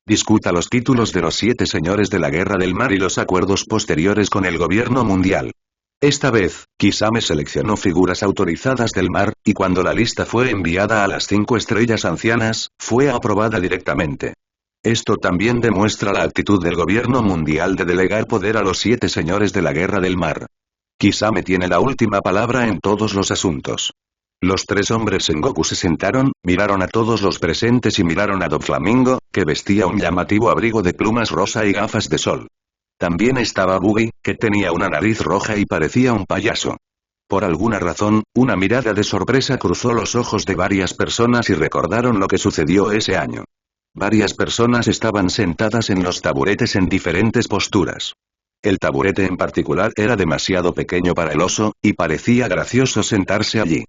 Discuta los títulos de los 7 señores de la Guerra del Mar y los acuerdos posteriores con el gobierno mundial. Esta vez, Kisame seleccionó figuras autorizadas del mar, y cuando la lista fue enviada a las 5 estrellas ancianas, fue aprobada directamente. Esto también demuestra la actitud del gobierno mundial de delegar poder a los 7 señores de la Guerra del Mar. Kisame tiene la última palabra en todos los asuntos. Los 3 hombres Sengoku se sentaron, miraron a todos los presentes y miraron a Doflamingo, que vestía un llamativo abrigo de plumas rosa y gafas de sol. También estaba Buggy, que tenía una nariz roja y parecía un payaso. Por alguna razón, una mirada de sorpresa cruzó los ojos de varias personas y recordaron lo que sucedió ese año. Varias personas estaban sentadas en los taburetes en diferentes posturas. El taburete en particular era demasiado pequeño para el oso, y parecía gracioso sentarse allí.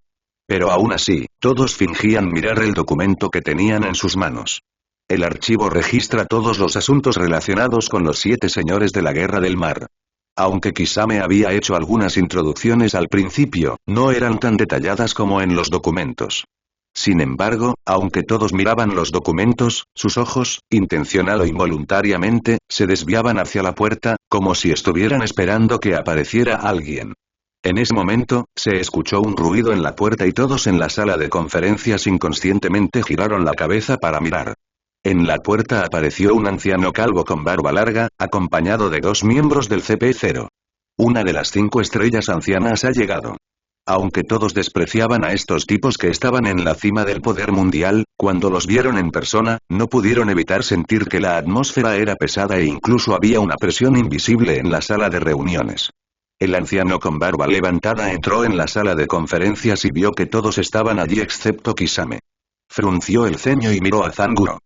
Pero aún así, todos fingían mirar el documento que tenían en sus manos. El archivo registra todos los asuntos relacionados con los 7 señores de la Guerra del Mar. Aunque Kisame había hecho algunas introducciones al principio, no eran tan detalladas como en los documentos. Sin embargo, aunque todos miraban los documentos, sus ojos, intencional o involuntariamente, se desviaban hacia la puerta, como si estuvieran esperando que apareciera alguien. En ese momento, se escuchó un ruido en la puerta y todos en la sala de conferencias inconscientemente giraron la cabeza para mirar. En la puerta apareció un anciano calvo con barba larga, acompañado de 2 miembros del CP0. Una de las 5 estrellas ancianas ha llegado. Aunque todos despreciaban a estos tipos que estaban en la cima del poder mundial, cuando los vieron en persona, no pudieron evitar sentir que la atmósfera era pesada e incluso había una presión invisible en la sala de reuniones. El anciano con barba levantada entró en la sala de conferencias y vio que todos estaban allí excepto Kisame. Frunció el ceño y miró a Zanguro.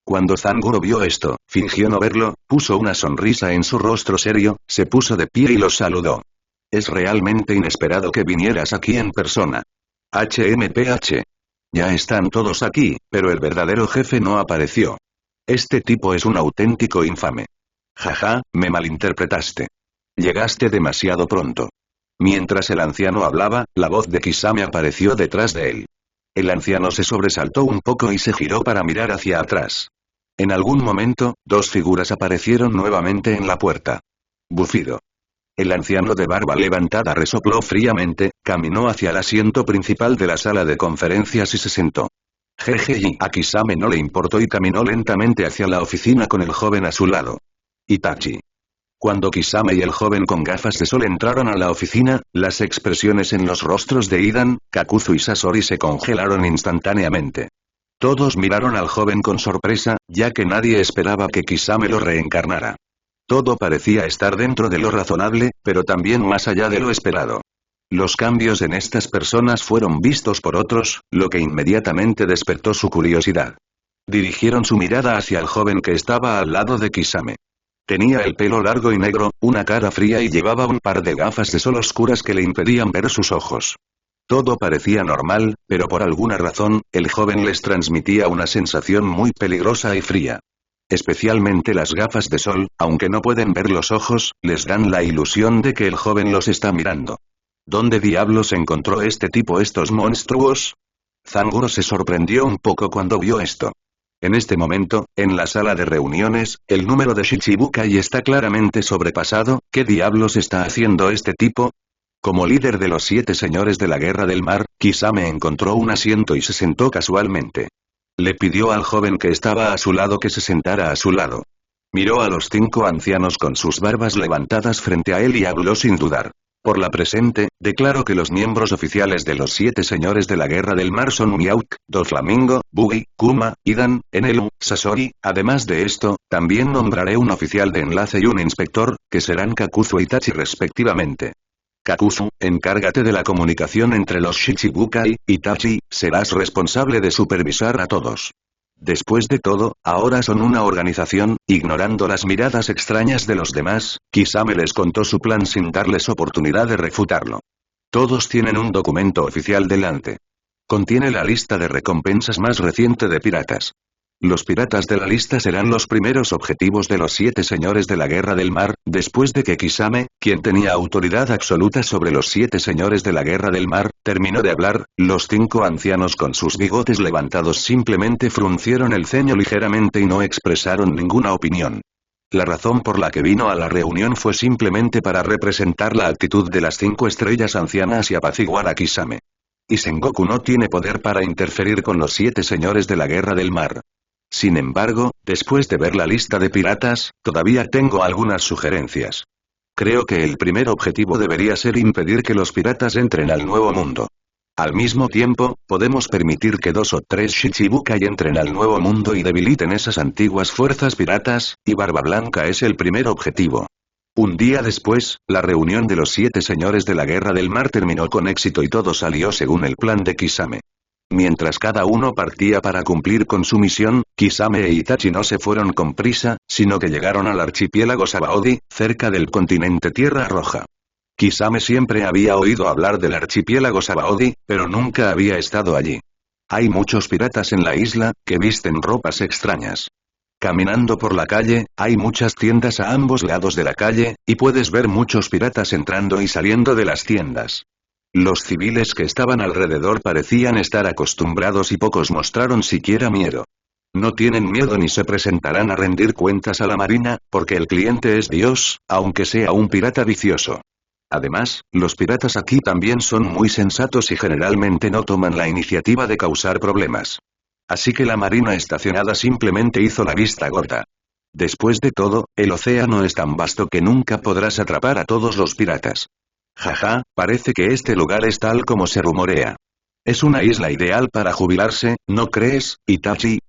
Cuando Zanguro vio esto, fingió no verlo, puso una sonrisa en su rostro serio, se puso de pie y los saludó. Es realmente inesperado que vinieras aquí en persona. HMPH. Ya están todos aquí, pero el verdadero jefe no apareció. Este tipo es un auténtico infame. Jaja, me malinterpretaste. Llegaste demasiado pronto. Mientras el anciano hablaba, la voz de Kisame apareció detrás de él. El anciano se sobresaltó un poco y se giró para mirar hacia atrás. En algún momento, dos figuras aparecieron nuevamente en la puerta. Bufido. El anciano de barba levantada resopló fríamente, caminó hacia el asiento principal de la sala de conferencias y se sentó. Jeje, y a Kisame no le importó y caminó lentamente hacia la oficina con el joven a su lado. Itachi. Cuando Kisame y el joven con gafas de sol entraron a la oficina, las expresiones en los rostros de Idan, Kakuzu y Sasori se congelaron instantáneamente. Todos miraron al joven con sorpresa, ya que nadie esperaba que Kisame lo reencarnara. Todo parecía estar dentro de lo razonable, pero también más allá de lo esperado. Los cambios en estas personas fueron vistos por otros, lo que inmediatamente despertó su curiosidad. Dirigieron su mirada hacia el joven que estaba al lado de Kisame. Tenía el pelo largo y negro, una cara fría y llevaba un par de gafas de sol oscuras que le impedían ver sus ojos. Todo parecía normal, pero por alguna razón, el joven les transmitía una sensación muy peligrosa y fría. Especialmente las gafas de sol, aunque no pueden ver los ojos, les dan la ilusión de que el joven los está mirando. ¿Dónde diablos encontró este tipo estos monstruos? Zanguro se sorprendió un poco cuando vio esto. En este momento, en la sala de reuniones, el número de Shichibukai está claramente sobrepasado. ¿Qué diablos está haciendo este tipo? Como líder de los 7 señores de la Guerra del Mar, Kisame encontró un asiento y se sentó casualmente. Le pidió al joven que estaba a su lado que se sentara a su lado. Miró a los 5 ancianos con sus barbas levantadas frente a él y habló sin dudar. Por la presente, declaro que los miembros oficiales de los 7 señores de la Guerra del Mar son Mihawk, Doflamingo, Buggy, Kuma, Idan, Enelu, Sasori. Además de esto, también nombraré un oficial de enlace y un inspector, que serán Kakuzu y Itachi respectivamente. Kakuzu, encárgate de la comunicación entre los Shichibukai. Itachi, serás responsable de supervisar a todos. Después de todo, ahora son una organización. Ignorando las miradas extrañas de los demás, Kisame les contó su plan sin darles oportunidad de refutarlo. Todos tienen un documento oficial delante. Contiene la lista de recompensas más reciente de piratas. Los piratas de la lista serán los primeros objetivos de los 7 señores de la Guerra del Mar. Después de que Kisame, quien tenía autoridad absoluta sobre los 7 señores de la Guerra del Mar, terminó de hablar, los 5 ancianos con sus bigotes levantados simplemente fruncieron el ceño ligeramente y no expresaron ninguna opinión. La razón por la que vino a la reunión fue simplemente para representar la actitud de las 5 estrellas ancianas y apaciguar a Kisame. Y Sengoku no tiene poder para interferir con los 7 señores de la Guerra del Mar. Sin embargo, después de ver la lista de piratas, todavía tengo algunas sugerencias. Creo que el primer objetivo debería ser impedir que los piratas entren al Nuevo Mundo. Al mismo tiempo, podemos permitir que 2 o 3 Shichibukai entren al Nuevo Mundo y debiliten esas antiguas fuerzas piratas, y Barba Blanca es el primer objetivo. Un día después, la reunión de los 7 señores de la Guerra del Mar terminó con éxito y todo salió según el plan de Kisame. Mientras cada uno partía para cumplir con su misión, Kisame e Itachi no se fueron con prisa, sino que llegaron al archipiélago Sabaody, cerca del continente Tierra Roja. Kisame siempre había oído hablar del archipiélago Sabaody, pero nunca había estado allí. Hay muchos piratas en la isla, que visten ropas extrañas. Caminando por la calle, hay muchas tiendas a ambos lados de la calle, y puedes ver muchos piratas entrando y saliendo de las tiendas. Los civiles que estaban alrededor parecían estar acostumbrados y pocos mostraron siquiera miedo. No tienen miedo ni se presentarán a rendir cuentas a la marina, porque el cliente es Dios, aunque sea un pirata vicioso. Además, los piratas aquí también son muy sensatos y generalmente no toman la iniciativa de causar problemas. Así que la marina estacionada simplemente hizo la vista gorda. Después de todo, el océano es tan vasto que nunca podrás atrapar a todos los piratas. Jaja, parece que este lugar es tal como se rumorea. Es una isla ideal para jubilarse, ¿no crees, Itachi?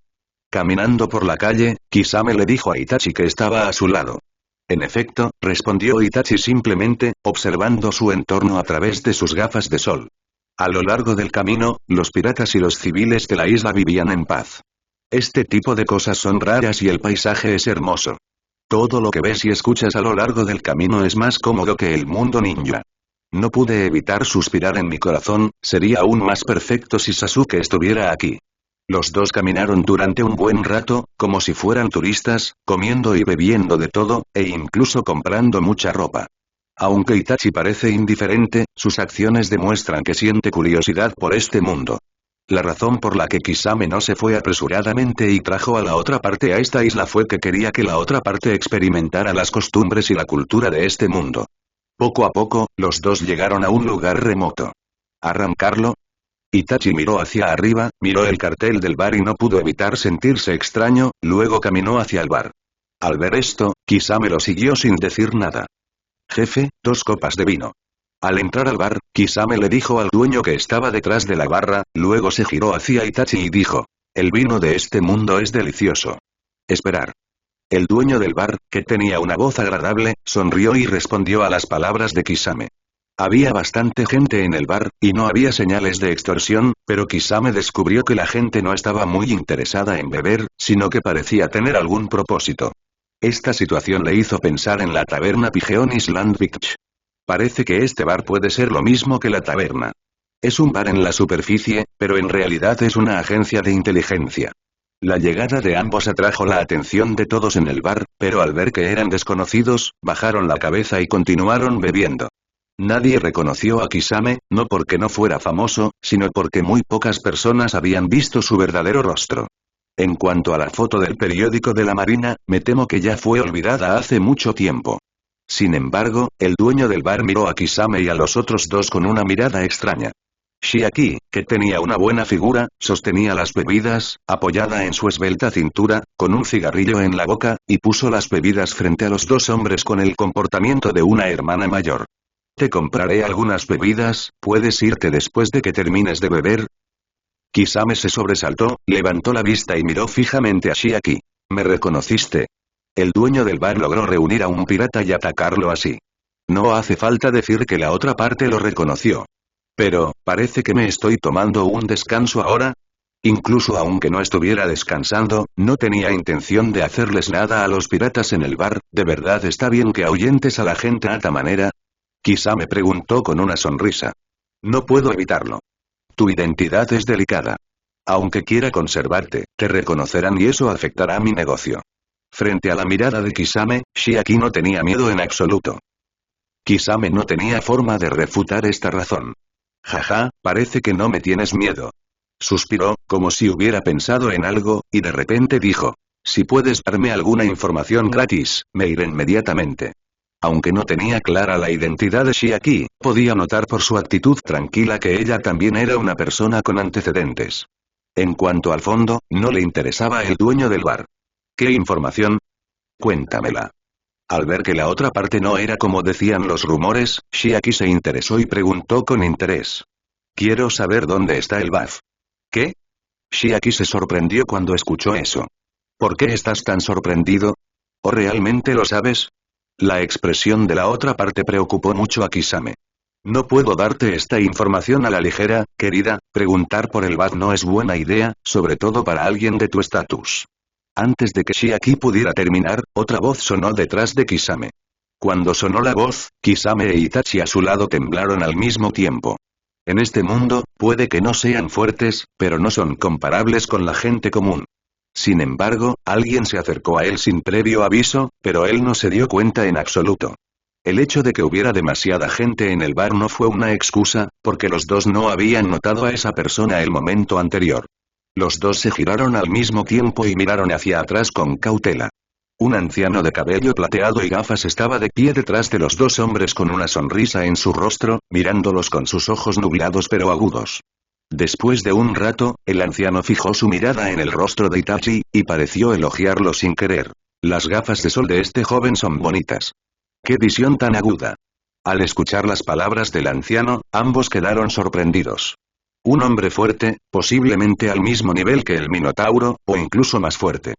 Caminando por la calle, Kisame le dijo a Itachi que estaba a su lado. En efecto, respondió Itachi simplemente, observando su entorno a través de sus gafas de sol. A lo largo del camino, los piratas y los civiles de la isla vivían en paz. Este tipo de cosas son raras y el paisaje es hermoso. Todo lo que ves y escuchas a lo largo del camino es más cómodo que el mundo ninja. No pude evitar suspirar en mi corazón, sería aún más perfecto si Sasuke estuviera aquí. Los dos caminaron durante un buen rato, como si fueran turistas, comiendo y bebiendo de todo, e incluso comprando mucha ropa. Aunque Itachi parece indiferente, sus acciones demuestran que siente curiosidad por este mundo. La razón por la que Kisame no se fue apresuradamente y trajo a la otra parte a esta isla fue que quería que la otra parte experimentara las costumbres y la cultura de este mundo. Poco a poco, los dos llegaron a un lugar remoto. ¿Arrancarlo? Itachi miró hacia arriba, miró el cartel del bar y no pudo evitar sentirse extraño, luego caminó hacia el bar. Al ver esto, Kisame lo siguió sin decir nada. Jefe, 2 copas de vino. Al entrar al bar, Kisame le dijo al dueño que estaba detrás de la barra, luego se giró hacia Itachi y dijo: el vino de este mundo es delicioso. Esperar. El dueño del bar, que tenía una voz agradable, sonrió y respondió a las palabras de Kisame. Había bastante gente en el bar, y no había señales de extorsión, pero Kisame descubrió que la gente no estaba muy interesada en beber, sino que parecía tener algún propósito. Esta situación le hizo pensar en la taberna Pigeon Island Beach. Parece que este bar puede ser lo mismo que la taberna. Es un bar en la superficie, pero en realidad es una agencia de inteligencia. La llegada de ambos atrajo la atención de todos en el bar, pero al ver que eran desconocidos, bajaron la cabeza y continuaron bebiendo. Nadie reconoció a Kisame, no porque no fuera famoso, sino porque muy pocas personas habían visto su verdadero rostro. En cuanto a la foto del periódico de la Marina, me temo que ya fue olvidada hace mucho tiempo. Sin embargo, el dueño del bar miró a Kisame y a los otros dos con una mirada extraña. Chiaki, que tenía una buena figura, sostenía las bebidas, apoyada en su esbelta cintura, con un cigarrillo en la boca, y puso las bebidas frente a los dos hombres con el comportamiento de una hermana mayor. Te compraré algunas bebidas, ¿puedes irte después de que termines de beber? Kisame se sobresaltó, levantó la vista y miró fijamente a Chiaki. ¿Me reconociste? El dueño del bar logró reunir a un pirata y atacarlo así. No hace falta decir que la otra parte lo reconoció. Pero, parece que me estoy tomando un descanso ahora. Incluso aunque no estuviera descansando, no tenía intención de hacerles nada a los piratas en el bar. ¿De verdad está bien que ahuyentes a la gente a esta manera? Kisame preguntó con una sonrisa. No puedo evitarlo. Tu identidad es delicada. Aunque quiera conservarte, te reconocerán y eso afectará mi negocio. Frente a la mirada de Kisame, Chiaki no tenía miedo en absoluto. Kisame no tenía forma de refutar esta razón. Jaja, parece que no me tienes miedo. Suspiró, como si hubiera pensado en algo, y de repente dijo: si puedes darme alguna información gratis, me iré inmediatamente. Aunque no tenía clara la identidad de Chiaki, podía notar por su actitud tranquila que ella también era una persona con antecedentes. En cuanto al fondo, no le interesaba el dueño del bar. ¿Qué información? Cuéntamela. Al ver que la otra parte no era como decían los rumores, Chiaki se interesó y preguntó con interés. Quiero saber dónde está el BAF. ¿Qué? Chiaki se sorprendió cuando escuchó eso. ¿Por qué estás tan sorprendido? ¿O realmente lo sabes? La expresión de la otra parte preocupó mucho a Kisame. No puedo darte esta información a la ligera, querida, preguntar por el BAF no es buena idea, sobre todo para alguien de tu estatus. Antes de que Chiaki pudiera terminar, otra voz sonó detrás de Kisame. Cuando sonó la voz, Kisame e Itachi a su lado temblaron al mismo tiempo. En este mundo, puede que no sean fuertes, pero no son comparables con la gente común. Sin embargo, alguien se acercó a él sin previo aviso, pero él no se dio cuenta en absoluto. El hecho de que hubiera demasiada gente en el bar no fue una excusa, porque los dos no habían notado a esa persona el momento anterior. Los dos se giraron al mismo tiempo y miraron hacia atrás con cautela. Un anciano de cabello plateado y gafas estaba de pie detrás de los dos hombres con una sonrisa en su rostro, mirándolos con sus ojos nublados pero agudos. Después de un rato, el anciano fijó su mirada en el rostro de Itachi, y pareció elogiarlo sin querer. Las gafas de sol de este joven son bonitas. ¡Qué visión tan aguda! Al escuchar las palabras del anciano, ambos quedaron sorprendidos. Un hombre fuerte, posiblemente al mismo nivel que el Minotauro, o incluso más fuerte.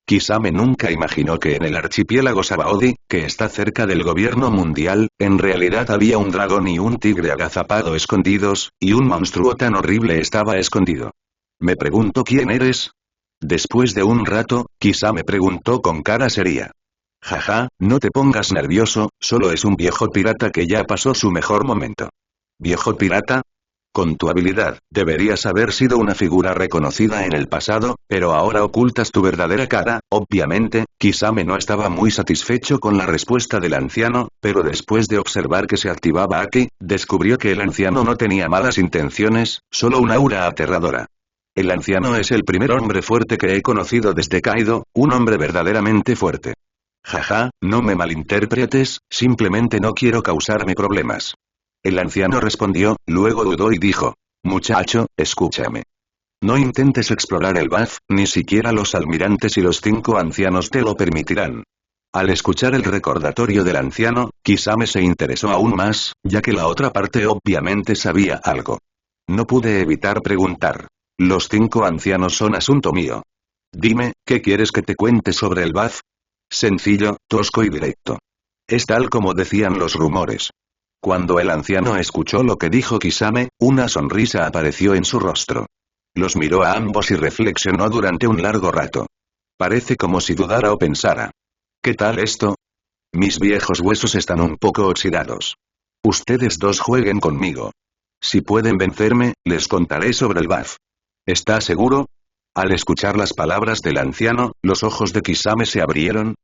Kisame nunca imaginó que en el archipiélago Sabaody, que está cerca del gobierno mundial, en realidad había un dragón y un tigre agazapado escondidos, y un monstruo tan horrible estaba escondido. Me pregunto quién eres. Después de un rato, Kisame preguntó con cara seria. Jaja, no te pongas nervioso, solo es un viejo pirata que ya pasó su mejor momento. ¿Viejo pirata? Con tu habilidad, deberías haber sido una figura reconocida en el pasado, pero ahora ocultas tu verdadera cara. Obviamente, Kisame no estaba muy satisfecho con la respuesta del anciano, pero después de observar que se activaba Aki, descubrió que el anciano no tenía malas intenciones, solo un aura aterradora. El anciano es el primer hombre fuerte que he conocido desde Kaido, un hombre verdaderamente fuerte. Jaja, no me malinterpretes, simplemente no quiero causarme problemas. El anciano respondió, luego dudó y dijo. Muchacho, escúchame. No intentes explorar el BAF, ni siquiera los almirantes y los 5 ancianos te lo permitirán. Al escuchar el recordatorio del anciano, Kisame se interesó aún más, ya que la otra parte obviamente sabía algo. No pude evitar preguntar. Los 5 ancianos son asunto mío. Dime, ¿qué quieres que te cuente sobre el BAF? Sencillo, tosco y directo. Es tal como decían los rumores. Cuando el anciano escuchó lo que dijo Kisame, una sonrisa apareció en su rostro. Los miró a ambos y reflexionó durante un largo rato. Parece como si dudara o pensara. ¿Qué tal esto? Mis viejos huesos están un poco oxidados. Ustedes dos jueguen conmigo. Si pueden vencerme, les contaré sobre el BAF. ¿Está seguro? Al escuchar las palabras del anciano, los ojos de Kisame se abrieron,